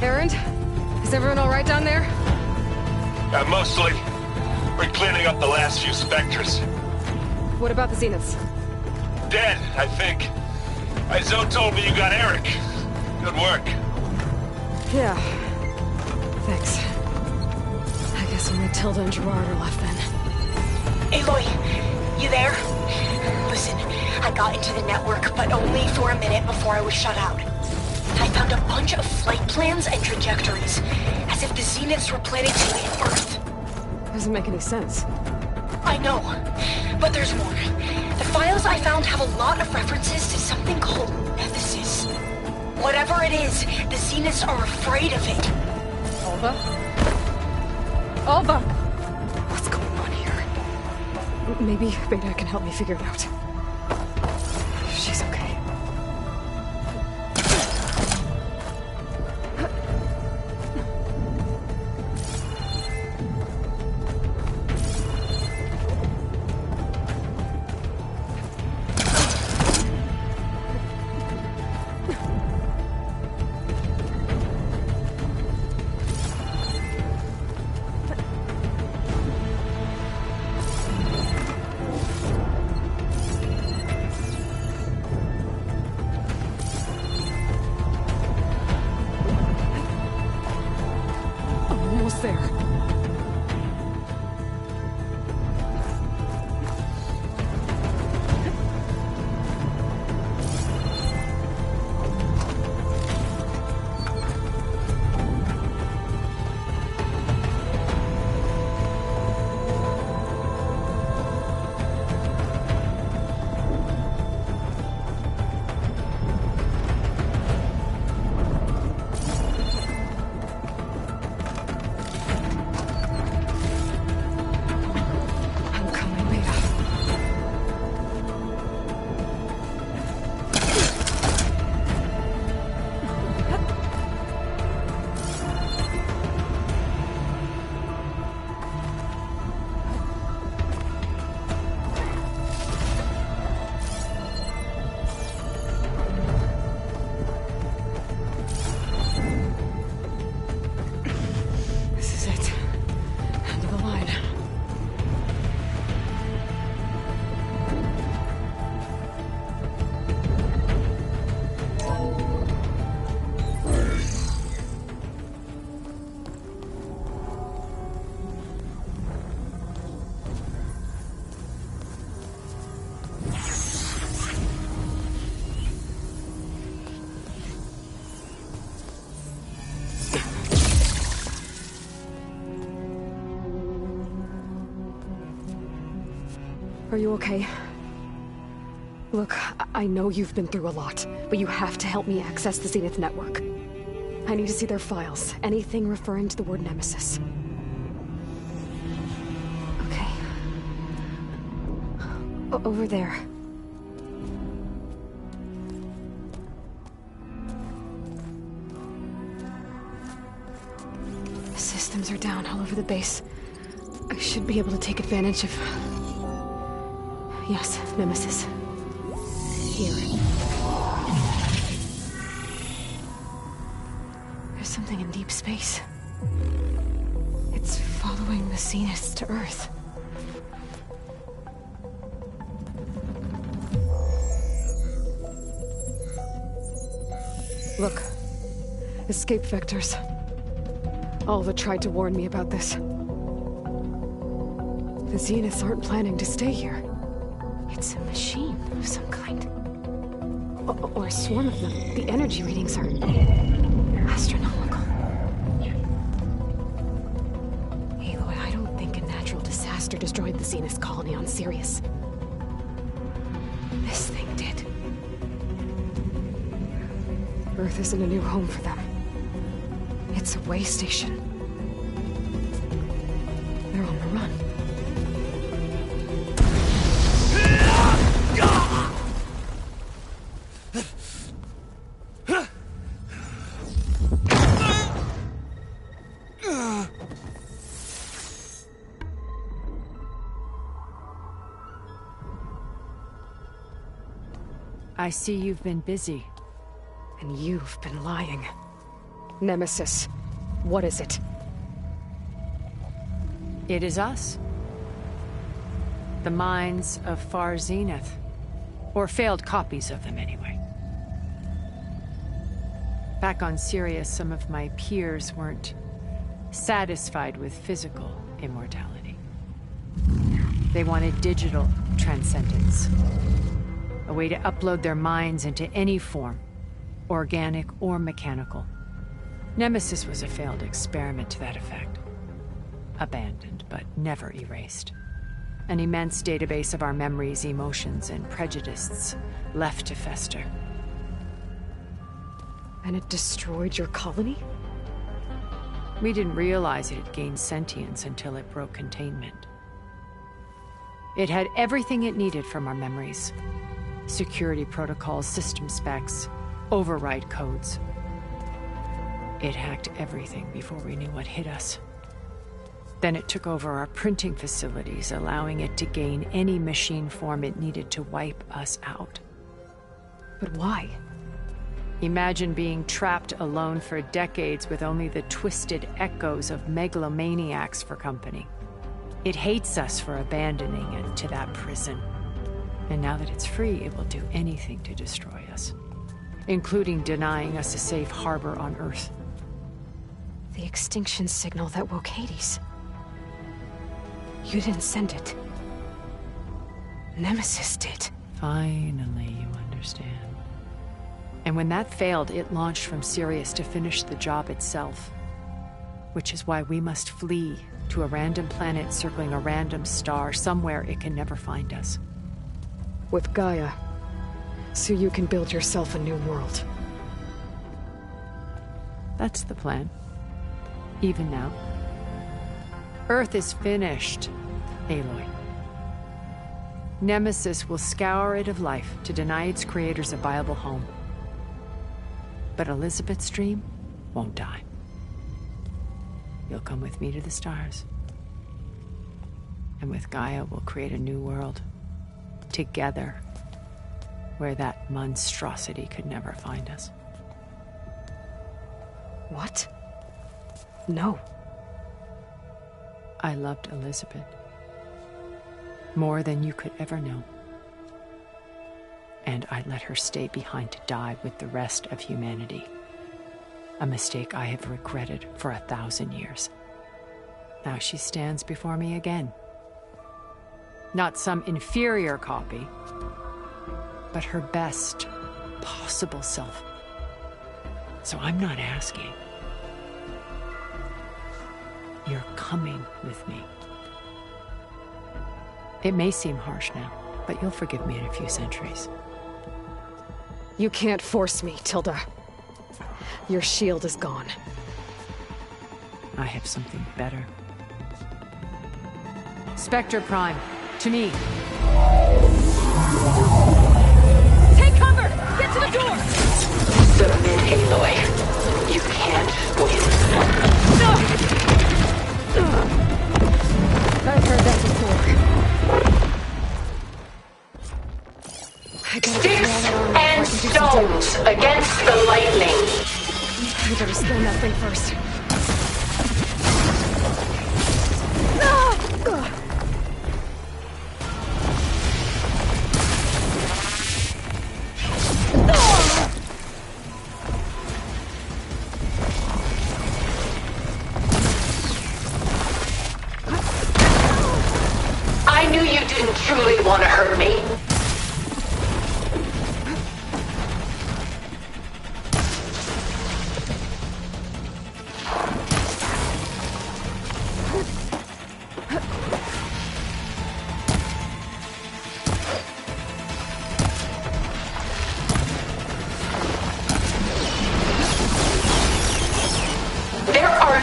Erend? Is everyone alright down there? Mostly. We're cleaning up the last few Spectres. What about the Zeniths? Dead, I think. Zoe told me you got Eric. Good work. Yeah. Thanks. I guess only Tilda and Gerard are left then. Aloy, you there? Listen, I got into the network, but only for a minute before I was shut out. I found a bunch of flight plans and trajectories, as if the Zeniths were planning to leave Earth. Doesn't make any sense. I know, but there's more. The files I found have a lot of references to something called Nemesis. Whatever it is, the Zeniths are afraid of it. Alva? Alva! What's going on here? Maybe Beta can help me figure it out. She's okay. There. Are you okay? Look, I know you've been through a lot, but you have to help me access the Zenith network. I need to see their files, anything referring to the word Nemesis. Okay. Over there. The systems are down all over the base. I should be able to take advantage of... Yes, Nemesis. Here. There's something in deep space. It's following the Zeniths to Earth. Look. Escape vectors. Alva tried to warn me about this. The Zeniths aren't planning to stay here. It's a machine of some kind. Or a swarm of them. The energy readings are astronomical. Aloy, I don't think a natural disaster destroyed the Zenith colony on Sirius. This thing did. Earth isn't a new home for them. It's a way station. They're on the run. I see you've been busy. And you've been lying. Nemesis, what is it? It is us. The minds of Far Zenith. Or failed copies of them, anyway. Back on Sirius, some of my peers weren't satisfied with physical immortality. They wanted digital transcendence. A way to upload their minds into any form, organic or mechanical. Nemesis was a failed experiment to that effect. Abandoned, but never erased. An immense database of our memories, emotions, and prejudices left to fester. And it destroyed your colony? We didn't realize it had gained sentience until it broke containment. It had everything it needed from our memories. Security protocols, system specs, override codes. It hacked everything before we knew what hit us. Then it took over our printing facilities, allowing it to gain any machine form it needed to wipe us out. But why? Imagine being trapped alone for decades with only the twisted echoes of megalomaniacs for company. It hates us for abandoning it to that prison. And now that it's free, it will do anything to destroy us, including denying us a safe harbor on Earth. The extinction signal that woke Hades. You didn't send it. Nemesis did. Finally, you understand. And when that failed, it launched from Sirius to finish the job itself. Which is why we must flee to a random planet circling a random star, somewhere it can never find us. With Gaia, so you can build yourself a new world. That's the plan. Even now. Earth is finished, Aloy. Nemesis will scour it of life to deny its creators a viable home. But Elizabeth's dream won't die. You'll come with me to the stars. And with Gaia, we'll create a new world. Together, where that monstrosity could never find us. What? No. I loved Elizabeth. More than you could ever know. And I let her stay behind to die with the rest of humanity. A mistake I have regretted for 1,000 years. Now she stands before me again. Not some inferior copy, but her best possible self. So I'm not asking. You're coming with me. It may seem harsh now, but you'll forgive me in a few centuries. You can't force me, Tilda. Your shield is gone. I have something better. Spectre Prime, to me. Take cover! Get to the door! Submit, Aloy. You can't win. I've heard that before. Sticks and stones against the lightning. I better spin that thing first. I knew you didn't truly want to hurt me.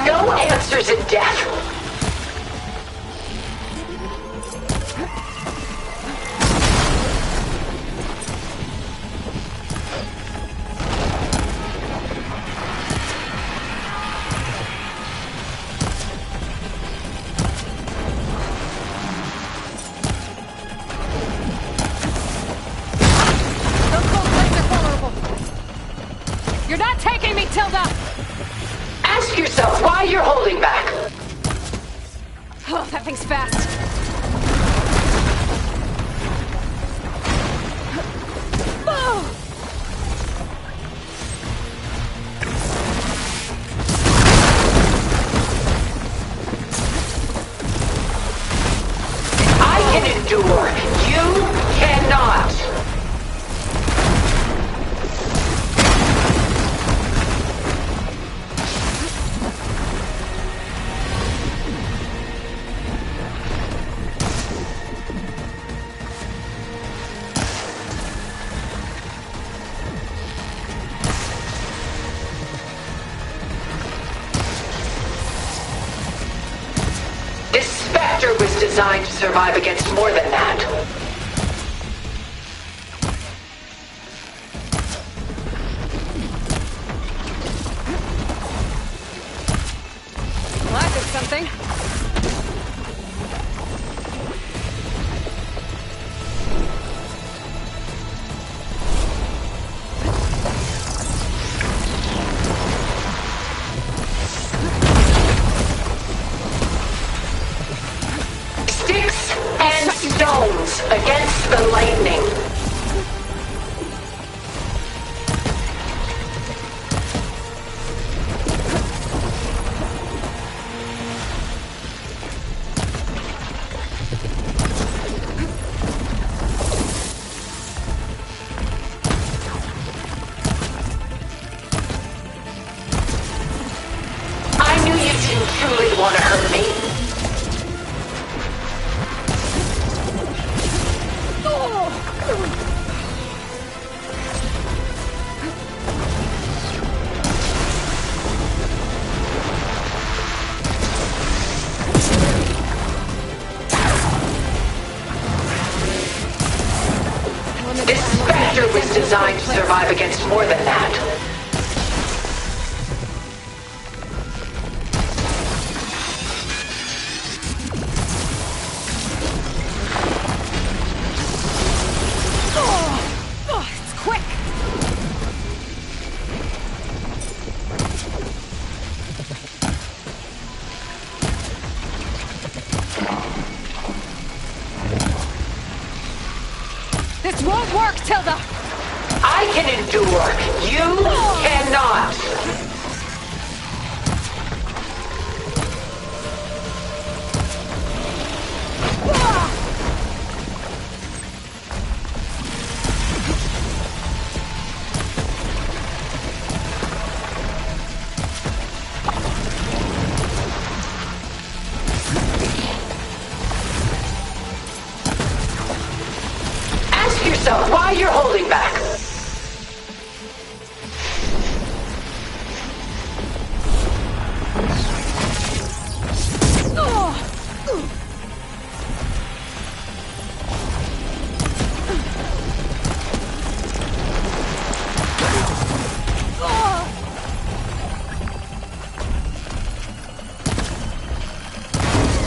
are no answers in death. You're not taking me, Tilda! Ask yourself why you're holding back. Oh, that thing's fast. Oh! I can endure. You cannot. This Spectre was designed to survive against more than that. Well, that did something. Sticks and stones against the lightning. I knew you didn't truly want to hurt me. This Spectre was designed to survive against more than that. Oh, it's quick! This won't work, Tilda! I can endure. You cannot. Ask yourself why you're holding back.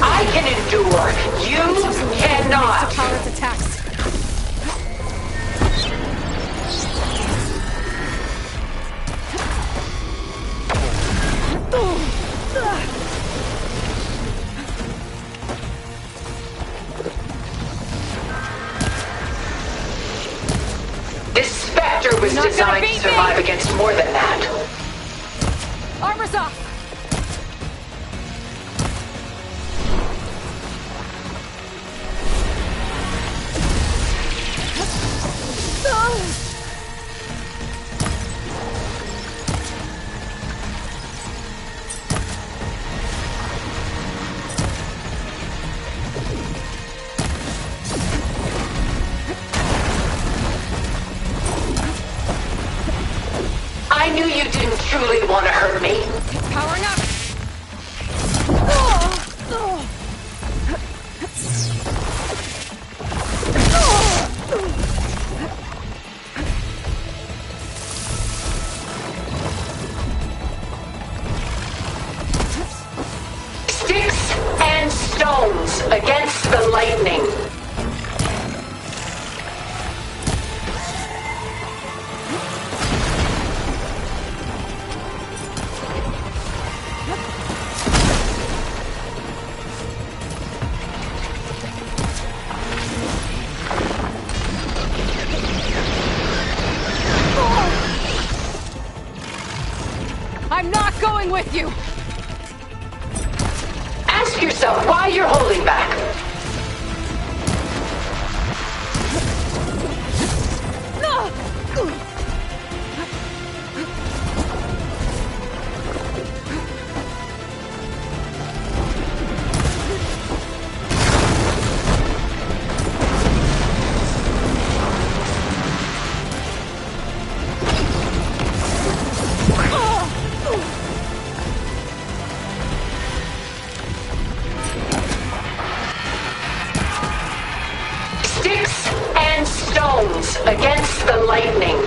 I can endure. You cannot. Power its attacks. This Spectre was You're not gonna designed to beat survive me. against more than that. Armor's off! I knew you didn't truly want to hurt me. Powering up! lightning. I'm not going with you! Ask yourself why you're holding back. Sticks and stones against the lightning.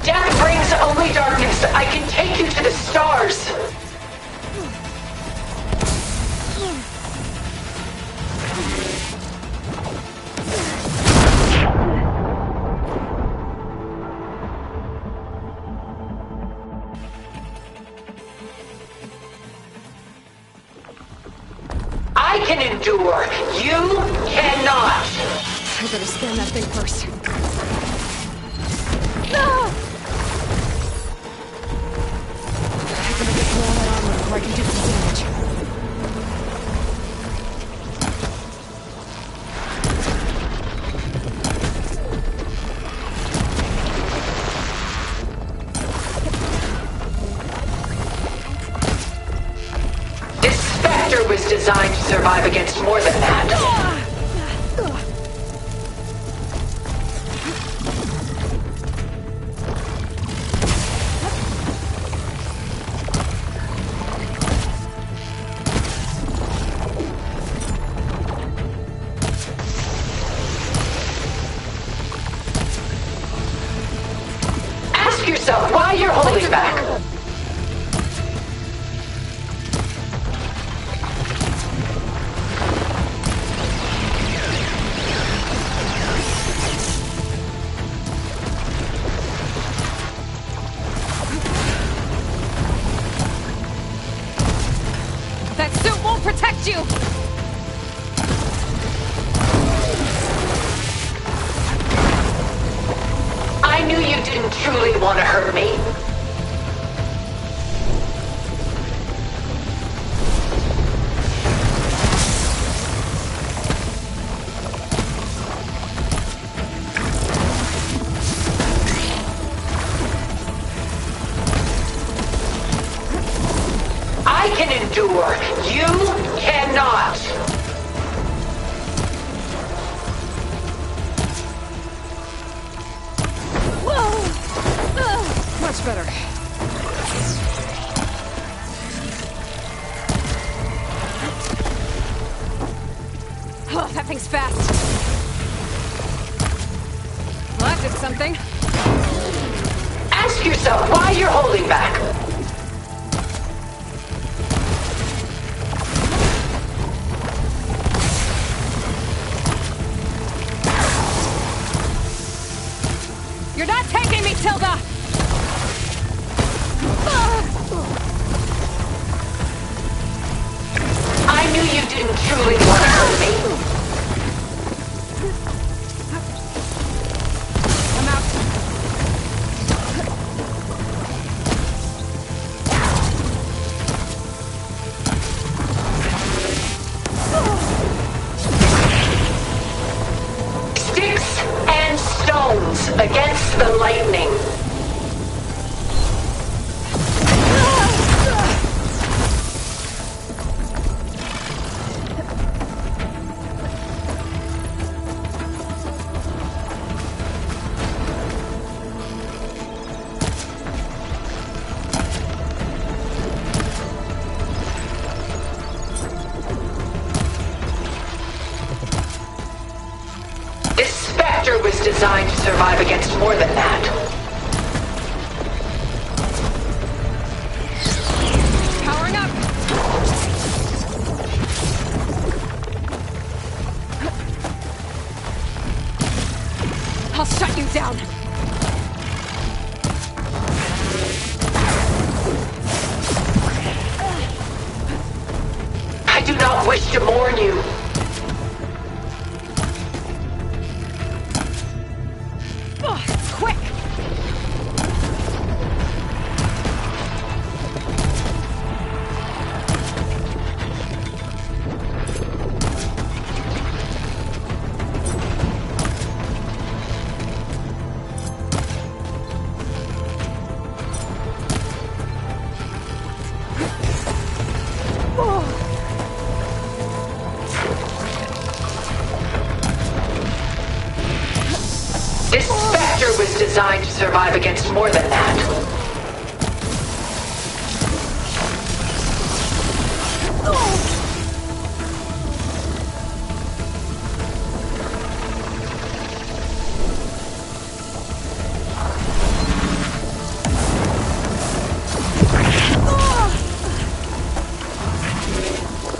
Death brings only darkness. I can take you to the stars. I can endure. You cannot. I better scan that thing first. I better get through all that armor before I can do some damage. This Spectre was designed to survive against more than that. Ask yourself why you're holding back. That suit won't protect you! I knew you didn't truly want to hurt me. I can endure. You cannot. Much better. Oh, that thing's fast. Well, that did something. Ask yourself why you're holding back. You're not taking me, Tilda! I knew you didn't truly want to hurt me. I'm out. Sticks and stones against the lightning. against more than that. Powering up! I'll shut you down! I do not wish to mourn you. Quick! This Spectre was designed to survive against more than that.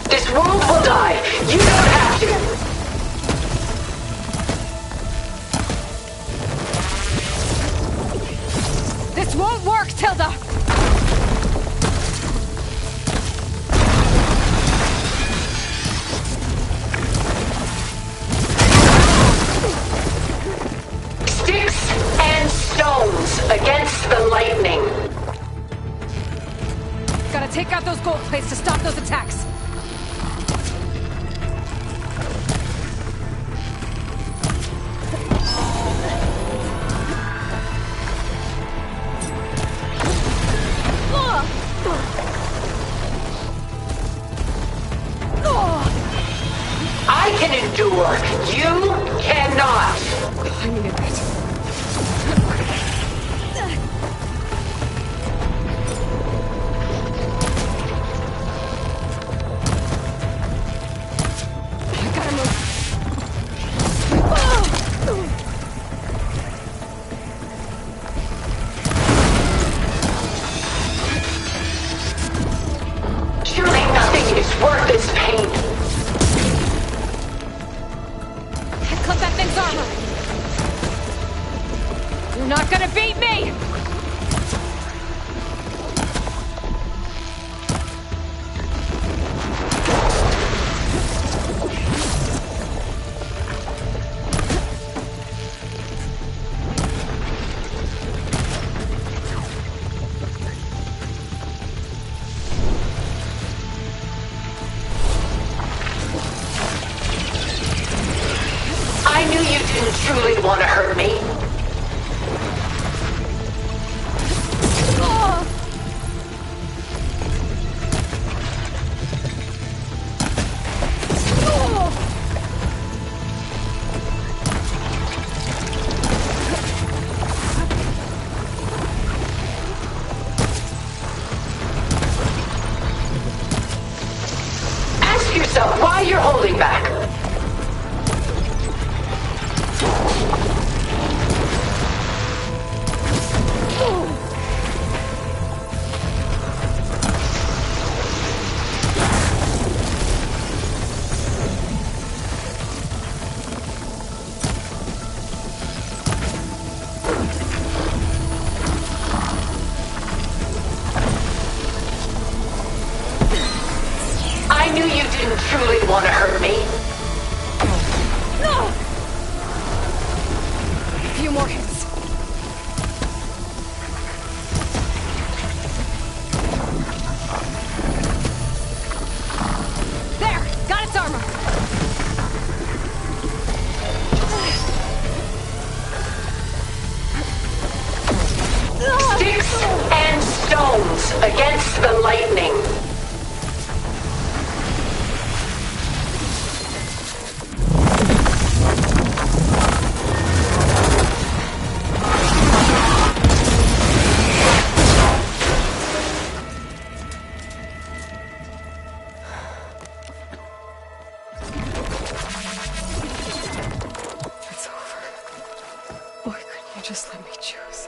This world will die. You don't have to. This won't work, Tilda! Sticks and stones against the lightning. Gotta take out those gold plates to stop those attacks. I can endure. You cannot. I needed that. I gotta move. Surely nothing is worth this pain. Clip that thing's armor! You're not gonna beat me! I knew you didn't truly want to hurt me. Ask yourself why you're holding back. I knew you didn't truly want to hurt me. A few more hits. There! Got its armor! Sticks and stones against the lightning. It's over. Why couldn't choose.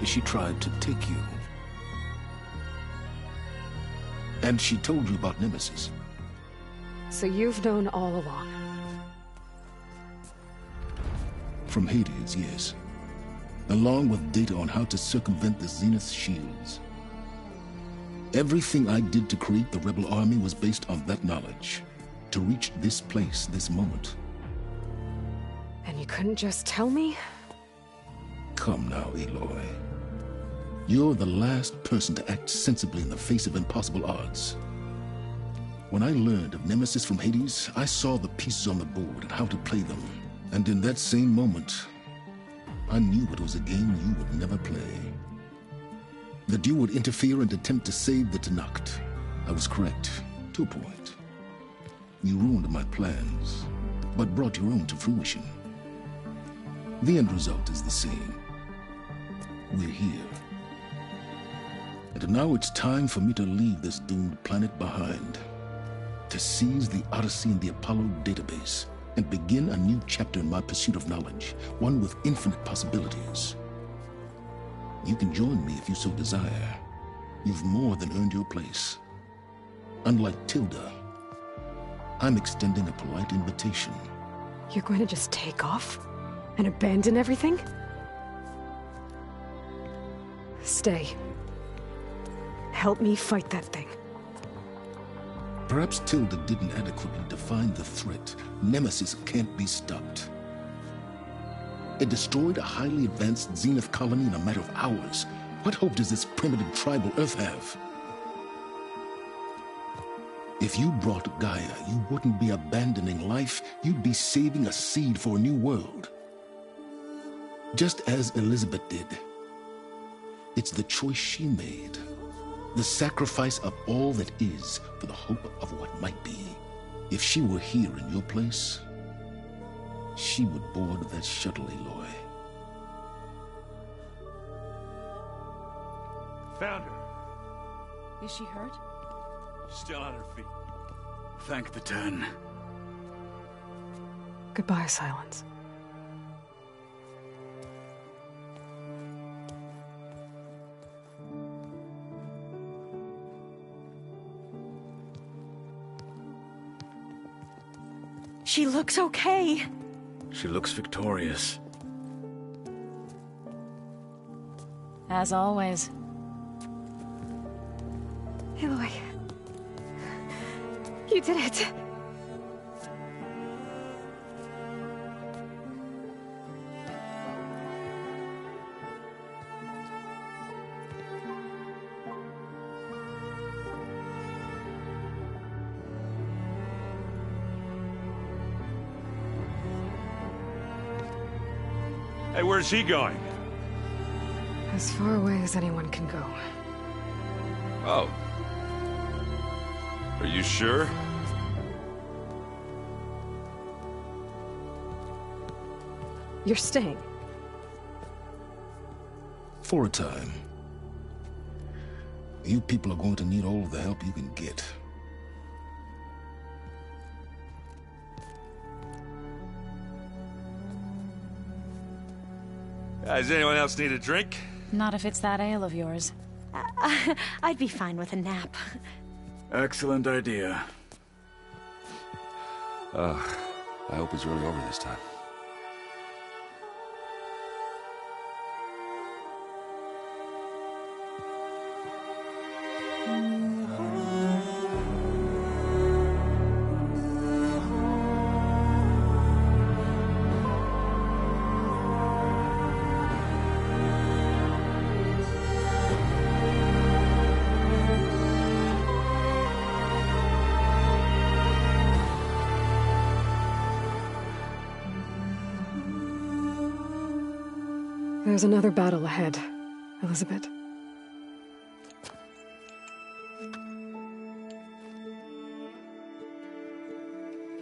She tried to take you. And she told you about Nemesis. So you've known all along. From Hades, yes. Along with data on how to circumvent the Zenith shields. Everything I did to create the Rebel Army was based on that knowledge. To reach this place, this moment. And you couldn't just tell me? Come now, Aloy. You're the last person to act sensibly in the face of impossible odds. When I learned of Nemesis from Hades, I saw the pieces on the board and how to play them. And in that same moment, I knew it was a game you would never play. That you would interfere and attempt to save the Tenakth. I was correct, to a point. You ruined my plans, but brought your own to fruition. The end result is the same. We're here. And now it's time for me to leave this doomed planet behind. To seize the Odyssey and the Apollo database, and begin a new chapter in my pursuit of knowledge, one with infinite possibilities. You can join me if you so desire. You've more than earned your place. Unlike Tilda, I'm extending a polite invitation. You're going to just take off? And abandon everything? Stay. Help me fight that thing. Perhaps Tilda didn't adequately define the threat. Nemesis can't be stopped. It destroyed a highly advanced Zenith colony in a matter of hours. What hope does this primitive tribal Earth have? If you brought Gaia, you wouldn't be abandoning life, you'd be saving a seed for a new world. Just as Elizabeth did. It's the choice she made. The sacrifice of all that is for the hope of what might be. If she were here in your place, she would board that shuttle, Aloy. Found her. Is she hurt? Still on her feet. Thank the Ten. Goodbye, Silence. She looks okay. She looks victorious. As always. Aloy. You did it. Hey, where's he going? As far away as anyone can go. Oh. Are you sure? You're staying. For a time. You people are going to need all of the help you can get. Does anyone else need a drink? Not if it's that ale of yours. I'd be fine with a nap. Excellent idea. I hope it's really over this time. There's another battle ahead, Elizabeth.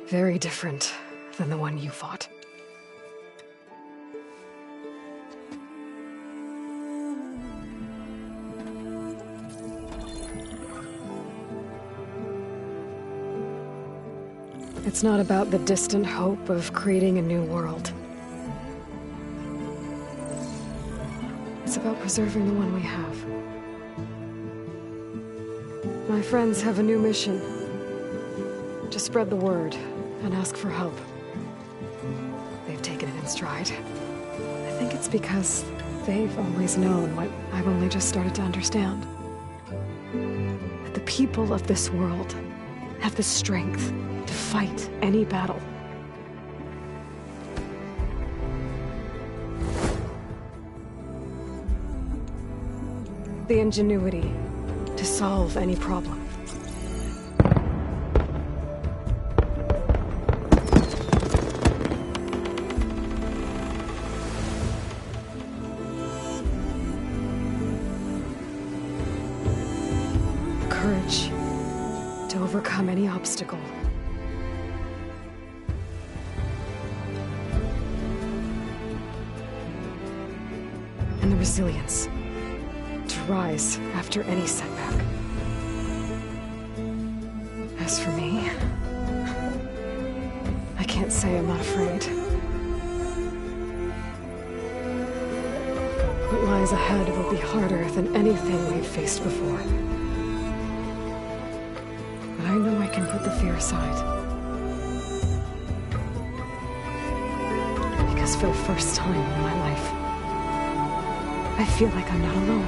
Very different than the one you fought. It's not about the distant hope of creating a new world. It's about preserving the one we have. My friends have a new mission. To spread the word and ask for help. They've taken it in stride. I think it's because they've always known what I've only just started to understand. That the people of this world have the strength to fight any battle. The ingenuity to solve any problem. The courage to overcome any obstacle. And the resilience to rise after any setback. As for me, I can't say I'm not afraid. What lies ahead will be harder than anything we've faced before. But I know I can put the fear aside. Because for the first time in my life, I feel like I'm not alone.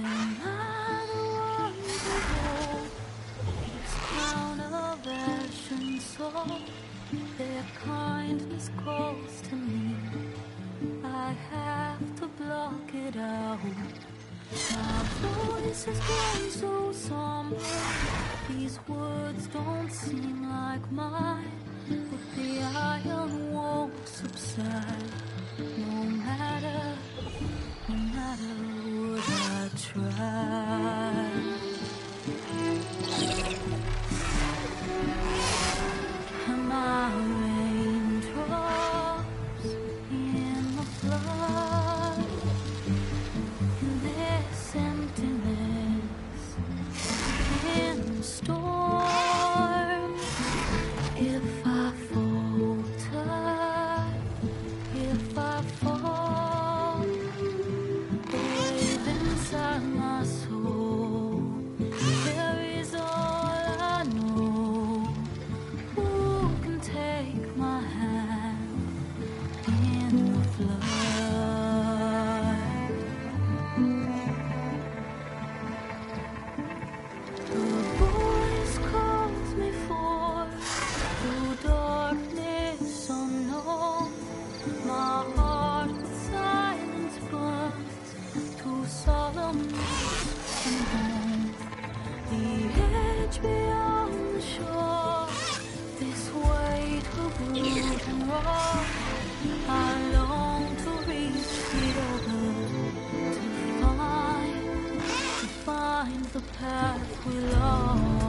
Am I the one to hold this crown of ash and soul? Their kindness calls to me. I have to block it out. My voice has grown so somber. These words don't seem like mine, but the iron won't subside. No matter what I try. Am I raindrops in the flood? In this emptiness, in the storm. If I falter, if I fall, the wave inside my soul carries all I know. Who can take my hand in the flood? The voice calls me forth through darkness unknown. My heart with silence burns to solemnness and home. The edge beyond the shore, this weight of root and raw. I long to reach the other, to find the path we lost.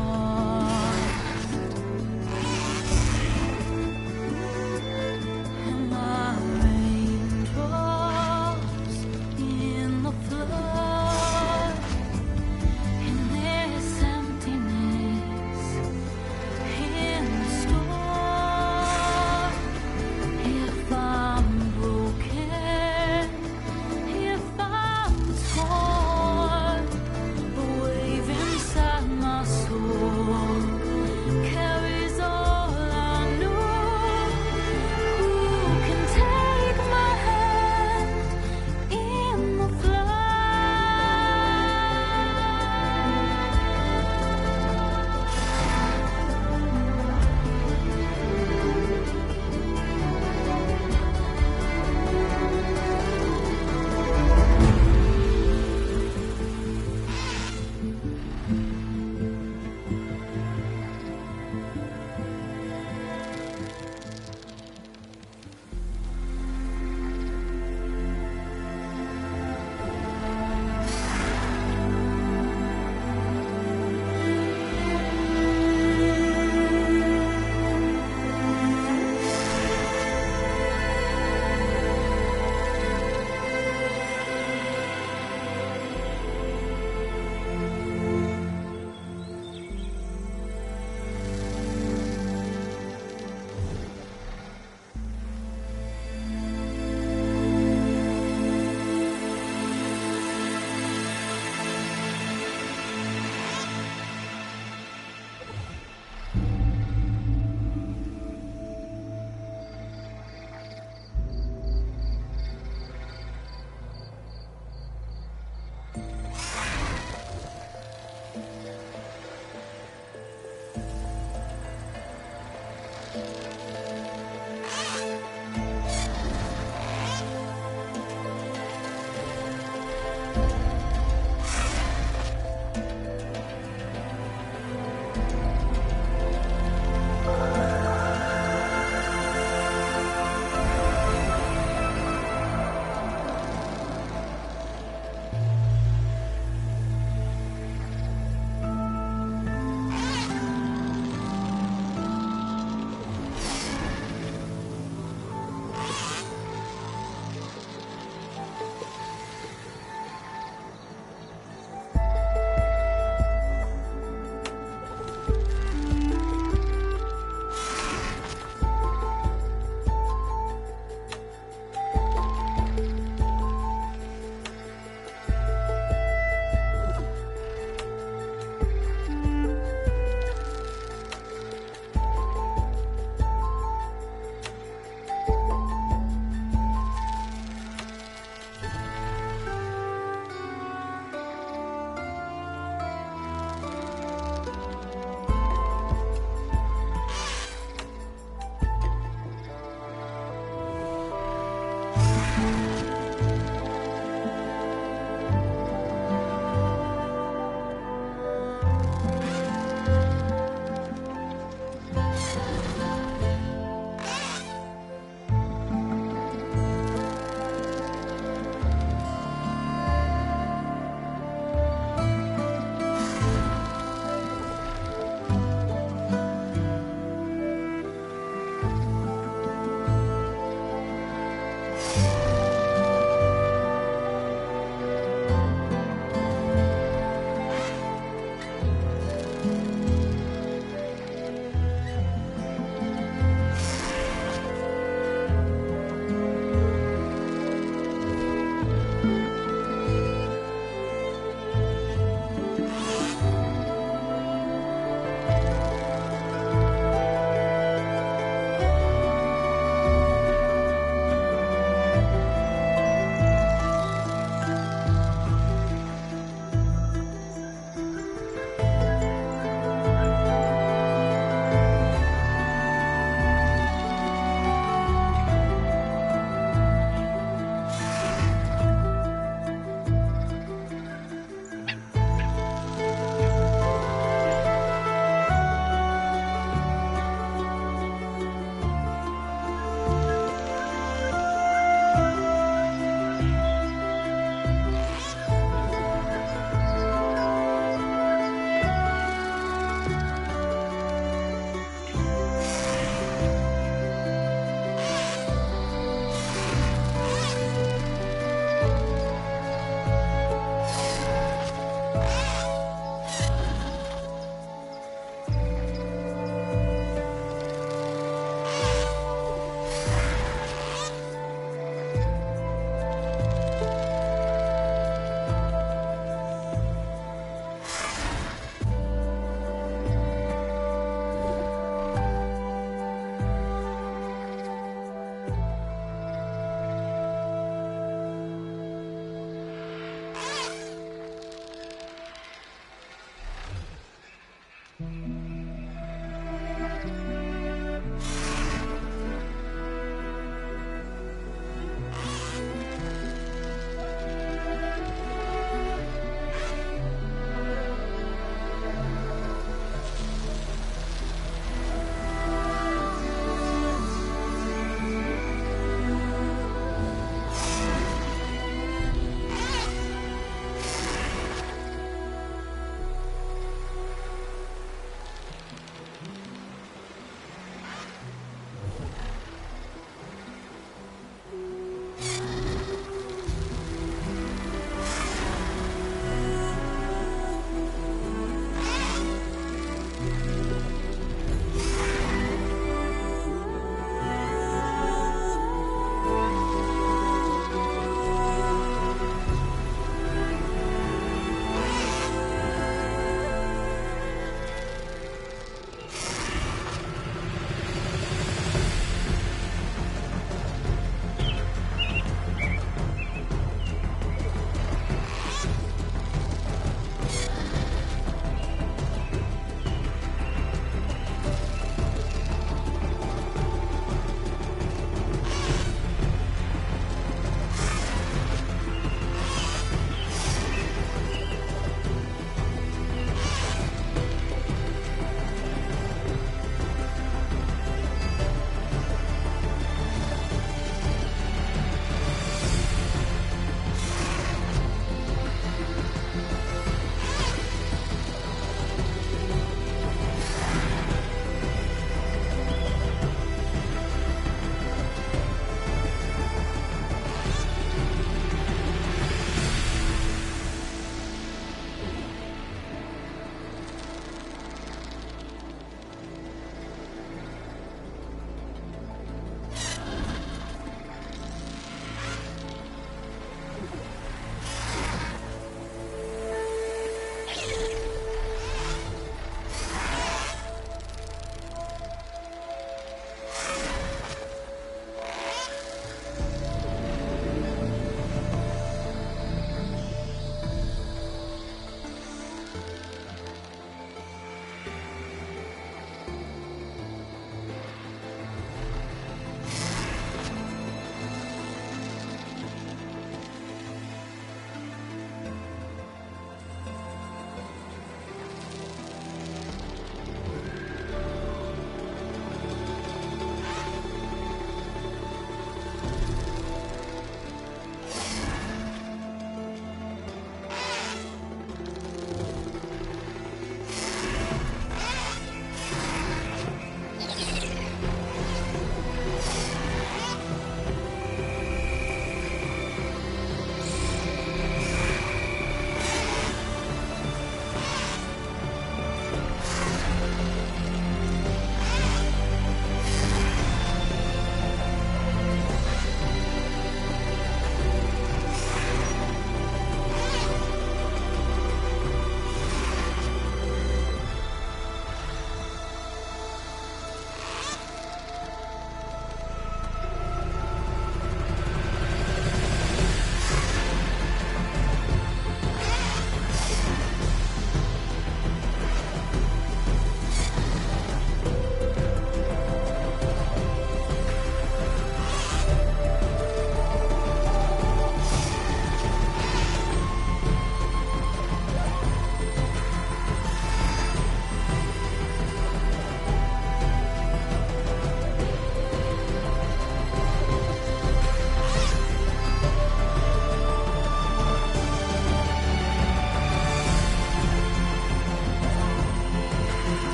Am I raindrops in the flood? In this emptiness, in the storm. If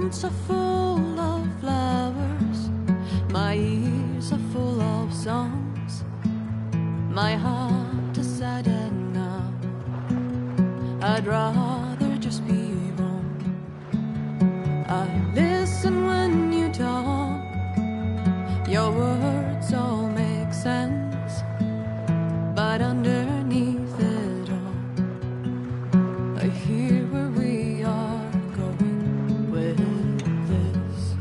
hands are full of flowers, my ears are full of songs, my heart is sad and numb. I'd rather just be wrong. I listen when you talk, your words all make sense, but underneath it all, I hear where we are going with this.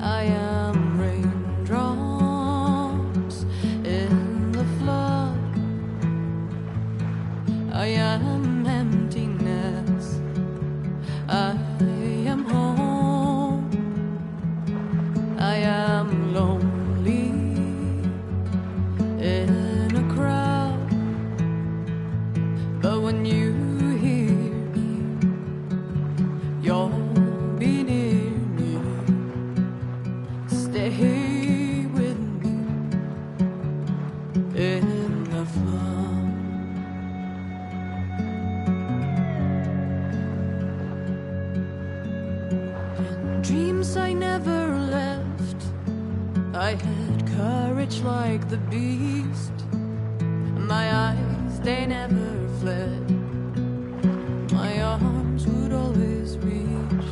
I am raindrops in the flood, I am emptiness, I am home, I am lonely in a crowd, but when you hear me, you'll be near me. Stay with me in the flood. In dreams I never left, I had courage like the beast. My eyes, they never fled, my arms would always reach.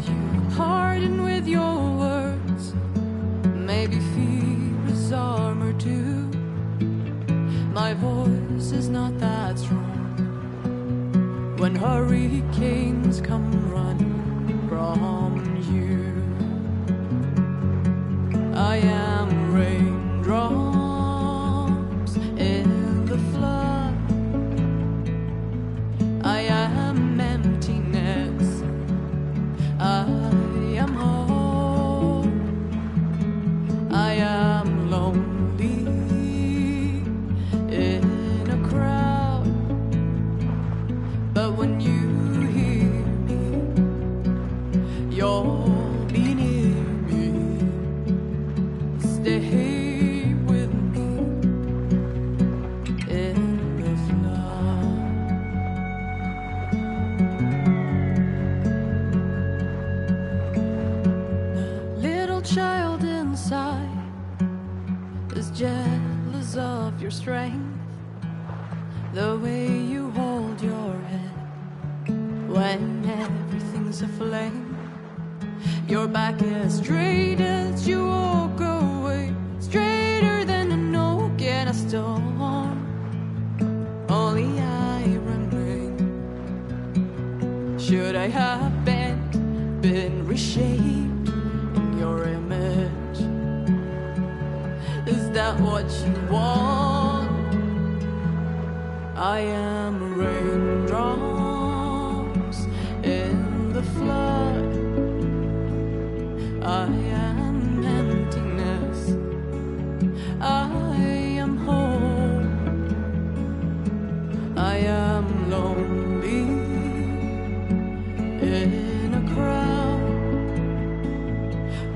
You harden with your words, maybe fear is armor too. My voice is not that strong when hurricanes come running from you. I am raindrops in the flood, I am emptiness, I am home, I am lonely in a crowd, but when you hear me, you'll be near me. Stay with me in the flood. The little child inside is jealous of your strength, the way you hold your head when everything's aflame. Your back as straight as you walk away, straighter than an oak in a storm. Only I remain. Should I have been reshaped in your image? Is that what you want? I am raindrops in the flood, I am emptiness, I am home, I am lonely in a crowd,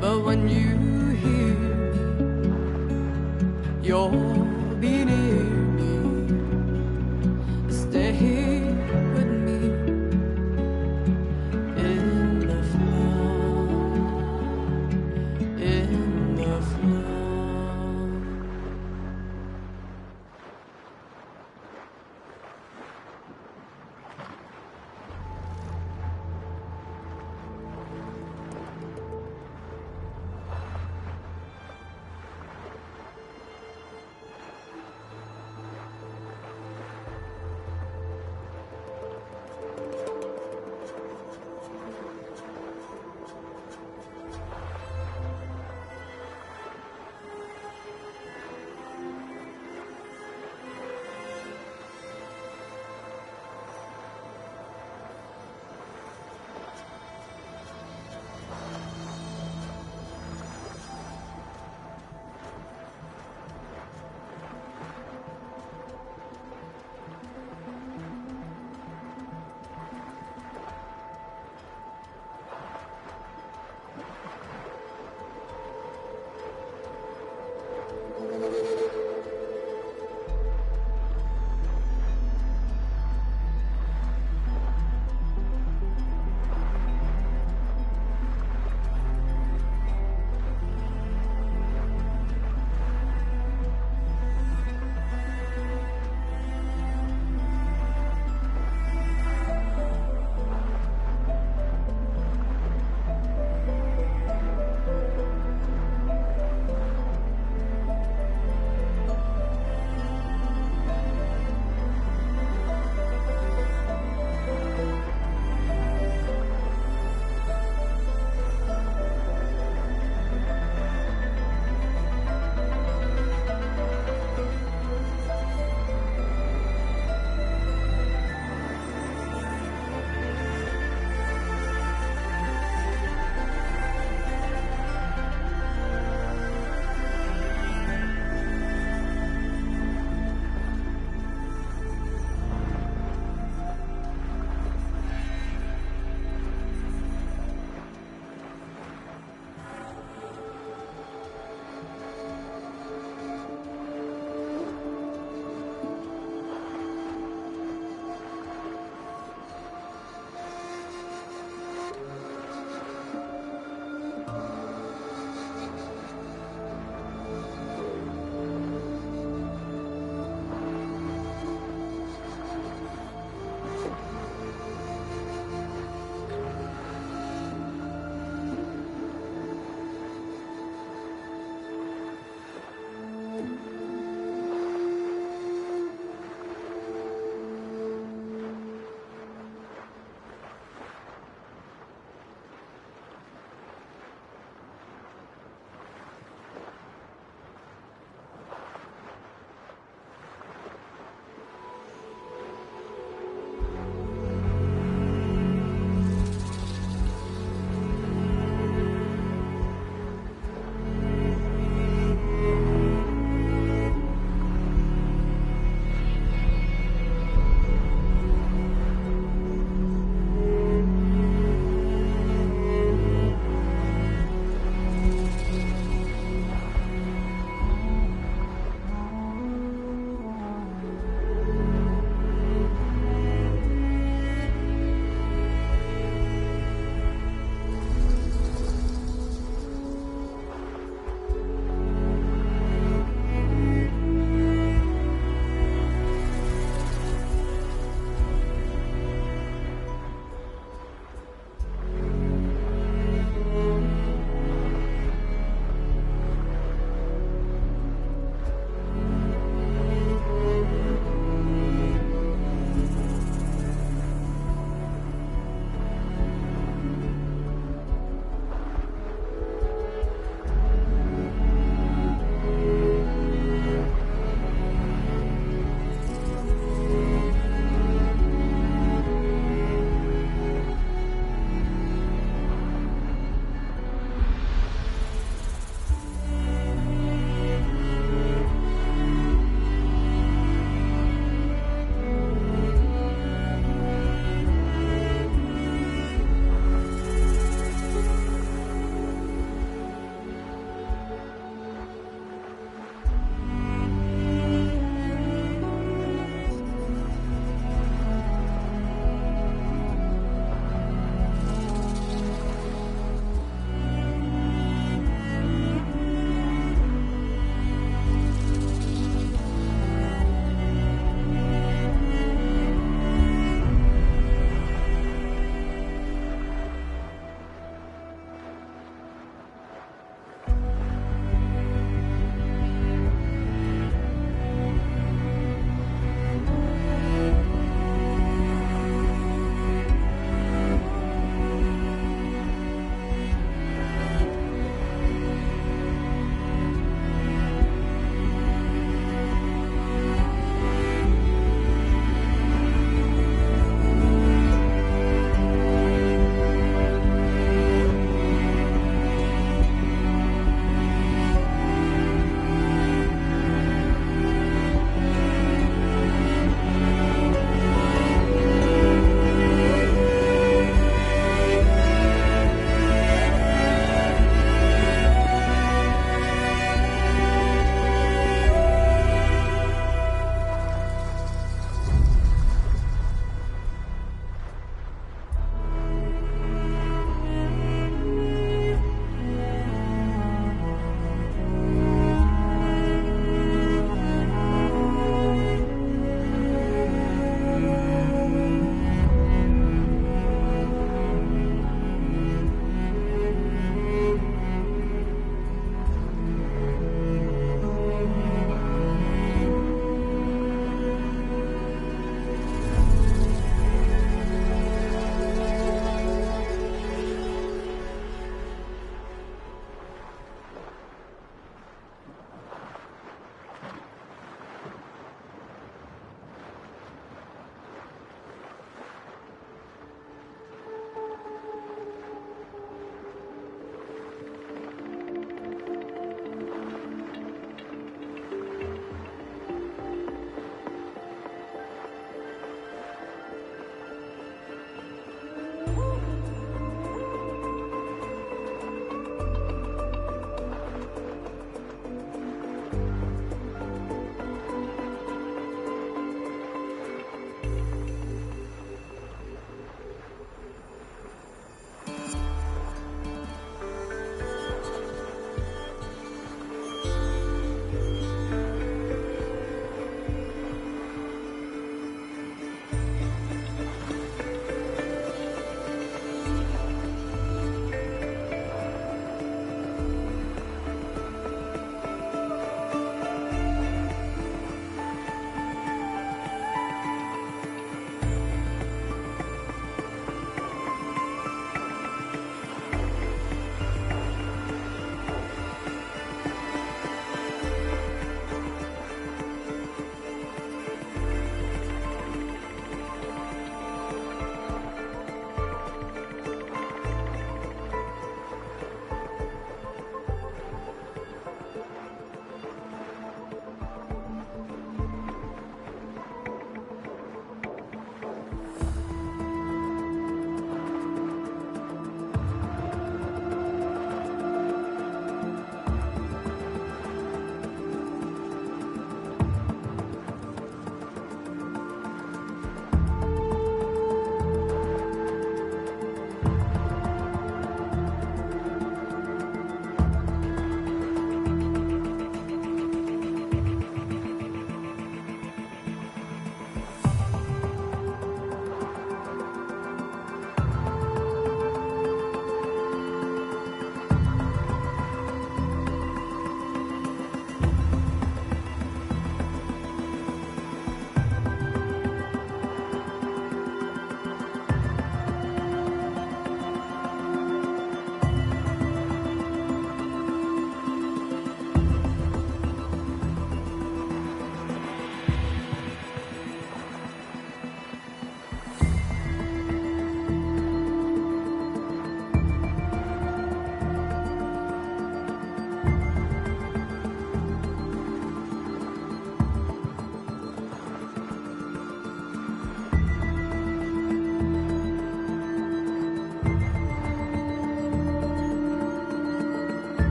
but when you hear me, you're